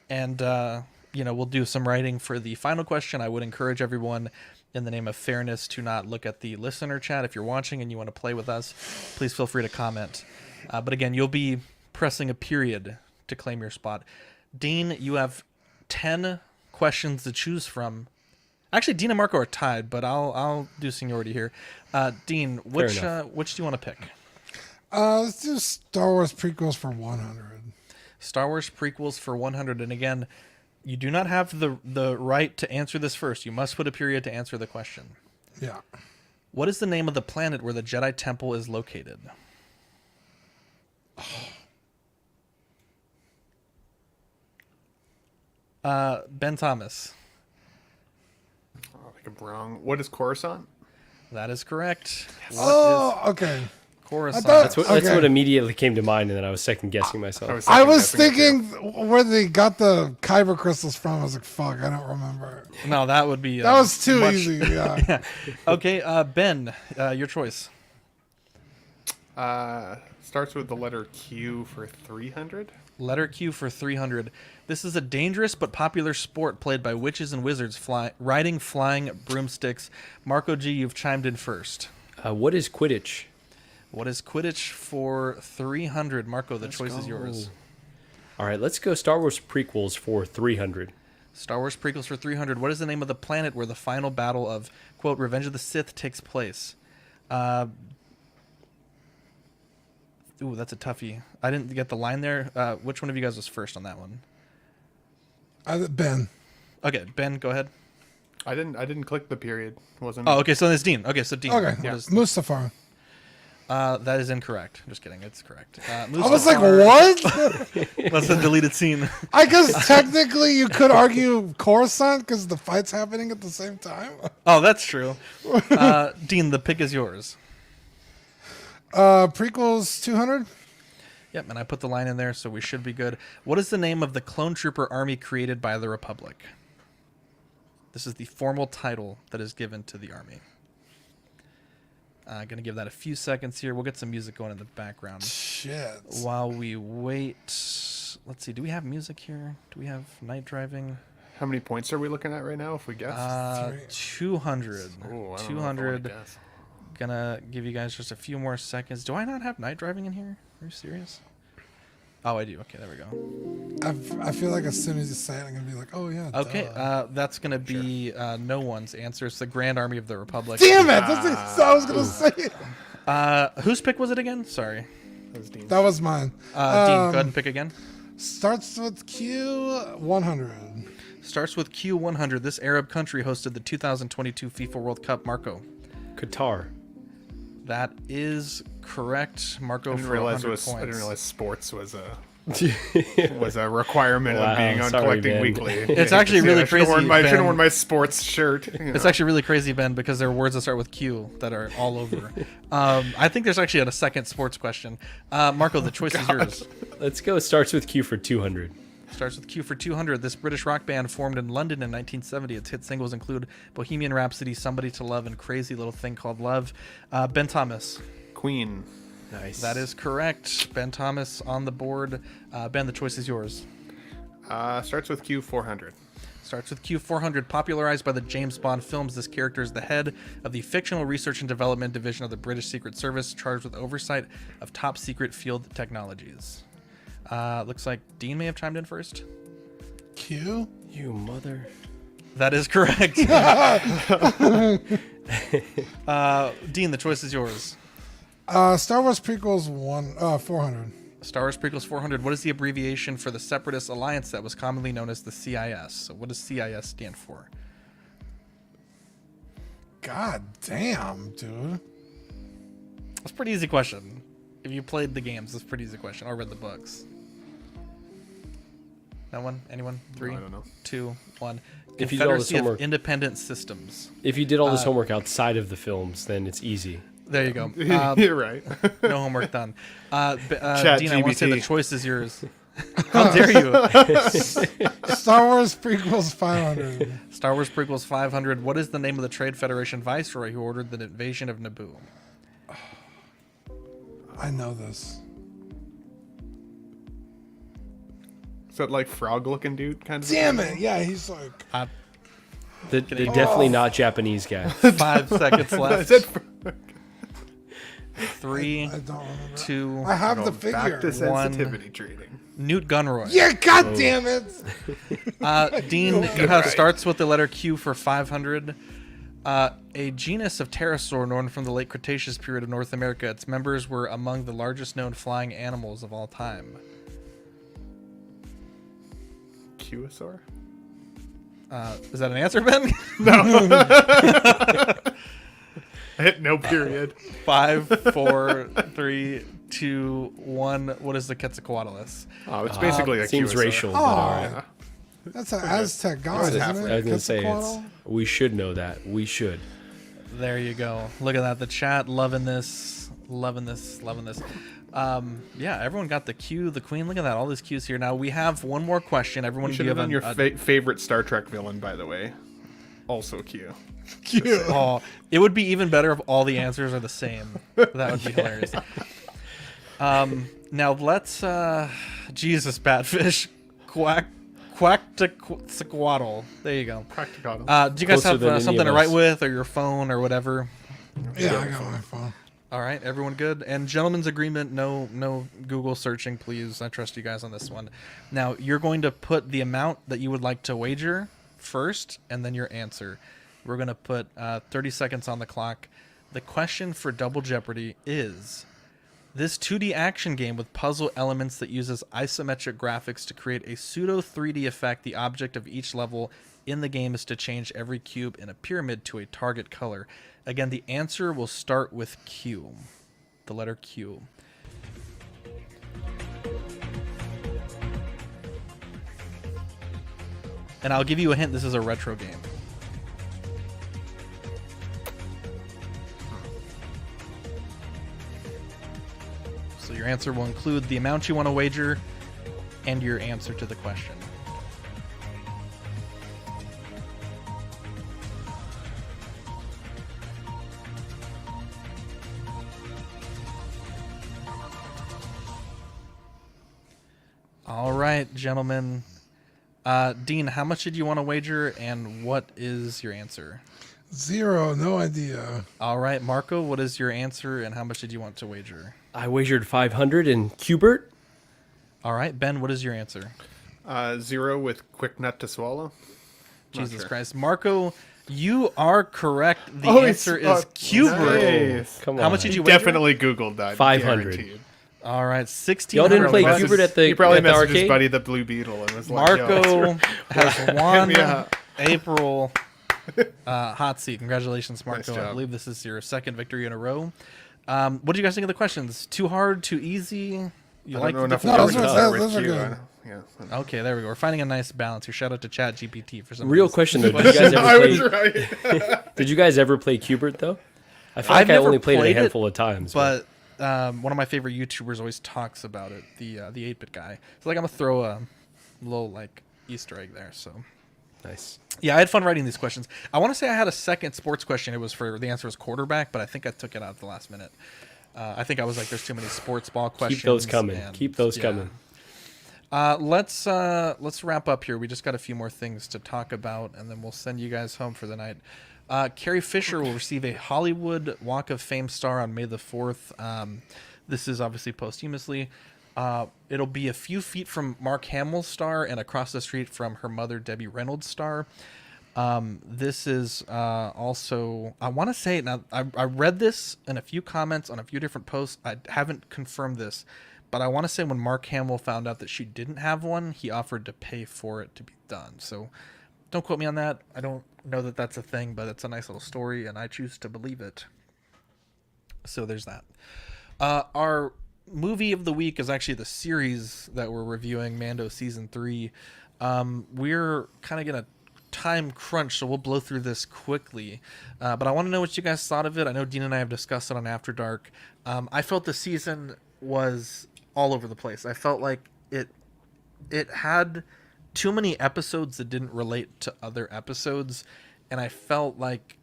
we'll do some writing for the final question. I would encourage everyone, in the name of fairness, to not look at the listener chat. If you're watching and you want to play with us, please feel free to comment. But again, you'll be pressing a period to claim your spot. Dean, you have 10 questions to choose from. Actually, Dean and Marco are tied, but I'll do seniority here. Dean, which do you want to pick? Let's do Star Wars prequels for 100. Star Wars prequels for 100. And again, you do not have the right to answer this first. You must put a period to answer the question. Yeah. What is the name of the planet where the Jedi Temple is located? Ben Thomas. I think I'm wrong. What is Coruscant? That is correct. Okay. Coruscant. That's what immediately came to mind, and then I was second guessing myself. I was thinking where they got the kyber crystals from. I was like, fuck, I don't remember. No, that would be... that was too easy, yeah. Okay, Ben, your choice. Starts with the letter Q for 300. Letter Q for 300. This is a dangerous but popular sport played by witches and wizards riding flying broomsticks. Marco G, you've chimed in first. What is Quidditch? What is Quidditch for 300? Marco, the choice is yours. All right, let's go Star Wars prequels for 300. Star Wars prequels for 300. What is the name of the planet where the final battle of, quote, Revenge of the Sith takes place? Ooh, that's a toughie. I didn't get the line there. Which one of you guys was first on that one? Ben. Okay, Ben, go ahead. I didn't click the period. Wasn't. Oh, okay. So it's Dean. Okay, so Dean. Okay. Yeah. Mustafar. That is incorrect. Just kidding. It's correct. I was like, what? That's a deleted scene. I guess technically you could argue Coruscant because the fight's happening at the same time. Oh, that's true. Dean, the pick is yours. Prequels 200. Yep, and I put the line in there, so we should be good. What is the name of the clone trooper army created by the Republic? This is the formal title that is given to the army. Gonna give that a few seconds here. We'll get some music going in the background. Shit. While we wait, let's see. Do we have music here? Do we have night driving? How many points are we looking at right now? If we guess, 200. Ooh, 200. Gonna give you guys just a few more seconds. Do I not have night driving in here? Are you serious? Oh, I do. Okay, there we go. I feel like as soon as you say it, I'm gonna be like, oh yeah. Okay, that's gonna be no one's answer. It's the Grand Army of the Republic. Damn it! That's what I was gonna say. Whose pick was it again? Sorry. That was mine. Dean, go ahead and pick again. Starts with Q100. Starts with Q100. This Arab country hosted the 2022 FIFA World Cup. Marco. Qatar. That is correct, Marco. I didn't for realize 100 points. I didn't realize sports was a requirement of being on sorry, Collecting Ben. Weekly. It's actually really crazy. I should have worn my sports shirt. It's actually really crazy, Ben, because there are words that start with Q that are all over. I think there's actually a second sports question. Marco, the choice is yours. Let's go. Starts with Q for 200. Starts with Q for 200. This British rock band formed in London in 1970. Its hit singles include Bohemian Rhapsody, Somebody to Love, and Crazy Little Thing Called Love. Ben Thomas. Queen. Nice. That is correct. Ben Thomas on the board. Ben, the choice is yours. Starts with Q400. Starts with Q400. Popularized by the James Bond films, this character is the head of the Fictional Research and Development Division of the British Secret Service, charged with oversight of top secret field technologies. Looks like Dean may have chimed in first. Q? You mother. That is correct. Dean, the choice is yours. Star Wars prequels 400. Star Wars prequels 400. What is the abbreviation for the Separatist Alliance that was commonly known as the CIS? So what does CIS stand for? God damn, dude. That's a pretty easy question. If you played the games, it's a pretty easy question. Or read the books. No one? Anyone? 3, No, I don't know. 2, 1. If you did all this Confederacy of homework- Independent Systems. If you did all this homework outside of the films, then it's easy. There you go. You're right. No homework done. Dean, I want to say GPT. the choice is yours. How dare you? Star Wars prequels 500. Star Wars prequels 500. What is the name of the Trade Federation viceroy who ordered the invasion of Naboo? I know this. Is that like frog-looking dude kind of? Damn it! Yeah, he's like. The definitely not Japanese guy. 5 seconds I left. said frog. 3, I don't remember. 2, I have the Back figure. to sensitivity training. Newt Gunroy. Yeah, god damn it! Dean, you have starts with the letter Q for 500. A genus of pterosaur known from the late Cretaceous period of North America. Its members were among the largest known flying animals of all time. Qosaur? Is that an answer, Ben? I hit no period. 5, 4, 3, 2, 1. What is the Quetzalcoatlus? Oh, it's basically a Seems Qosaur. racial, but Oh. all right. That's an Aztec god, It's isn't halfway. it? I was going to say, Quetzalcoatl? we should know that. We should. There you go. Look at that. The chat loving this. Loving this. Loving this. Yeah, everyone got the Q, the Queen. Look at that. All these Qs here. Now, we have one more question. Everyone You should give have done your a favorite Star Trek villain, by the way. Also Q. Cute. Oh, it would be even better if all the answers are the same. That would be hilarious. Now let's Jesus Batfish Quacktaquatl. There you go. Quacktaquatl. Do you guys Closer have than any something of to write us. with, or your phone, or whatever? Yeah, I got my phone. All right, everyone good? And gentlemen's agreement, no Google searching, please. I trust you guys on this one. Now, you're going to put the amount that you would like to wager first, and then your answer. We're going to put 30 seconds on the clock. The question for Double Jeopardy is, this 2D action game with puzzle elements that uses isometric graphics to create a pseudo 3D effect, the object of each level in the game is to change every cube in a pyramid to a target color. Again, the answer will start with Q, the letter Q. And I'll give you a hint, this is a retro game. So your answer will include the amount you want to wager and your answer to the question. All right, gentlemen. Dean, how much did you want to wager, and what is your answer? 0, no idea. All right, Marco, what is your answer, and how much did you want to wager? I wagered 500 in Qbert. All right, Ben, what is your answer? 0 with quick nut to swallow. Jesus Christ. Marco, you are correct. The Oh, answer is Qbert. Nice. Come How on. much did He you wager? definitely Googled that. 500. guaranteed. All right, 16. Y'all didn't play Messaged- Qbert at the He probably at the messaged his arcade? buddy, the Blue Beetle, and was like, Marco has won me up. April hot seat. Congratulations, Marco. Nice I job. believe this is your second victory in a row. What do you guys think of the questions? Too hard, too easy? You I like don't know the enough No, different- those are- start with those are Q. good. Yeah. Okay, there we go. We're finding a nice balance here. Shout out to ChatGPT for some Real reason. question though, did you guys I ever was play? right. Did you guys ever play Qbert though? I feel I've like I never only played it played a handful of times. But one of my favorite YouTubers always talks about it. The 8-bit guy. So like I'm gonna throw a little like Easter egg there. So nice. yeah, I had fun writing these questions. I want to say I had a second sports question. It was for the answer was quarterback, but I think I took it out at the last minute. I think I was like, there's too many sports ball questions. Keep those coming. and, Keep those yeah. coming. Let's wrap up here. We just got a few more things to talk about, and then we'll send you guys home for the night. Carrie Fisher will receive a Hollywood Walk of Fame star on May the 4th. This is obviously posthumously. It'll be a few feet from Mark Hamill's star and across the street from her mother, Debbie Reynolds' star. This is also, I want to say, now I read this in a few comments on a few different posts. I haven't confirmed this, but I want to say when Mark Hamill found out that she didn't have one, he offered to pay for it to be done. So don't quote me on that. I don't know that that's a thing, but it's a nice little story, and I choose to believe it. So there's that. Our movie of the week is actually the series that we're reviewing, Mando Season 3. We're kind of going to time crunch, so we'll blow through this quickly. But I want to know what you guys thought of it. I know Dean and I have discussed it on After Dark. I felt the season was all over the place. I felt like it had too many episodes that didn't relate to other episodes, and I felt like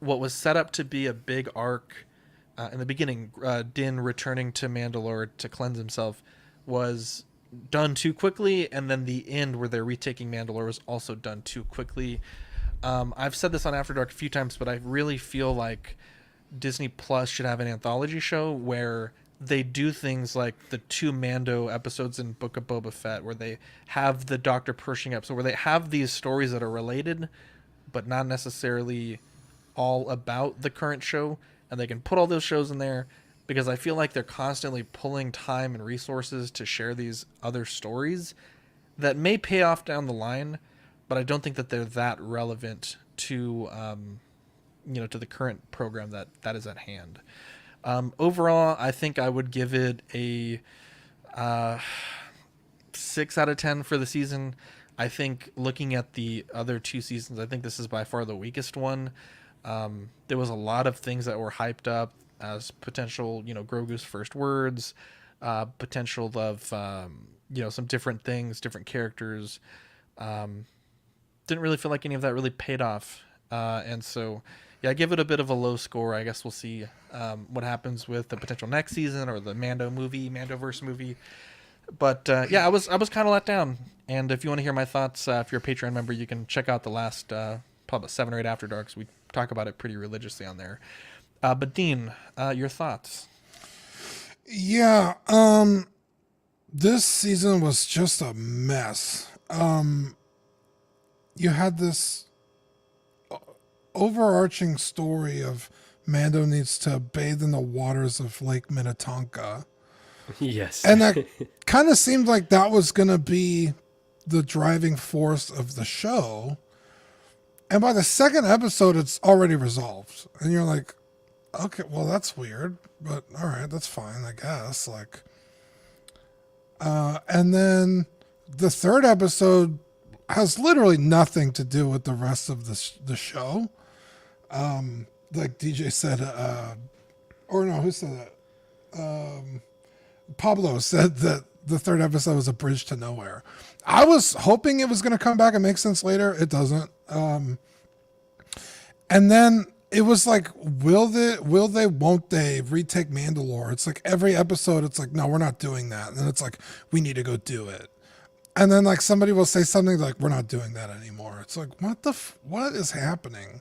what was set up to be a big arc in the beginning, Din returning to Mandalore to cleanse himself, was done too quickly, and then the end where they're retaking Mandalore was also done too quickly. I've said this on After Dark a few times, but I really feel like Disney Plus should have an anthology show where they do things like the 2 Mando episodes in Book of Boba Fett, where they have the Dr. Pershing episode, where they have these stories that are related, but not necessarily all about the current show, and they can put all those shows in there, because I feel like they're constantly pulling time and resources to share these other stories that may pay off down the line, but I don't think that they're that relevant to, to the current program that is at hand. Overall, I think I would give it a 6 out of 10 for the season. I think looking at the other 2 seasons, I think this is by far the weakest one. There was a lot of things that were hyped up as potential, Grogu's first words, potential of, some different things, different characters. Didn't really feel like any of that really paid off. And so, I give it a bit of a low score. I guess we'll see what happens with the potential next season or the Mandoverse movie. But I was kind of let down. And if you want to hear my thoughts, if you're a Patreon member, you can check out the last probably 7 or 8 After Darks. We talk about it pretty religiously on there. But Dean, your thoughts? Yeah, this season was just a mess. You had this overarching story of Mando needs to bathe in the waters of Lake Minnetonka. Yes. And that kind of seemed like that was going to be the driving force of the show. And by the second episode, it's already resolved. And you're like, okay, well, that's weird, but all right, that's fine, I guess. And then the third episode has literally nothing to do with the rest of the show. Like DJ said, or no, who said that? Pablo said that the third episode was a bridge to nowhere. I was hoping it was going to come back and make sense later. It doesn't. And then it was like, won't they retake Mandalore? It's like every episode, it's like, no, we're not doing that. And then it's like, we need to go do it. And then like somebody will say something like, we're not doing that anymore. It's like, what is happening?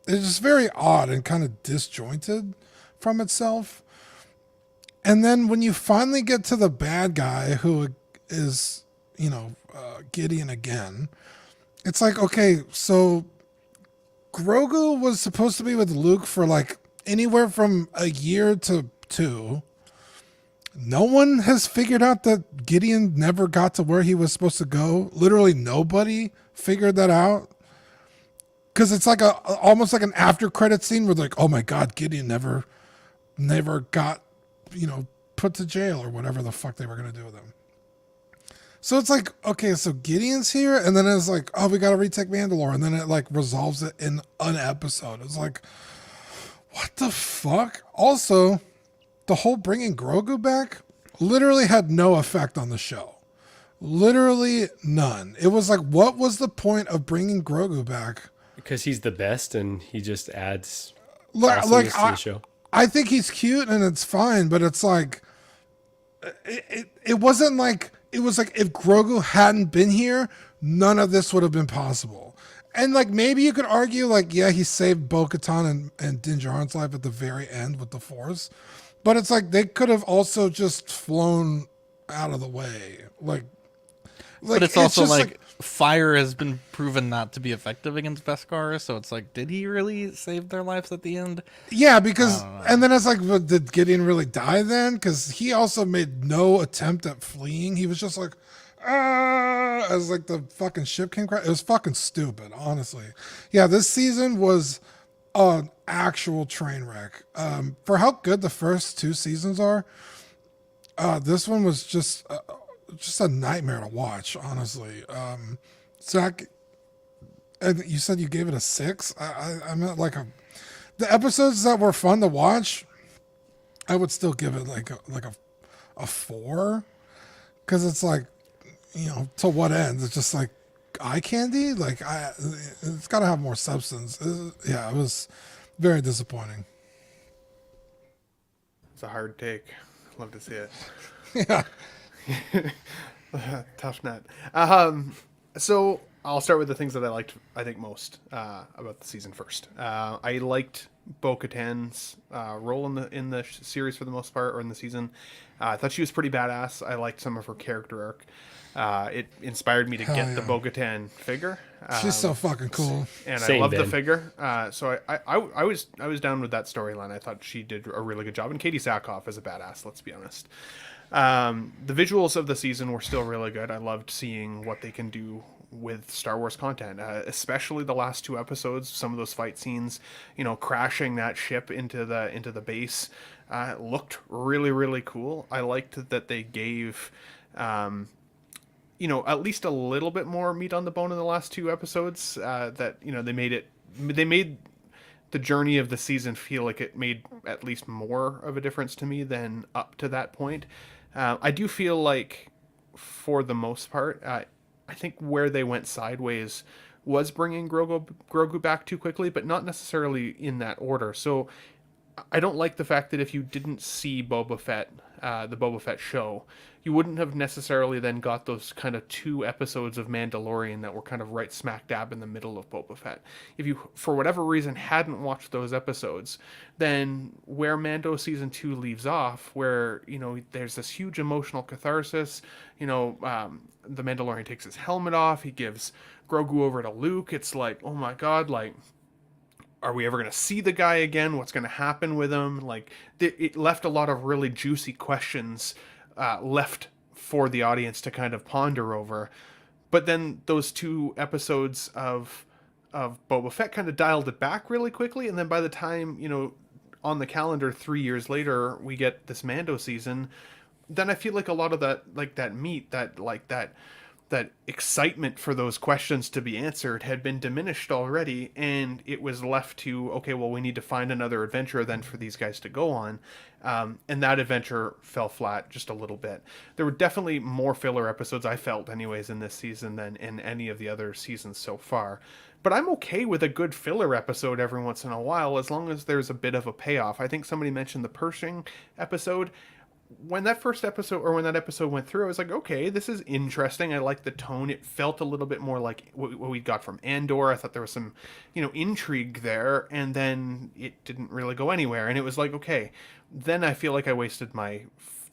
It's just very odd and kind of disjointed from itself. And then when you finally get to the bad guy who is, Gideon again, it's like, okay, so Grogu was supposed to be with Luke for like anywhere from a year to 2. No one has figured out that Gideon never got to where he was supposed to go. Literally nobody figured that out. Because it's like almost like an after credit scene where like, oh my God, Gideon never got, put to jail or whatever the fuck they were going to do with him. So it's like, okay, so Gideon's here, and then it's like, oh, we got to retake Mandalore, and then it like resolves it in an episode. It's like, what the fuck? Also, the whole bringing Grogu back literally had no effect on the show. Literally none. It was like, what was the point of bringing Grogu back? Because he's the best, and he just adds like to the show. I think he's cute, and it's fine, but it's like, it wasn't like, it was like if Grogu hadn't been here, none of this would have been possible. And like maybe you could argue like, yeah, he saved Bo-Katan and Din Djarin's life at the very end with the Force. But it's like they could have also just flown out of the way. Like but it's also just like fire has been proven not to be effective against Beskar, so it's like, did he really save their lives at the end? Yeah, because and then it's like, but did Gideon really die then? Because he also made no attempt at fleeing. He was just like, as like the fucking ship came crash. It was fucking stupid, honestly. Yeah, this season was an actual train wreck. For how good the first 2 seasons are, this one was just a nightmare to watch, honestly. Zach, and you said you gave it a 6. I meant like the episodes that were fun to watch, I would still give it like a 4, because it's like, you know, to what end? It's just like eye candy. Like it's got to have more substance. It was very disappointing. It's a hard take. Love to see it. Yeah. Tough nut. So I'll start with the things that I liked, I think, most about the season first. I liked Bo-Katan's role in the series for the most part, or in the season. I thought she was pretty badass. I liked some of her character arc. It inspired me to get the Bo-Katan figure. She's so fucking cool, and I love the figure. So I was down with that storyline. I thought she did a really good job, and Katie Sackhoff is a badass. Let's be honest. The visuals of the season were still really good. I loved seeing what they can do with Star Wars content, especially the last 2 episodes. Some of those fight scenes, you know, crashing that ship into the base, looked really, really cool. I liked that they gave, you know, at least a little bit more meat on the bone in the last 2 episodes. That, you know, they made the journey of the season feel like it made at least more of a difference to me than up to that point. I do feel like, for the most part, I think where they went sideways was bringing Grogu back too quickly, but not necessarily in that order. So I don't like the fact that if you didn't see Boba Fett, the Boba Fett show, you wouldn't have necessarily then got those kind of 2 episodes of Mandalorian that were kind of right smack dab in the middle of Boba Fett. If you, for whatever reason, hadn't watched those episodes, then where Mando season 2 leaves off, where, you know, there's this huge emotional catharsis, you know, the Mandalorian takes his helmet off, he gives Grogu over to Luke. It's like, oh my God, like, are we ever going to see the guy again? What's going to happen with him? Like, it left a lot of really juicy questions left for the audience to kind of ponder over. But then those 2 episodes of Boba Fett kind of dialed it back really quickly. And then by the time, you know, on the calendar 3 years later, we get this Mando season, then I feel like a lot of that, like that meat, that excitement for those questions to be answered had been diminished already, and it was left to, okay, well, we need to find another adventure then for these guys to go on. And that adventure fell flat just a little bit. There were definitely more filler episodes, I felt anyways, in this season than in any of the other seasons so far. But I'm okay with a good filler episode every once in a while, as long as there's a bit of a payoff. I think somebody mentioned the Pershing episode. When that episode went through, I was like, okay, this is interesting. I like the tone. It felt a little bit more like what we got from Andor. I thought there was some, you know, intrigue there, and then it didn't really go anywhere. And it was like, okay, then I feel like I wasted my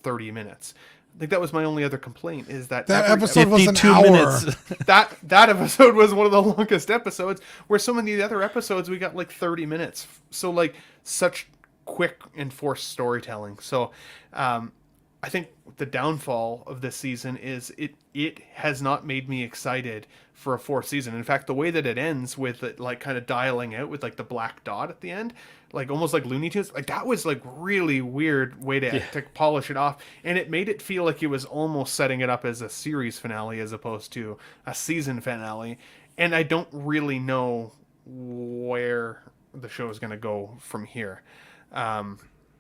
30 minutes. I think that was my only other complaint, is that episode was an hour. Minutes. that episode was one of the longest episodes, where so many of the other episodes we got like 30 minutes. So like such quick and forced storytelling. So I think the downfall of this season is it has not made me excited for a 4th season. In fact, the way that it ends with it like kind of dialing out with like the black dot at the end, like almost like Looney Tunes, like that was like really weird way to polish it off, and it made it feel like it was almost setting it up as a series finale as opposed to a season finale. And I don't really know where the show is going to go from here.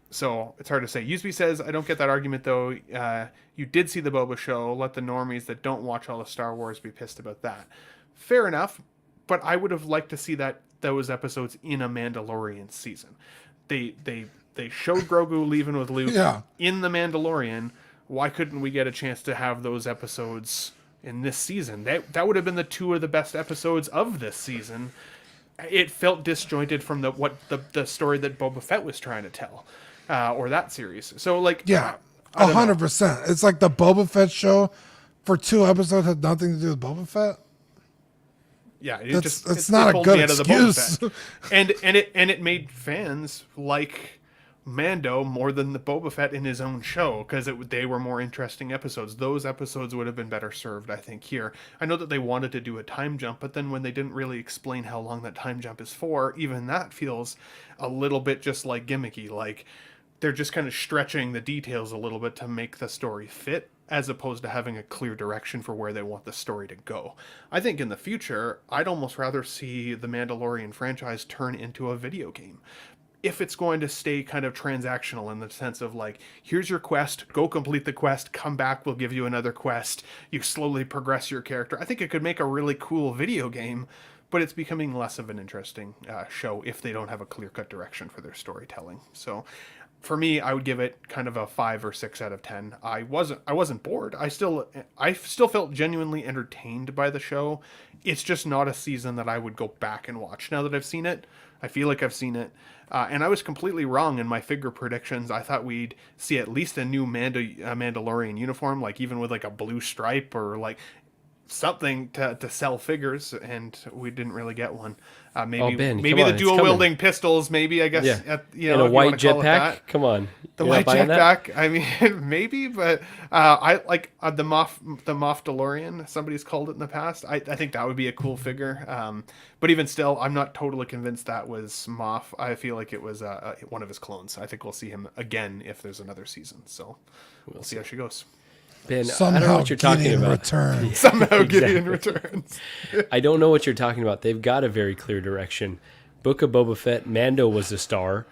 So it's hard to say. Usby says, I don't get that argument though. You did see the Boba show. Let the normies that don't watch all the Star Wars be pissed about that. Fair enough, but I would have liked to see those episodes in a Mandalorian season. They showed Grogu leaving with Luke in the Mandalorian. Why couldn't we get a chance to have those episodes in this season? That would have been the 2 of the best episodes of this season. It felt disjointed from the story that Boba Fett was trying to tell, or that series. So like, 100%. It's like the Boba Fett show for 2 episodes had nothing to do with Boba Fett. Yeah, it's not a good excuse. And it made fans like Mando more than the Boba Fett in his own show, because they were more interesting episodes. Those episodes would have been better served, I think, here. I know that they wanted to do a time jump, but then when they didn't really explain how long that time jump is for, even that feels a little bit just like gimmicky. Like they're just kind of stretching the details a little bit to make the story fit, as opposed to having a clear direction for where they want the story to go. I think in the future, I'd almost rather see the Mandalorian franchise turn into a video game. If it's going to stay kind of transactional in the sense of like, here's your quest, go complete the quest, come back, we'll give you another quest, you slowly progress your character. I think it could make a really cool video game, but it's becoming less of an interesting show if they don't have a clear-cut direction for their storytelling. So for me, I would give it kind of a 5 or 6 out of 10. I wasn't bored. I still felt genuinely entertained by the show. It's just not a season that I would go back and watch. Now that I've seen it, I feel like I've seen it. And I was completely wrong in my figure predictions. I thought we'd see at least a new Mandalorian uniform, like even with like a blue stripe or like something to sell figures, and we didn't really get one. Maybe the dual wielding pistols. Maybe I guess and a white jetpack. Come on, the white jetpack. I mean, maybe, but I like the Moff DeLorean. Somebody's called it in the past. I think that would be a cool figure. But even still, I'm not totally convinced that was Moff. I feel like it was one of his clones. I think we'll see him again if there's another season. So we'll see how she goes. Ben, somehow I don't know what you're talking Gideon about. Returns. Somehow Gideon returns. I don't know what you're talking about. They've got a very clear direction. Book of Boba Fett, Mando was a star.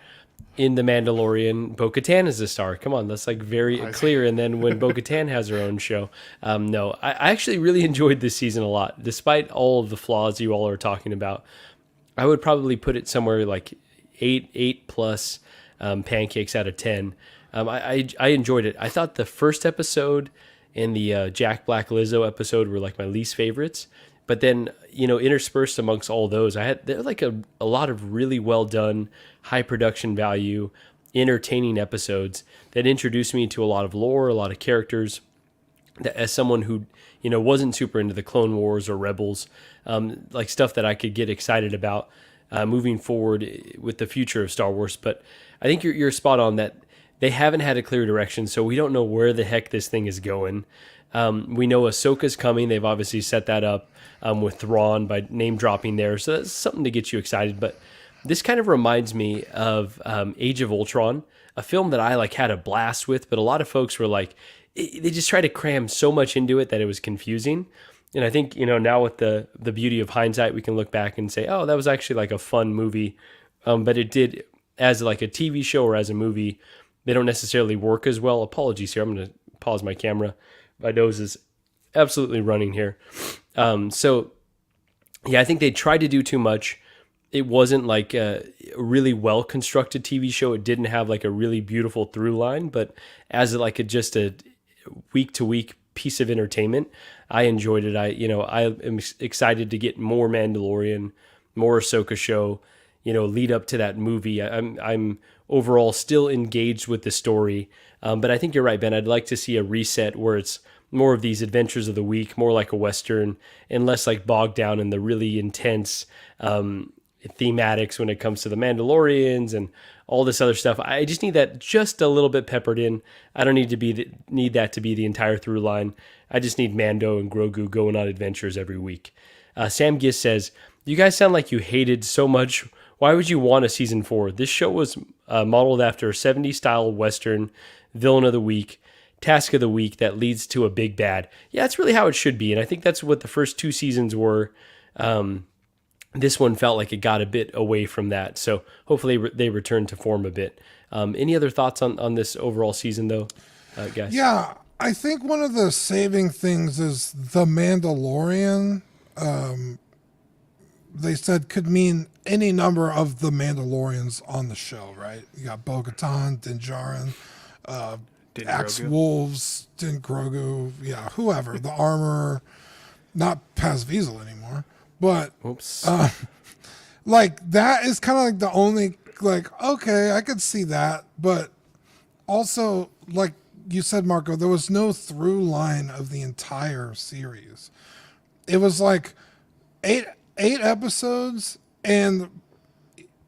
In The Mandalorian, Bo-Katan is a star. Come on, that's like very clear. And then when Bo-Katan has her own show. No, I actually really enjoyed this season a lot. Despite all of the flaws you all are talking about, I would probably put it somewhere like 8 plus pancakes out of 10. I enjoyed it. I thought the first episode and the Jack Black Lizzo episode were like my least favorites. But then, interspersed amongst all those, they're like a lot of really well done, high production value, entertaining episodes that introduced me to a lot of lore, a lot of characters. That, as someone who wasn't super into the Clone Wars or Rebels, like stuff that I could get excited about moving forward with the future of Star Wars. But I think you're spot on that. They haven't had a clear direction, so we don't know where the heck this thing is going. We know Ahsoka's coming. They've obviously set that up with Thrawn by name dropping there, so that's something to get you excited. But this kind of reminds me of Age of Ultron, a film that I had a blast with, but a lot of folks were like, they just tried to cram so much into it that it was confusing. And I think now with the beauty of hindsight, we can look back and say, oh, that was actually like a fun movie, but it did as like a TV show or as a movie. They don't necessarily work as well. Apologies here. I'm going to pause my camera. My nose is absolutely running here. So, I think they tried to do too much. It wasn't like a really well-constructed TV show. It didn't have like a really beautiful through line, but as just a week-to-week piece of entertainment, I enjoyed it. I am excited to get more Mandalorian, more Ahsoka show, lead up to that movie. I'm overall still engaged with the story. But I think you're right, Ben. I'd like to see a reset where it's more of these adventures of the week, more like a Western, and less like bogged down in the really intense thematics when it comes to the Mandalorians and all this other stuff. I just need that just a little bit peppered in. I don't need that to be the entire through line. I just need Mando and Grogu going on adventures every week. Sam Giss says, you guys sound like you hated so much. Why would you want a season 4? This show was modeled after a 70s style Western, villain of the week, task of the week that leads to a big bad. Yeah, that's really how it should be. And I think that's what the first 2 seasons were. This one felt like it got a bit away from that. So hopefully they return to form a bit. Any other thoughts on this overall season though, guys? Yeah, I think one of the saving things is the Mandalorian. They said could mean any number of the Mandalorians on the show, right? You got Bo-Katan, Din Djarin, Axe Wolves, Din Grogu, whoever. The armor, not Paz Vizsla anymore, but that is kind of like the only okay, I could see that, but also you said, Marco, there was no through line of the entire series. It was like eight episodes, and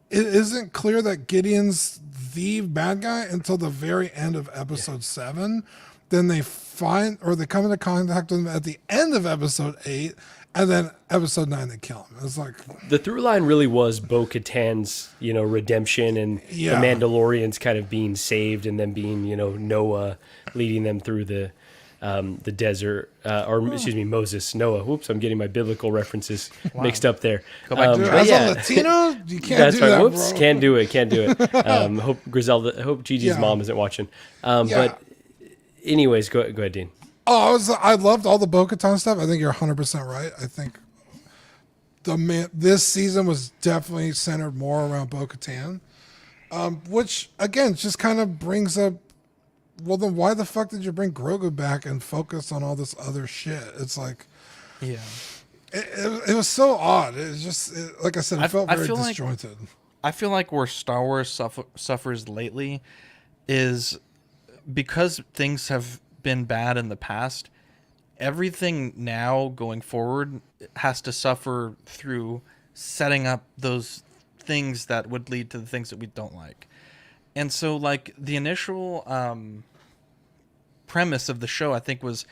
it isn't clear that Gideon's the bad guy until the very end of episode 7. Then they come into contact with him at the end of episode 8, and then episode 9 they kill him. It's like the through line really was Bo-Katan's, redemption, and the Mandalorians kind of being saved, and then being, Noah leading them through the desert, Moses, Noah. Whoops, I'm getting my biblical references mixed up there. Go back to as a Latino, you can't that's do right. that, Whoops, bro. can't do it. Hope Griselda, hope Gigi's mom isn't watching. But anyways, go ahead, Dean. Oh, I loved all the Bo-Katan stuff. I think you're 100% right. I think this season was definitely centered more around Bo-Katan, which again just kind of brings up, well, then why the fuck did you bring Grogu back and focus on all this other shit? It's like, it was so odd. It was just like I said, it felt very disjointed. I feel like where Star Wars suffers lately is because things have been bad in the past. Everything now going forward has to suffer through setting up those things that would lead to the things that we don't like. And so, like, the initial premise of the show, I think, was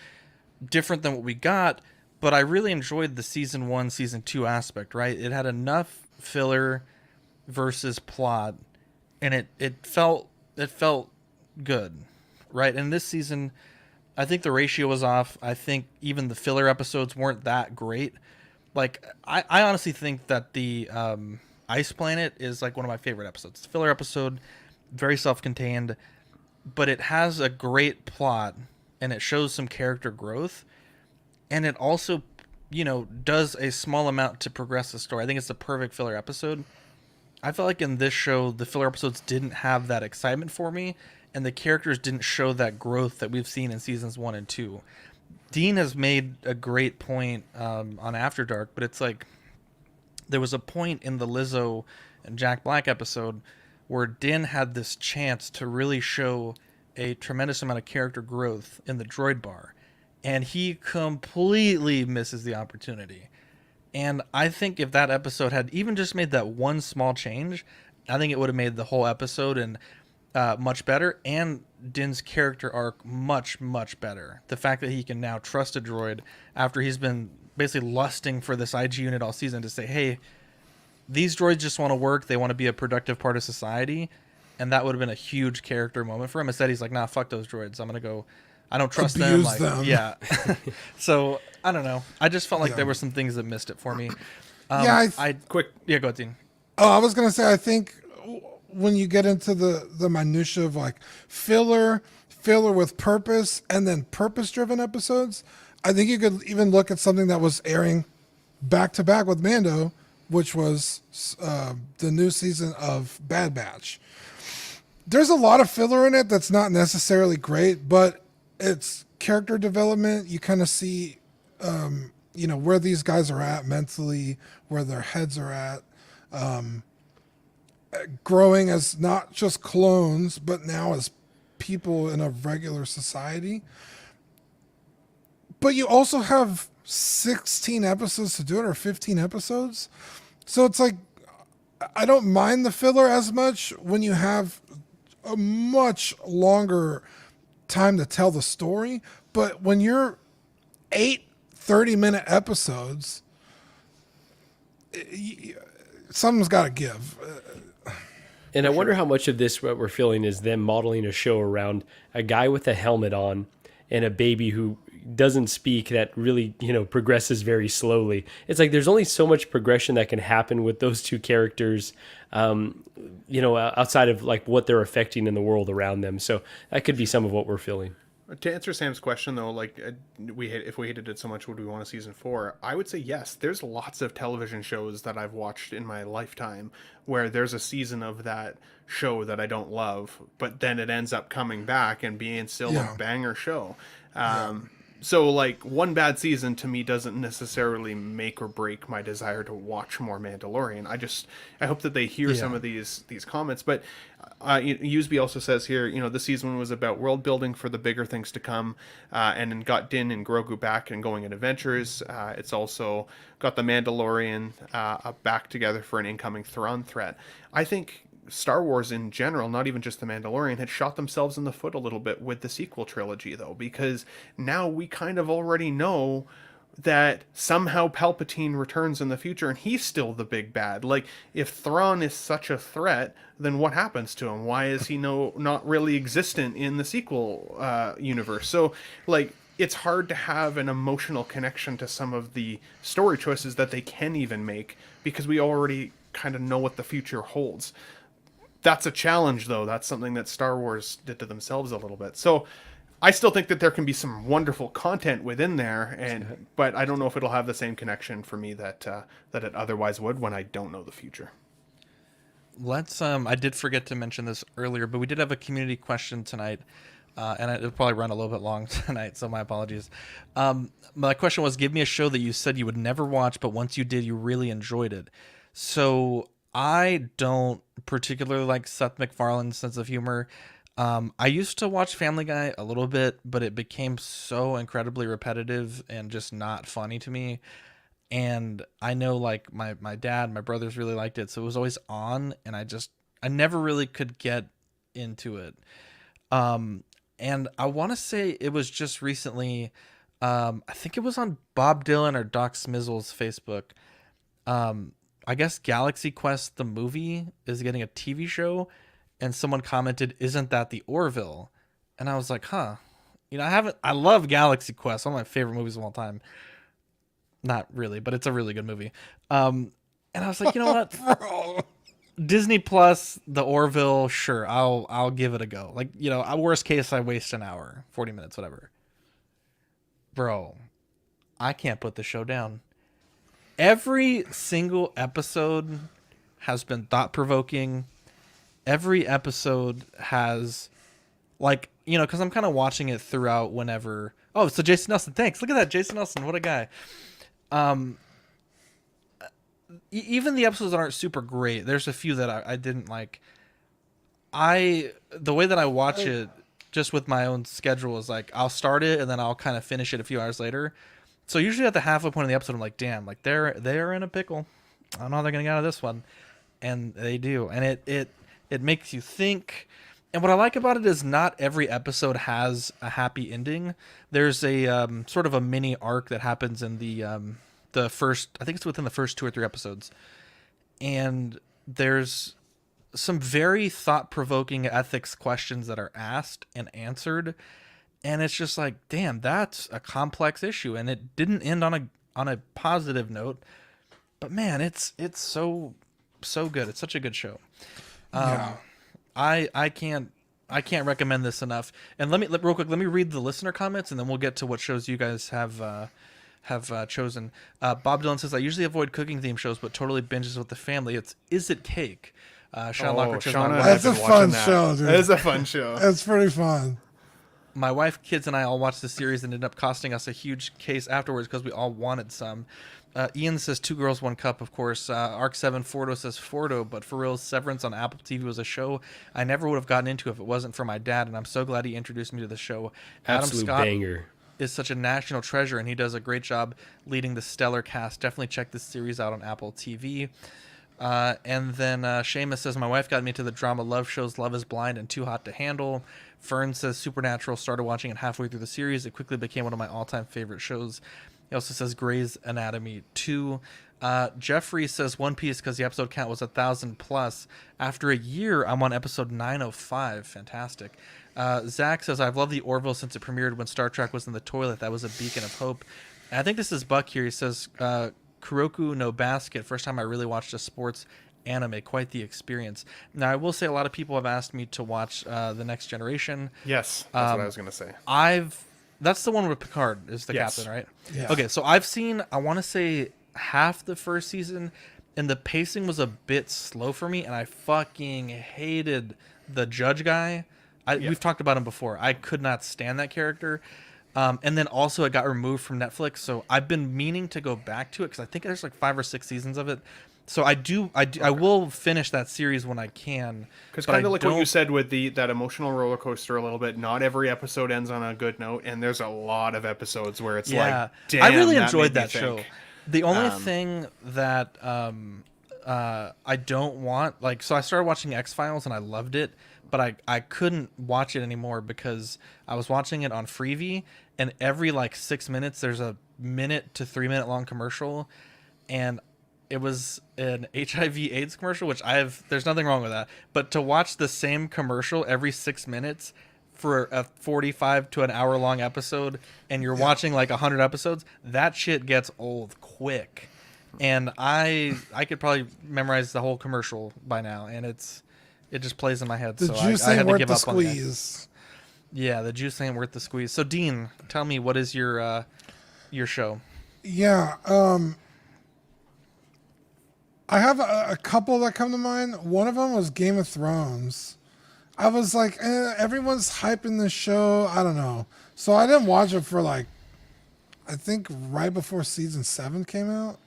different than what we got, but I really enjoyed the season 1, season 2 aspect, right? It had enough filler versus plot, and it felt good, right? And this season, I think the ratio was off. I think even the filler episodes weren't that great. Like, I honestly think that the Ice Planet is like one of my favorite episodes. It's a filler episode, very self-contained, but it has a great plot, and it shows some character growth, and it also, does a small amount to progress the story. I think it's the perfect filler episode. I felt like in this show, the filler episodes didn't have that excitement for me, and the characters didn't show that growth that we've seen in seasons 1 and 2. Dean has made a great point on After Dark, but it's like there was a point in the Lizzo and Jack Black episode where Din had this chance to really show a tremendous amount of character growth in the droid bar, and he completely misses the opportunity. And I think if that episode had even just made that one small change, I think it would have made the whole episode and much better, and Din's character arc much, much better. The fact that he can now trust a droid after he's been basically lusting for this IG unit all season to say, hey, these droids just want to work, they want to be a productive part of society, and that would have been a huge character moment for him. Instead, he's like, nah, fuck those droids. I'm going to go, I don't trust them. Abuse them. Yeah. So, I don't know. I just felt like there were some things that missed it for me. Go ahead, Dean. Oh, I was going to say, I think when you get into the minutia of like filler with purpose, and then purpose-driven episodes, I think you could even look at something that was airing back-to-back with Mando, which was the new season of Bad Batch. There's a lot of filler in it that's not necessarily great, but it's character development. You kind of see, where these guys are at mentally, where their heads are at, growing as not just clones, but now as people in a regular society. But you also have 16 episodes to do it, or 15 episodes. So it's like, I don't mind the filler as much when you have a much longer time to tell the story. But when you're 8 30-minute episodes, something's got to give. And I wonder how much of this, what we're feeling, is them modeling a show around a guy with a helmet on and a baby who doesn't speak, that really, progresses very slowly. It's like there's only so much progression that can happen with those two characters, outside of like what they're affecting in the world around them. So that could be some of what we're feeling. To answer Sam's question, though, like if we hated it so much, would we want a season 4? I would say yes. There's lots of television shows that I've watched in my lifetime where there's a season of that show that I don't love, but then it ends up coming back and being still a banger show. So, like, one bad season to me doesn't necessarily make or break my desire to watch more Mandalorian. I hope that they hear some of these comments. But Usby also says here, the season was about world building for the bigger things to come, and then got Din and Grogu back and going on adventures. It's also got the Mandalorian back together for an incoming Thrawn threat. I think Star Wars in general, not even just The Mandalorian, had shot themselves in the foot a little bit with the sequel trilogy, though, because now we kind of already know that somehow Palpatine returns in the future and he's still the big bad. Like, if Thrawn is such a threat, then what happens to him? Why is he not really existent in the sequel universe? So, like, it's hard to have an emotional connection to some of the story choices that they can even make, because we already kind of know what the future holds. That's a challenge, though. That's something that Star Wars did to themselves a little bit. So I still think that there can be some wonderful content within there, but I don't know if it'll have the same connection for me that it otherwise would when I don't know the future. Let's I did forget to mention this earlier, but we did have a community question tonight, and it'll probably run a little bit long tonight, so my apologies. My question was, give me a show that you said you would never watch, but once you did, you really enjoyed it. So I don't particularly like Seth MacFarlane's sense of humor. I used to watch Family Guy a little bit, but it became so incredibly repetitive and just not funny to me. And I know, like, my dad, my brothers really liked it, so it was always on, and I never really could get into it. And I want to say it was just recently, I think it was on Bob Dylan or Doc Smizzle's Facebook. I guess Galaxy Quest, the movie, is getting a TV show, and someone commented, "Isn't that the Orville?" And I was like, huh. I love Galaxy Quest, one of my favorite movies of all time. Not really, but it's a really good movie. And I was like, you know what? Disney Plus, the Orville, sure, I'll give it a go. Like, worst case, I waste an hour, 40 minutes, whatever. Bro, I can't put the show down. Every single episode has been thought-provoking. Every episode has, like, because I'm kind of watching it throughout whenever... Oh, so Jason Nelson, thanks. Look at that, Jason Nelson, what a guy. Even the episodes that aren't super great, there's a few that I didn't like. The way that I watch it, just with my own schedule, is like, I'll start it, and then I'll kind of finish it a few hours later. So usually at the halfway point of the episode, I'm like, damn, like they're in a pickle. I don't know how they're gonna get out of this one, and they do, and it makes you think. And what I like about it is not every episode has a happy ending. There's a sort of a mini arc that happens in the first. I think it's within the first 2 or 3 episodes, and there's some very thought-provoking ethics questions that are asked and answered. And it's just like, damn, that's a complex issue, and it didn't end on a positive note. But man, it's so good. It's such a good show. Yeah. I can't recommend this enough. And real quick, let me read the listener comments, and then we'll get to what shows you guys have chosen. Bob Dylan says, I usually avoid cooking theme shows, but totally binges with the family. Is It Cake? Sean Locker says, that's a fun show, dude. It is a fun show. It's pretty fun. My wife, kids, and I all watched the series and ended up costing us a huge case afterwards because we all wanted some. Ian says 2 Girls, 1 Cup, of course. Arc 7 Fordo says Fordo, but for real, Severance on Apple TV was a show I never would have gotten into if it wasn't for my dad, and I'm so glad he introduced me to the show. Absolute Adam Scott banger. Is such a national treasure, and he does a great job leading the stellar cast. Definitely check this series out on Apple TV. And then Seamus says, my wife got me to the drama love shows Love is Blind and Too Hot to Handle. Fern says Supernatural, started watching it halfway through the series. It quickly became one of my all-time favorite shows. He also says Grey's Anatomy 2. Jeffrey says One Piece because the episode count was 1,000 plus. After a year, I'm on episode 905. Fantastic. Zach says, I've loved the Orville since it premiered when Star Trek was in the toilet. That was a beacon of hope. And I think this is Buck here. He says, Kuroko no Basket. First time I really watched a sports anime. Quite the experience. Now, I will say a lot of people have asked me to watch The Next Generation. Yes, that's what I was going to say. That's the one with Picard is the captain, right? Yeah. Okay, so I've seen, I want to say, half the first season, and the pacing was a bit slow for me, and I fucking hated the judge guy. We've talked about him before. I could not stand that character. And then also it got removed from Netflix, so I've been meaning to go back to it because I think there's like 5 or 6 seasons of it. So I will finish that series when I can. Because kind of like what you said with that emotional roller coaster a little bit. Not every episode ends on a good note, and there's a lot of episodes where it's like, damn, I really that enjoyed made me that show. think. The only thing that I don't want, like, so I started watching X-Files and I loved it, but I couldn't watch it anymore because I was watching it on Freevee, and every like 6 minutes there's a minute to 3 minute long commercial, and it was an HIV/AIDS commercial, which there's nothing wrong with that, but to watch the same commercial every 6 minutes for a 45 to an hour long episode, and you're watching like 100 episodes, that shit gets old quick. And I could probably memorize the whole commercial by now, and it just plays in my head. The so juice I ain't had to worth give the up on that. squeeze. Yeah, the juice ain't worth the squeeze. So Dean, tell me, what is your show? Yeah, I have a couple that come to mind. One of them was Game of Thrones. I was like, everyone's hyping this show. I don't know. So I didn't watch it for like, I think right before season 7 came out.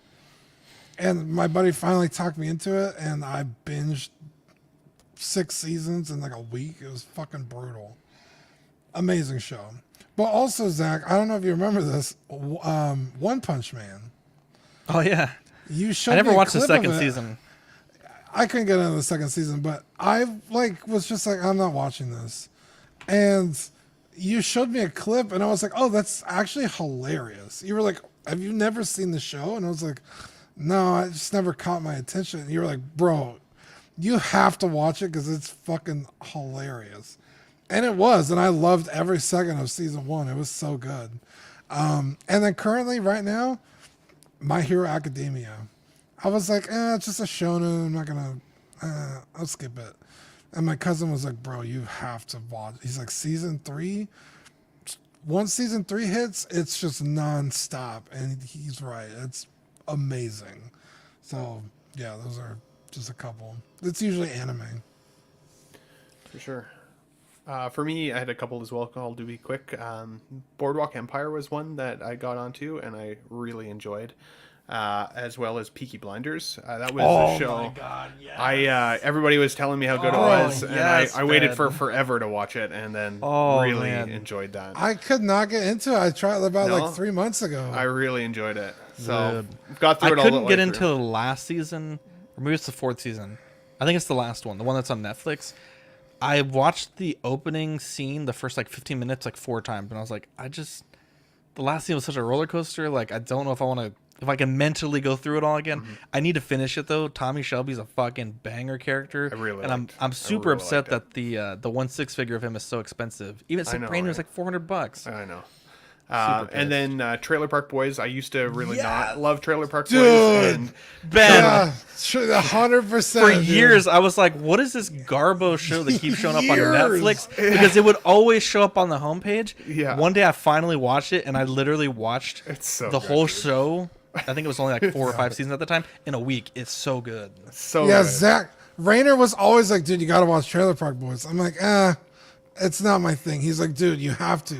And my buddy finally talked me into it, and I binged 6 seasons in like a week. It was fucking brutal. Amazing show. But also, Zach, I don't know if you remember this, One Punch Man. Oh, yeah. You showed I never me a watched the clip second of it. season. I couldn't get into the second season, but I was just like, I'm not watching this. And you showed me a clip, and I was like, oh, that's actually hilarious. You were like, have you never seen the show? And I was like, no, it just never caught my attention. And you were like, bro, you have to watch it because it's fucking hilarious. And it was, and I loved every second of season 1. It was so good. And then currently, right now, My Hero Academia. I was like, it's just a shonen. I'm not going to, I'll skip it. And my cousin was like, bro, you have to watch. He's like, season 3? Once season 3 hits, it's just nonstop. And he's right. It's amazing. So, yeah, those are just a couple. It's usually anime. For sure. For me, I had a couple as well. I'll do be quick. Boardwalk Empire was one that I got onto and I really enjoyed, as well as Peaky Blinders. That was a show. Oh my god! Yes. Everybody was telling me how good it was, and I waited for forever to watch it, and then really enjoyed that. I could not get into it. I tried about like 3 months ago. I really enjoyed it. So got through it all. I couldn't get into the last season, or maybe it's the 4th season. I think it's the last one, the one that's on Netflix. I watched the opening scene, the first like 15 minutes, like 4 times, and I was like, the last scene was such a roller coaster. Like, I don't know if I can mentally go through it all again. Mm-hmm. I need to finish it though. Tommy Shelby's a fucking banger character. I'm super upset that the 1/6 figure of him is so expensive. Even Brain was like $400. I know. And then Trailer Park Boys. I used to really not love Trailer Park Dude, Boys. And Ben, 100%. For years, I was like, what is this Garbo show that keeps showing up on Netflix? Because it would always show up on the homepage. Yeah. One day I finally watched it, and I literally watched whole show. I think it was only like 4 or 5 seasons at the time. In a week. It's so good. Good. Zach Rainer was always like, dude, you got to watch Trailer Park Boys. I'm like, it's not my thing. He's like, dude, you have to.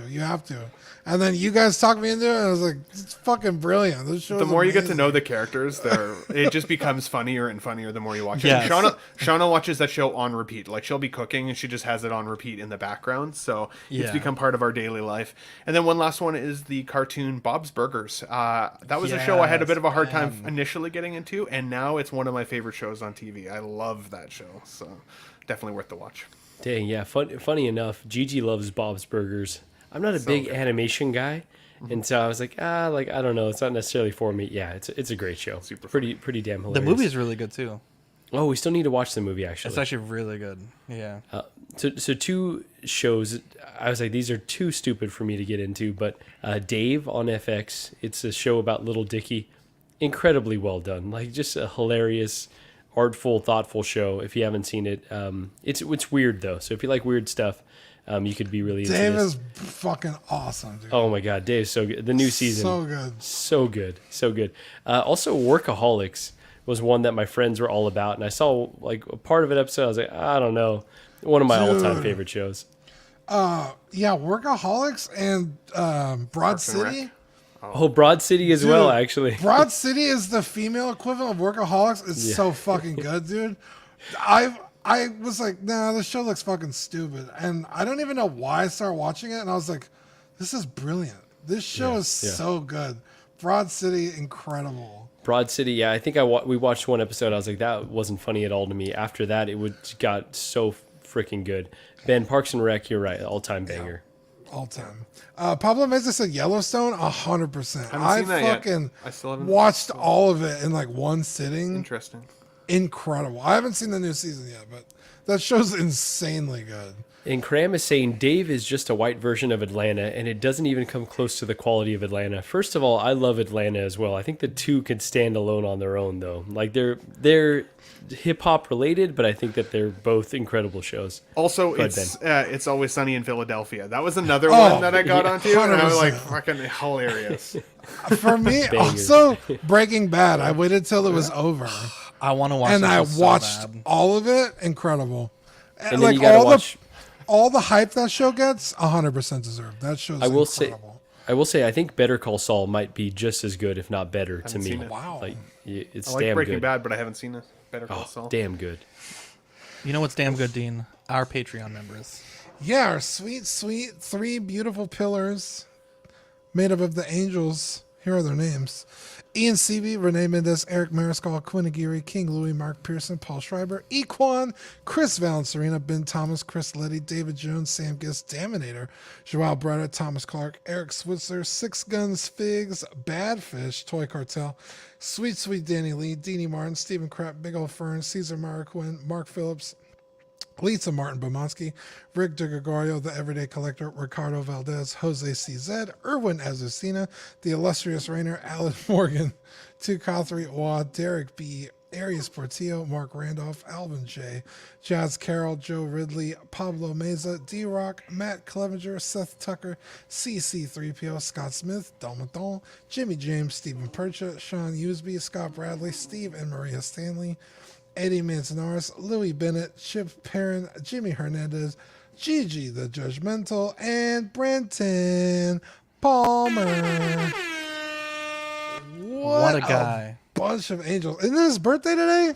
And then you guys talked me into it, and I was like, it's fucking brilliant. This show. The more you get to know the characters, it just becomes funnier and funnier the more you watch it. Yes. Shauna watches that show on repeat. Like, she'll be cooking, and she just has it on repeat in the background. So it's become part of our daily life. And then one last one is the cartoon Bob's Burgers. That was a show I had a bit of a hard time initially getting into, and now it's one of my favorite shows on TV. I love that show. So definitely worth the watch. Dang, yeah. Funny enough, Gigi loves Bob's Burgers. I'm not a big animation guy, and so I was like, I don't know, it's not necessarily for me. Yeah, it's a great show. Pretty damn hilarious. The movie is really good too. Oh, we still need to watch the movie actually. It's actually really good. Yeah. So 2 shows. I was like, these are too stupid for me to get into, but Dave on FX. It's a show about Little Dicky. Incredibly well done. Like, just a hilarious, artful, thoughtful show. If you haven't seen it, it's weird though. So if you like weird stuff. You could be really into Dave this. is fucking awesome, dude. Oh my god, Dave's so good. The new season, so good. Also, Workaholics was one that my friends were all about, and I saw like a part of an episode. I was like, I don't know, one of my all-time favorite shows. Yeah, Workaholics and Broad City. Oh, Broad City as well, actually. Broad City is the female equivalent of Workaholics. It's so fucking good, dude. I was like, nah, this show looks fucking stupid. And I don't even know why I started watching it. And I was like, this is brilliant. This show is so good. Broad City, incredible. Broad City, yeah. I think we watched one episode. I was like, that wasn't funny at all to me. After that, got so freaking good. Ben, Parks and Rec, you're right. All-time banger. All time. Pablo Meza said Yellowstone, 100%. I fucking I still haven't watched all of it in like one sitting. Interesting. Incredible. I haven't seen the new season yet, but that show's insanely good. And Cram is saying Dave is just a white version of Atlanta, and it doesn't even come close to the quality of Atlanta. First of all, I love Atlanta as well. I think the two could stand alone on their own, though. Like they're hip hop related, but I think that they're both incredible shows. Also, it's Always Sunny in Philadelphia. That was another one that I got onto, 100%. And I was like, fucking hilarious. For me, also Breaking Bad. I waited till it was over. I want to watch, and I watched all of it. Incredible. And like all the hype that show gets, 100% deserved. That show's incredible. I will say, I think Better Call Saul might be just as good, if not better, to me. Wow. Like, it's I like damn Breaking good. Bad, but I haven't seen it. Better Call Saul. Damn good. You know what's damn good, Dean? Our Patreon members. Yeah, our sweet 3 beautiful pillars made up of the angels. Here are their names. Ian Seavey, Renee Mendez, Eric Mariscal, Quinn Aguirre, King Louis, Mark Pearson, Paul Schreiber, Equan, Chris Valencerina, Ben Thomas, Chris Letty, David Jones, Sam Giss, Daminator, Joao Bretta, Thomas Clark, Eric Switzer, Six Guns Figs, Badfish, Toy Cartel, Sweet Danny Lee, Deanie Martin, Stephen Krapp, Big Ol' Fern, Caesar Mariquin, Mark Phillips, Lisa Martin Bomansky, Rick DeGregorio, The Everyday Collector, Ricardo Valdez, Jose CZ, Erwin Azucena, The Illustrious Rainer, Alan Morgan, Tukathri Wa, Derek B., Arias Portillo, Mark Randolph, Alvin J., Jazz Carroll, Joe Ridley, Pablo Meza, D-Rock, Matt Clevenger, Seth Tucker, CC3PO, Scott Smith, Dalmaton, Jimmy James, Stephen Percha, Sean Usby, Scott Bradley, Steve and Maria Stanley, Eddie Manzanares, Louis Bennett, Chip Perrin, Jimmy Hernandez, Gigi the Judgmental, and Brenton Palmer. What a guy. Bunch of angels. Isn't it his birthday today?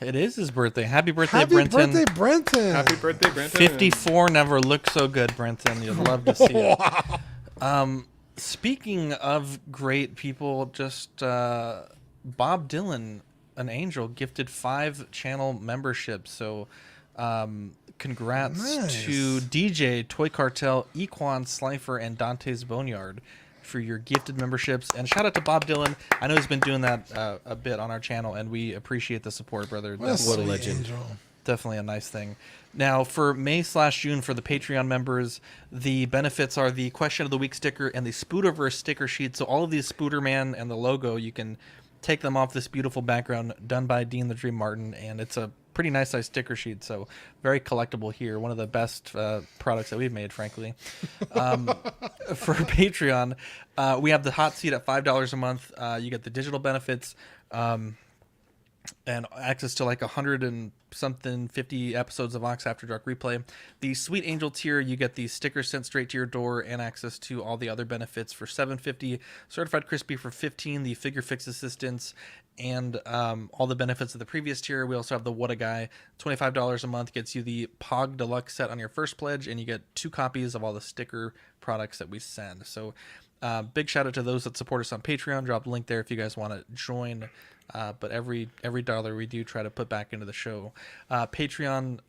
It is his birthday. Happy birthday, Brenton. Happy birthday, Brenton. Happy birthday, Brenton. 54 never looked so good, Brenton. You'd love to see it. Speaking of great people, just Bob Dylan, an angel, gifted 5 channel memberships. So congrats to DJ, Toy Cartel, Equan, Slifer, and Dante's Boneyard for your gifted memberships. And shout out to Bob Dylan. I know he's been doing that a bit on our channel, and we appreciate the support, brother. What a legend. Angel. Definitely a nice thing. Now, for May/June, for the Patreon members, the benefits are the Question of the Week sticker and the Spooderverse sticker sheet. So all of these Spooderman and the logo, you can take them off this beautiful background done by Dean the Dream Martin, and it's a pretty nice size sticker sheet, so very collectible here. One of the best products that we've made, frankly. For Patreon, we have the hot seat at $5 a month. You get the digital benefits and access to like 150 episodes of Ox After Dark replay. The Sweet Angel tier, you get the stickers sent straight to your door and access to all the other benefits for $7.50. Certified Crispy for $15. The Figure Fix assistance and all the benefits of the previous tier. We also have the What a Guy. $25 a month gets you the Pog Deluxe set on your first pledge, and you get 2 copies of all the sticker products that we send. So big shout out to those that support us on Patreon. Drop the link there if you guys want to join. But every dollar we do try to put back into the show. Patreon,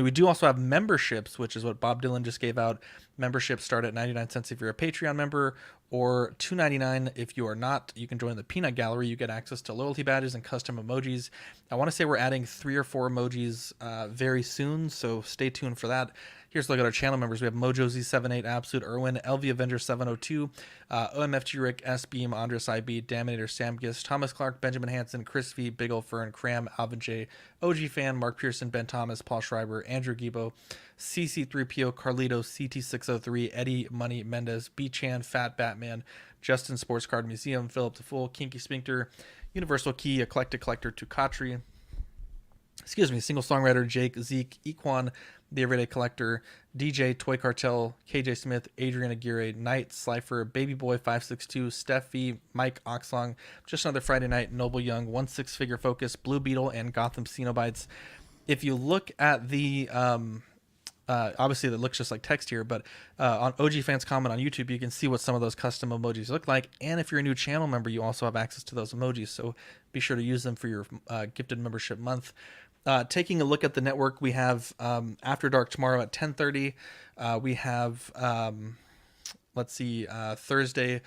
we do also have memberships, which is what Bob Dylan just gave out. Memberships start at 99 cents if you're a Patreon member, or $2.99 if you are not. You can join the Peanut Gallery. You get access to loyalty badges and custom emojis. I want to say we're adding 3 or 4 emojis very soon, so stay tuned for that. Here's a look at our channel members. We have Mojo Z78, Absolute Irwin, LV Avenger 702, OMFG Rick, S Beam, Andres IB, Daminator, Sam Gist, Thomas Clark, Benjamin Hansen, Chris V, Big Ol' Fern, Cram, Alvin J, OG Fan, Mark Pearson, Ben Thomas, Paul Schreiber, Andrew Gibo, CC3PO, Carlito, CT603, Eddie Money Mendez, B Chan, Fat Batman, Justin Sports Card Museum, Philip the Fool, Kinky Sphincter, Universal Key, Eclectic Collector, Tukatri, Single songwriter Jake, Zeke, Equan, The Everyday Collector, DJ, Toy Cartel, KJ Smith, Adrian Aguirre, Knight, Slifer, Baby Boy 562, Steffi, Mike Oxlong, Just Another Friday Night, Noble Young, 1/6 Figure Focus, Blue Beetle, and Gotham Cenobites. If you look at the obviously that looks just like text here, but on OG Fans Comment on YouTube, you can see what some of those custom emojis look like. And if you're a new channel member, you also have access to those emojis. So be sure to use them for your gifted membership month. Taking a look at the network, we have After Dark tomorrow at 10:30. We have, Thursday.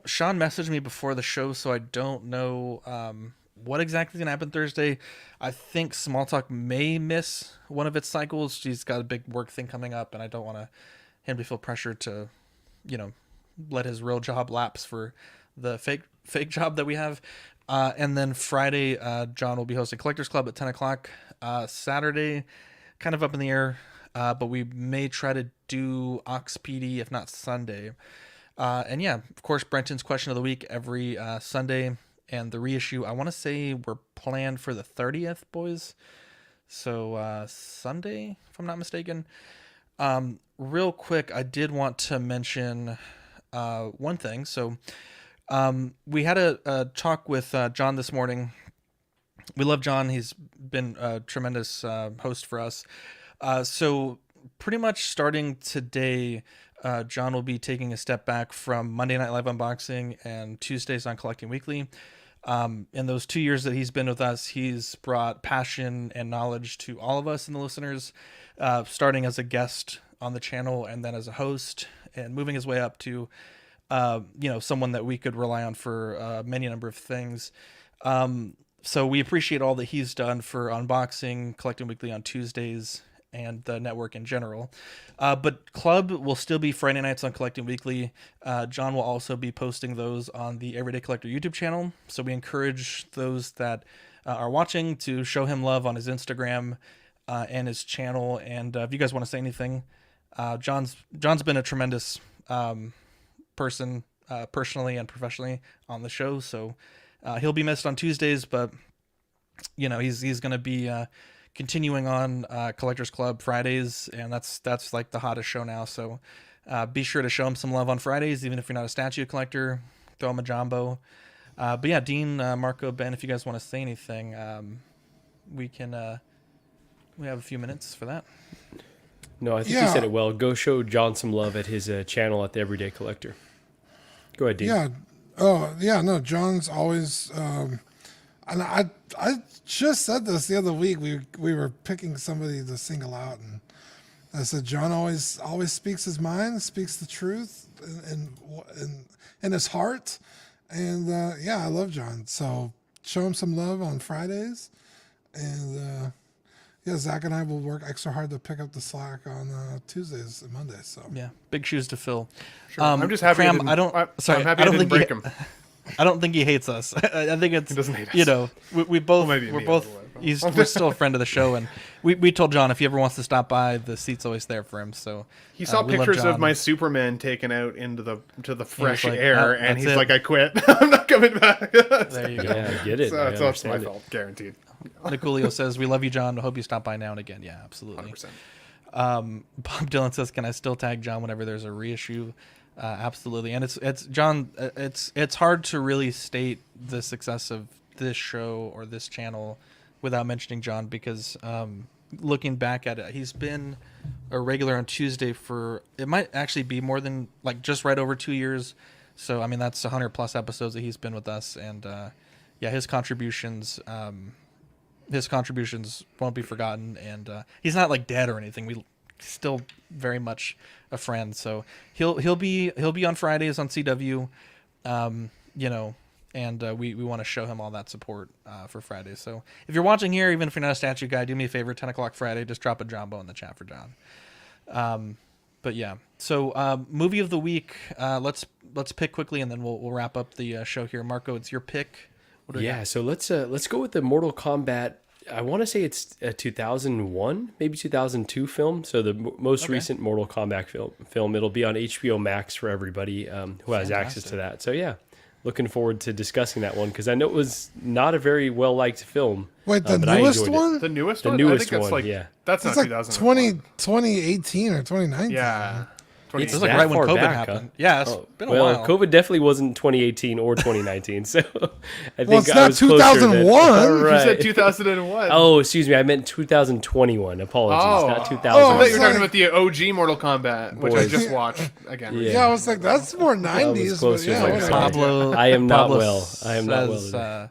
Sean messaged me before the show, so I don't know what exactly is going to happen Thursday. I think Small Talk may miss one of its cycles. She's got a big work thing coming up, and I don't want him to feel pressure to, let his real job lapse for the fake job that we have. And then Friday, John will be hosting Collectors Club at 10 o'clock. Saturday, kind of up in the air, but we may try to do Ox PD, if not Sunday. And yeah, of course, Brenton's Question of the Week every Sunday. And the reissue, I want to say we're planned for the 30th, boys. So Sunday, if I'm not mistaken. Real quick, I did want to mention one thing. So we had a talk with John this morning. We love John. He's been a tremendous host for us. So pretty much starting today, John will be taking a step back from Monday Night Live Unboxing and Tuesdays on Collecting Weekly. In those 2 years that he's been with us, he's brought passion and knowledge to all of us and the listeners, starting as a guest on the channel and then as a host, and moving his way up to someone that we could rely on for many number of things. So we appreciate all that he's done for Unboxing, Collecting Weekly on Tuesdays, and the network in general. But Club will still be Friday nights on Collecting Weekly. John will also be posting those on the Everyday Collector YouTube channel. So we encourage those that are watching to show him love on his Instagram and his channel. And if you guys want to say anything, John's been a tremendous person personally and professionally on the show. So he'll be missed on Tuesdays, but he's going to be continuing on Collectors Club Fridays, and that's like the hottest show now. So be sure to show him some love on Fridays, even if you're not a statue collector. Throw him a jumbo. But yeah, Dean, Marco, Ben, if you guys want to say anything, we can. We have a few minutes for that. No, I think you said it well. Go show John some love at his channel at the Everyday Collector. Go ahead, Dean. Yeah. Oh, yeah. No, John's always. And I just said this the other week. We were picking somebody to single out, and I said John always speaks his mind, speaks the truth in his heart, and I love John. So show him some love on Fridays, and Zach and I will work extra hard to pick up the slack on Tuesdays and Mondays. So yeah, big shoes to fill. Sure. I'm just happy. Cram, I don't think break him. I don't think he hates us. I think it's, he doesn't hate us. We both, we're both, we're still a friend of the show. And we told John if he ever wants to stop by, the seat's always there for him. So he saw pictures of my Superman taken out into the fresh air, and he's like, I quit. I'm not coming back. There you go. Yeah, I get it. So that's my fault, guaranteed. Nicolio says, we love you, John. I hope you stop by now and again. Yeah, absolutely. 100%. Bob Dylan says, can I still tag John whenever there's a reissue? Absolutely. And it's John, it's hard to really state the success of this show or this channel without mentioning John, because looking back at it, he's been a regular on Tuesday for, it might actually be more than like just right over 2 years. So I mean, that's 100 plus episodes that he's been with us, and his contributions won't be forgotten. And he's not like dead or anything. We still very much a friend. So he'll be on Fridays on CW, and we want to show him all that support for Fridays. So if you're watching here, even if you're not a statue guy, do me a favor, 10 o'clock Friday, just drop a jumbo in the chat for John. But yeah, so movie of the week, let's pick quickly, and then we'll wrap up the show here. Marco, it's your pick. So let's go with the Mortal Kombat. I want to say it's a 2001, maybe 2002 film. So the most recent Mortal Kombat film. It'll be on HBO Max for everybody who has access to that. So yeah, looking forward to discussing that one because I know it was not a very well liked film. Wait, the but I newest enjoyed it. one? The newest The one? newest I think that's one, like, yeah. That's It's not like 2001. 2018 or 2019. Yeah. It's was like that right when far COVID back, happened. Huh? Yeah, it's been a well, while. COVID definitely wasn't 2018 or 2019, so I think it's I not was closer 2001. All You right. said 2001. Oh, excuse me. I meant 2021. Apologies, not 2000. I thought you were like- talking about the OG Mortal Kombat, which I Boys. just watched again. Yeah, I was like, that's more 90s. But closer. yeah, Like, whatever. Pablo. I am not Pablo well. I am not well says, today.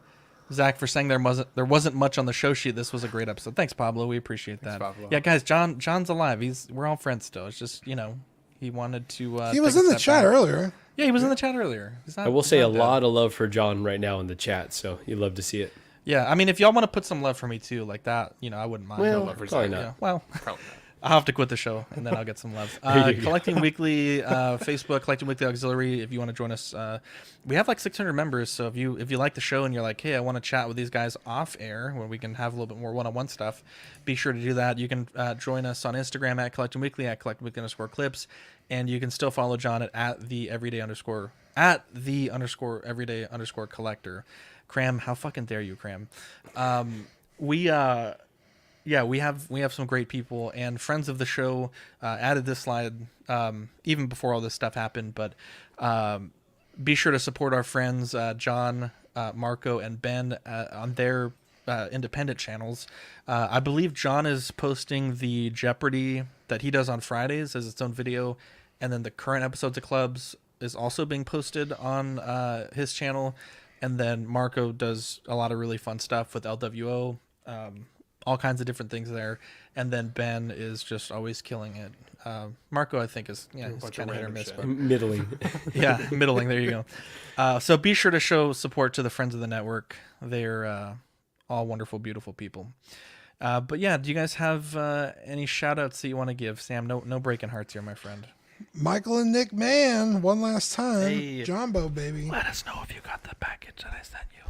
Zach, for saying there wasn't much on the show sheet. This was a great episode. Thanks, Pablo. We appreciate that. Pablo. Yeah, guys, John's alive. We're all friends still. It's just he wanted to. He was take a in the step chat back. earlier. Yeah, he was in the chat earlier. I will say a lot of love for John right now in the chat, so you'd love to see it. Yeah, I mean, if y'all want to put some love for me too, like that, I wouldn't mind. Well, No love for probably Zach, not. yeah. Well, Probably not. I'll have to quit the show and then I'll get some love. There you go. Collecting Weekly Facebook, Collecting Weekly Auxiliary. If you want to join us, we have like 600 members. So if you like the show and you're like, hey, I want to chat with these guys off air where we can have a little bit more one-on-one stuff, be sure to do that. You can join us on Instagram at Collecting Weekly at Collecting Weekly _clips, and you can still follow John at the everyday _ everyday _ collector. Cram, how fucking dare you, Cram? Yeah, we have some great people and friends of the show. Added this slide even before all this stuff happened, but be sure to support our friends John, Marco, and Ben on their independent channels. I believe John is posting the Jeopardy that he does on Fridays as its own video, and then the current episodes of Clubs is also being posted on his channel. And then Marco does a lot of really fun stuff with LWO. All kinds of different things there, and then Ben is just always killing it. Marco, I think, is he's kind of hit or miss, but Middling. yeah, middling. There you go. So be sure to show support to the friends of the network. They're all wonderful, beautiful people. But yeah, do you guys have any shout outs that you want to give? Sam, no breaking hearts here, my friend. Michael and Nick Mann, one last time. Hey. Jumbo, baby. Let us know if you got the package that I sent you.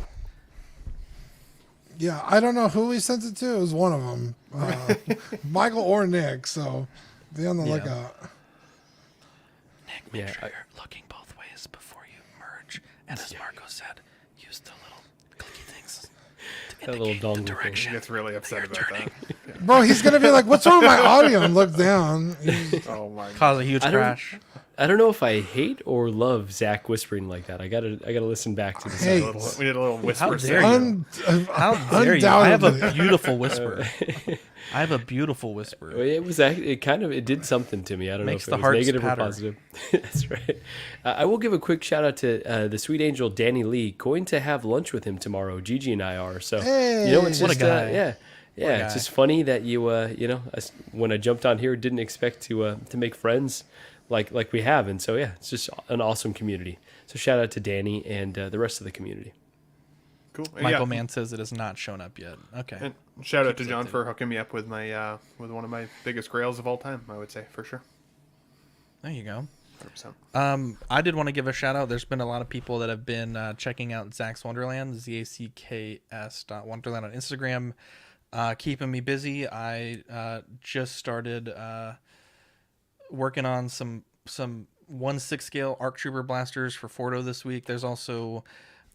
Yeah, I don't know who we sent it to. It was one of them. Michael or Nick, so be on the lookout. Nick, make sure you're looking both ways before you merge. And as Marco said, use the little clicky things to That little indicate the dongle thing. direction. He gets really upset about that. Bro, he's going to be like, what's wrong with my audio? And look down. Oh my Cause a huge crash. I don't know if I hate or love Zach whispering like that. I gotta listen back to this. Hey, We need a little whisper. How dare sound. you? How dare you? I have a Undoubtedly. beautiful whisper. I have a beautiful whisper. It was actually, it did something to me. I don't Makes know the if it was hearts negative patter. or positive. That's right. I will give a quick shout out to the sweet angel Danny Lee. Going to have lunch with him tomorrow. Gigi and I are. So it's What a just guy. yeah. What a It's guy. just funny that when I jumped on here, didn't expect to make friends like we have, and so it's just an awesome community. So shout out to Danny and the rest of the community. Cool. Michael Mann says it has not shown up yet. Okay. And shout out to John for hooking me up with my with one of my biggest grails of all time. I would say for sure. There you go. 100%. I did want to give a shout out. There's been a lot of people that have been checking out Zach's Wonderland, ZACKS.Wonderland on Instagram, keeping me busy. I just started working on some 1/6 scale ARC Trooper blasters for Fordo this week. There's also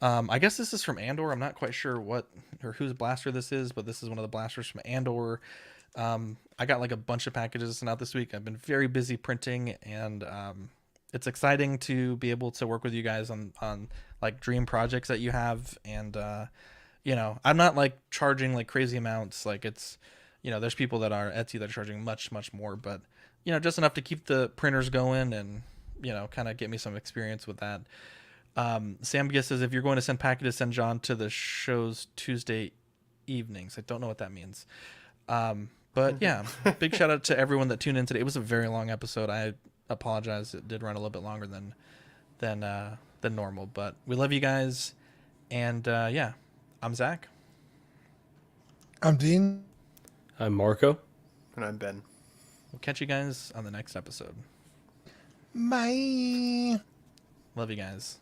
I guess this is from Andor. I'm not quite sure what or whose blaster this is, but this is one of the blasters from Andor. I got like a bunch of packages sent out this week. I've been very busy printing, and it's exciting to be able to work with you guys on like dream projects that you have. And I'm not like charging like crazy amounts. Like it's there's people that are Etsy that are charging much more, but just enough to keep the printers going and kind of get me some experience with that. Sam Giss says, if you're going to send packages, send John to the show's Tuesday evenings. I don't know what that means. But yeah, big shout out to everyone that tuned in today. It was a very long episode. I apologize. It did run a little bit longer than normal, but we love you guys. And I'm Zach. I'm Dean. I'm Marco. And I'm Ben. We'll catch you guys on the next episode. Bye. Love you guys.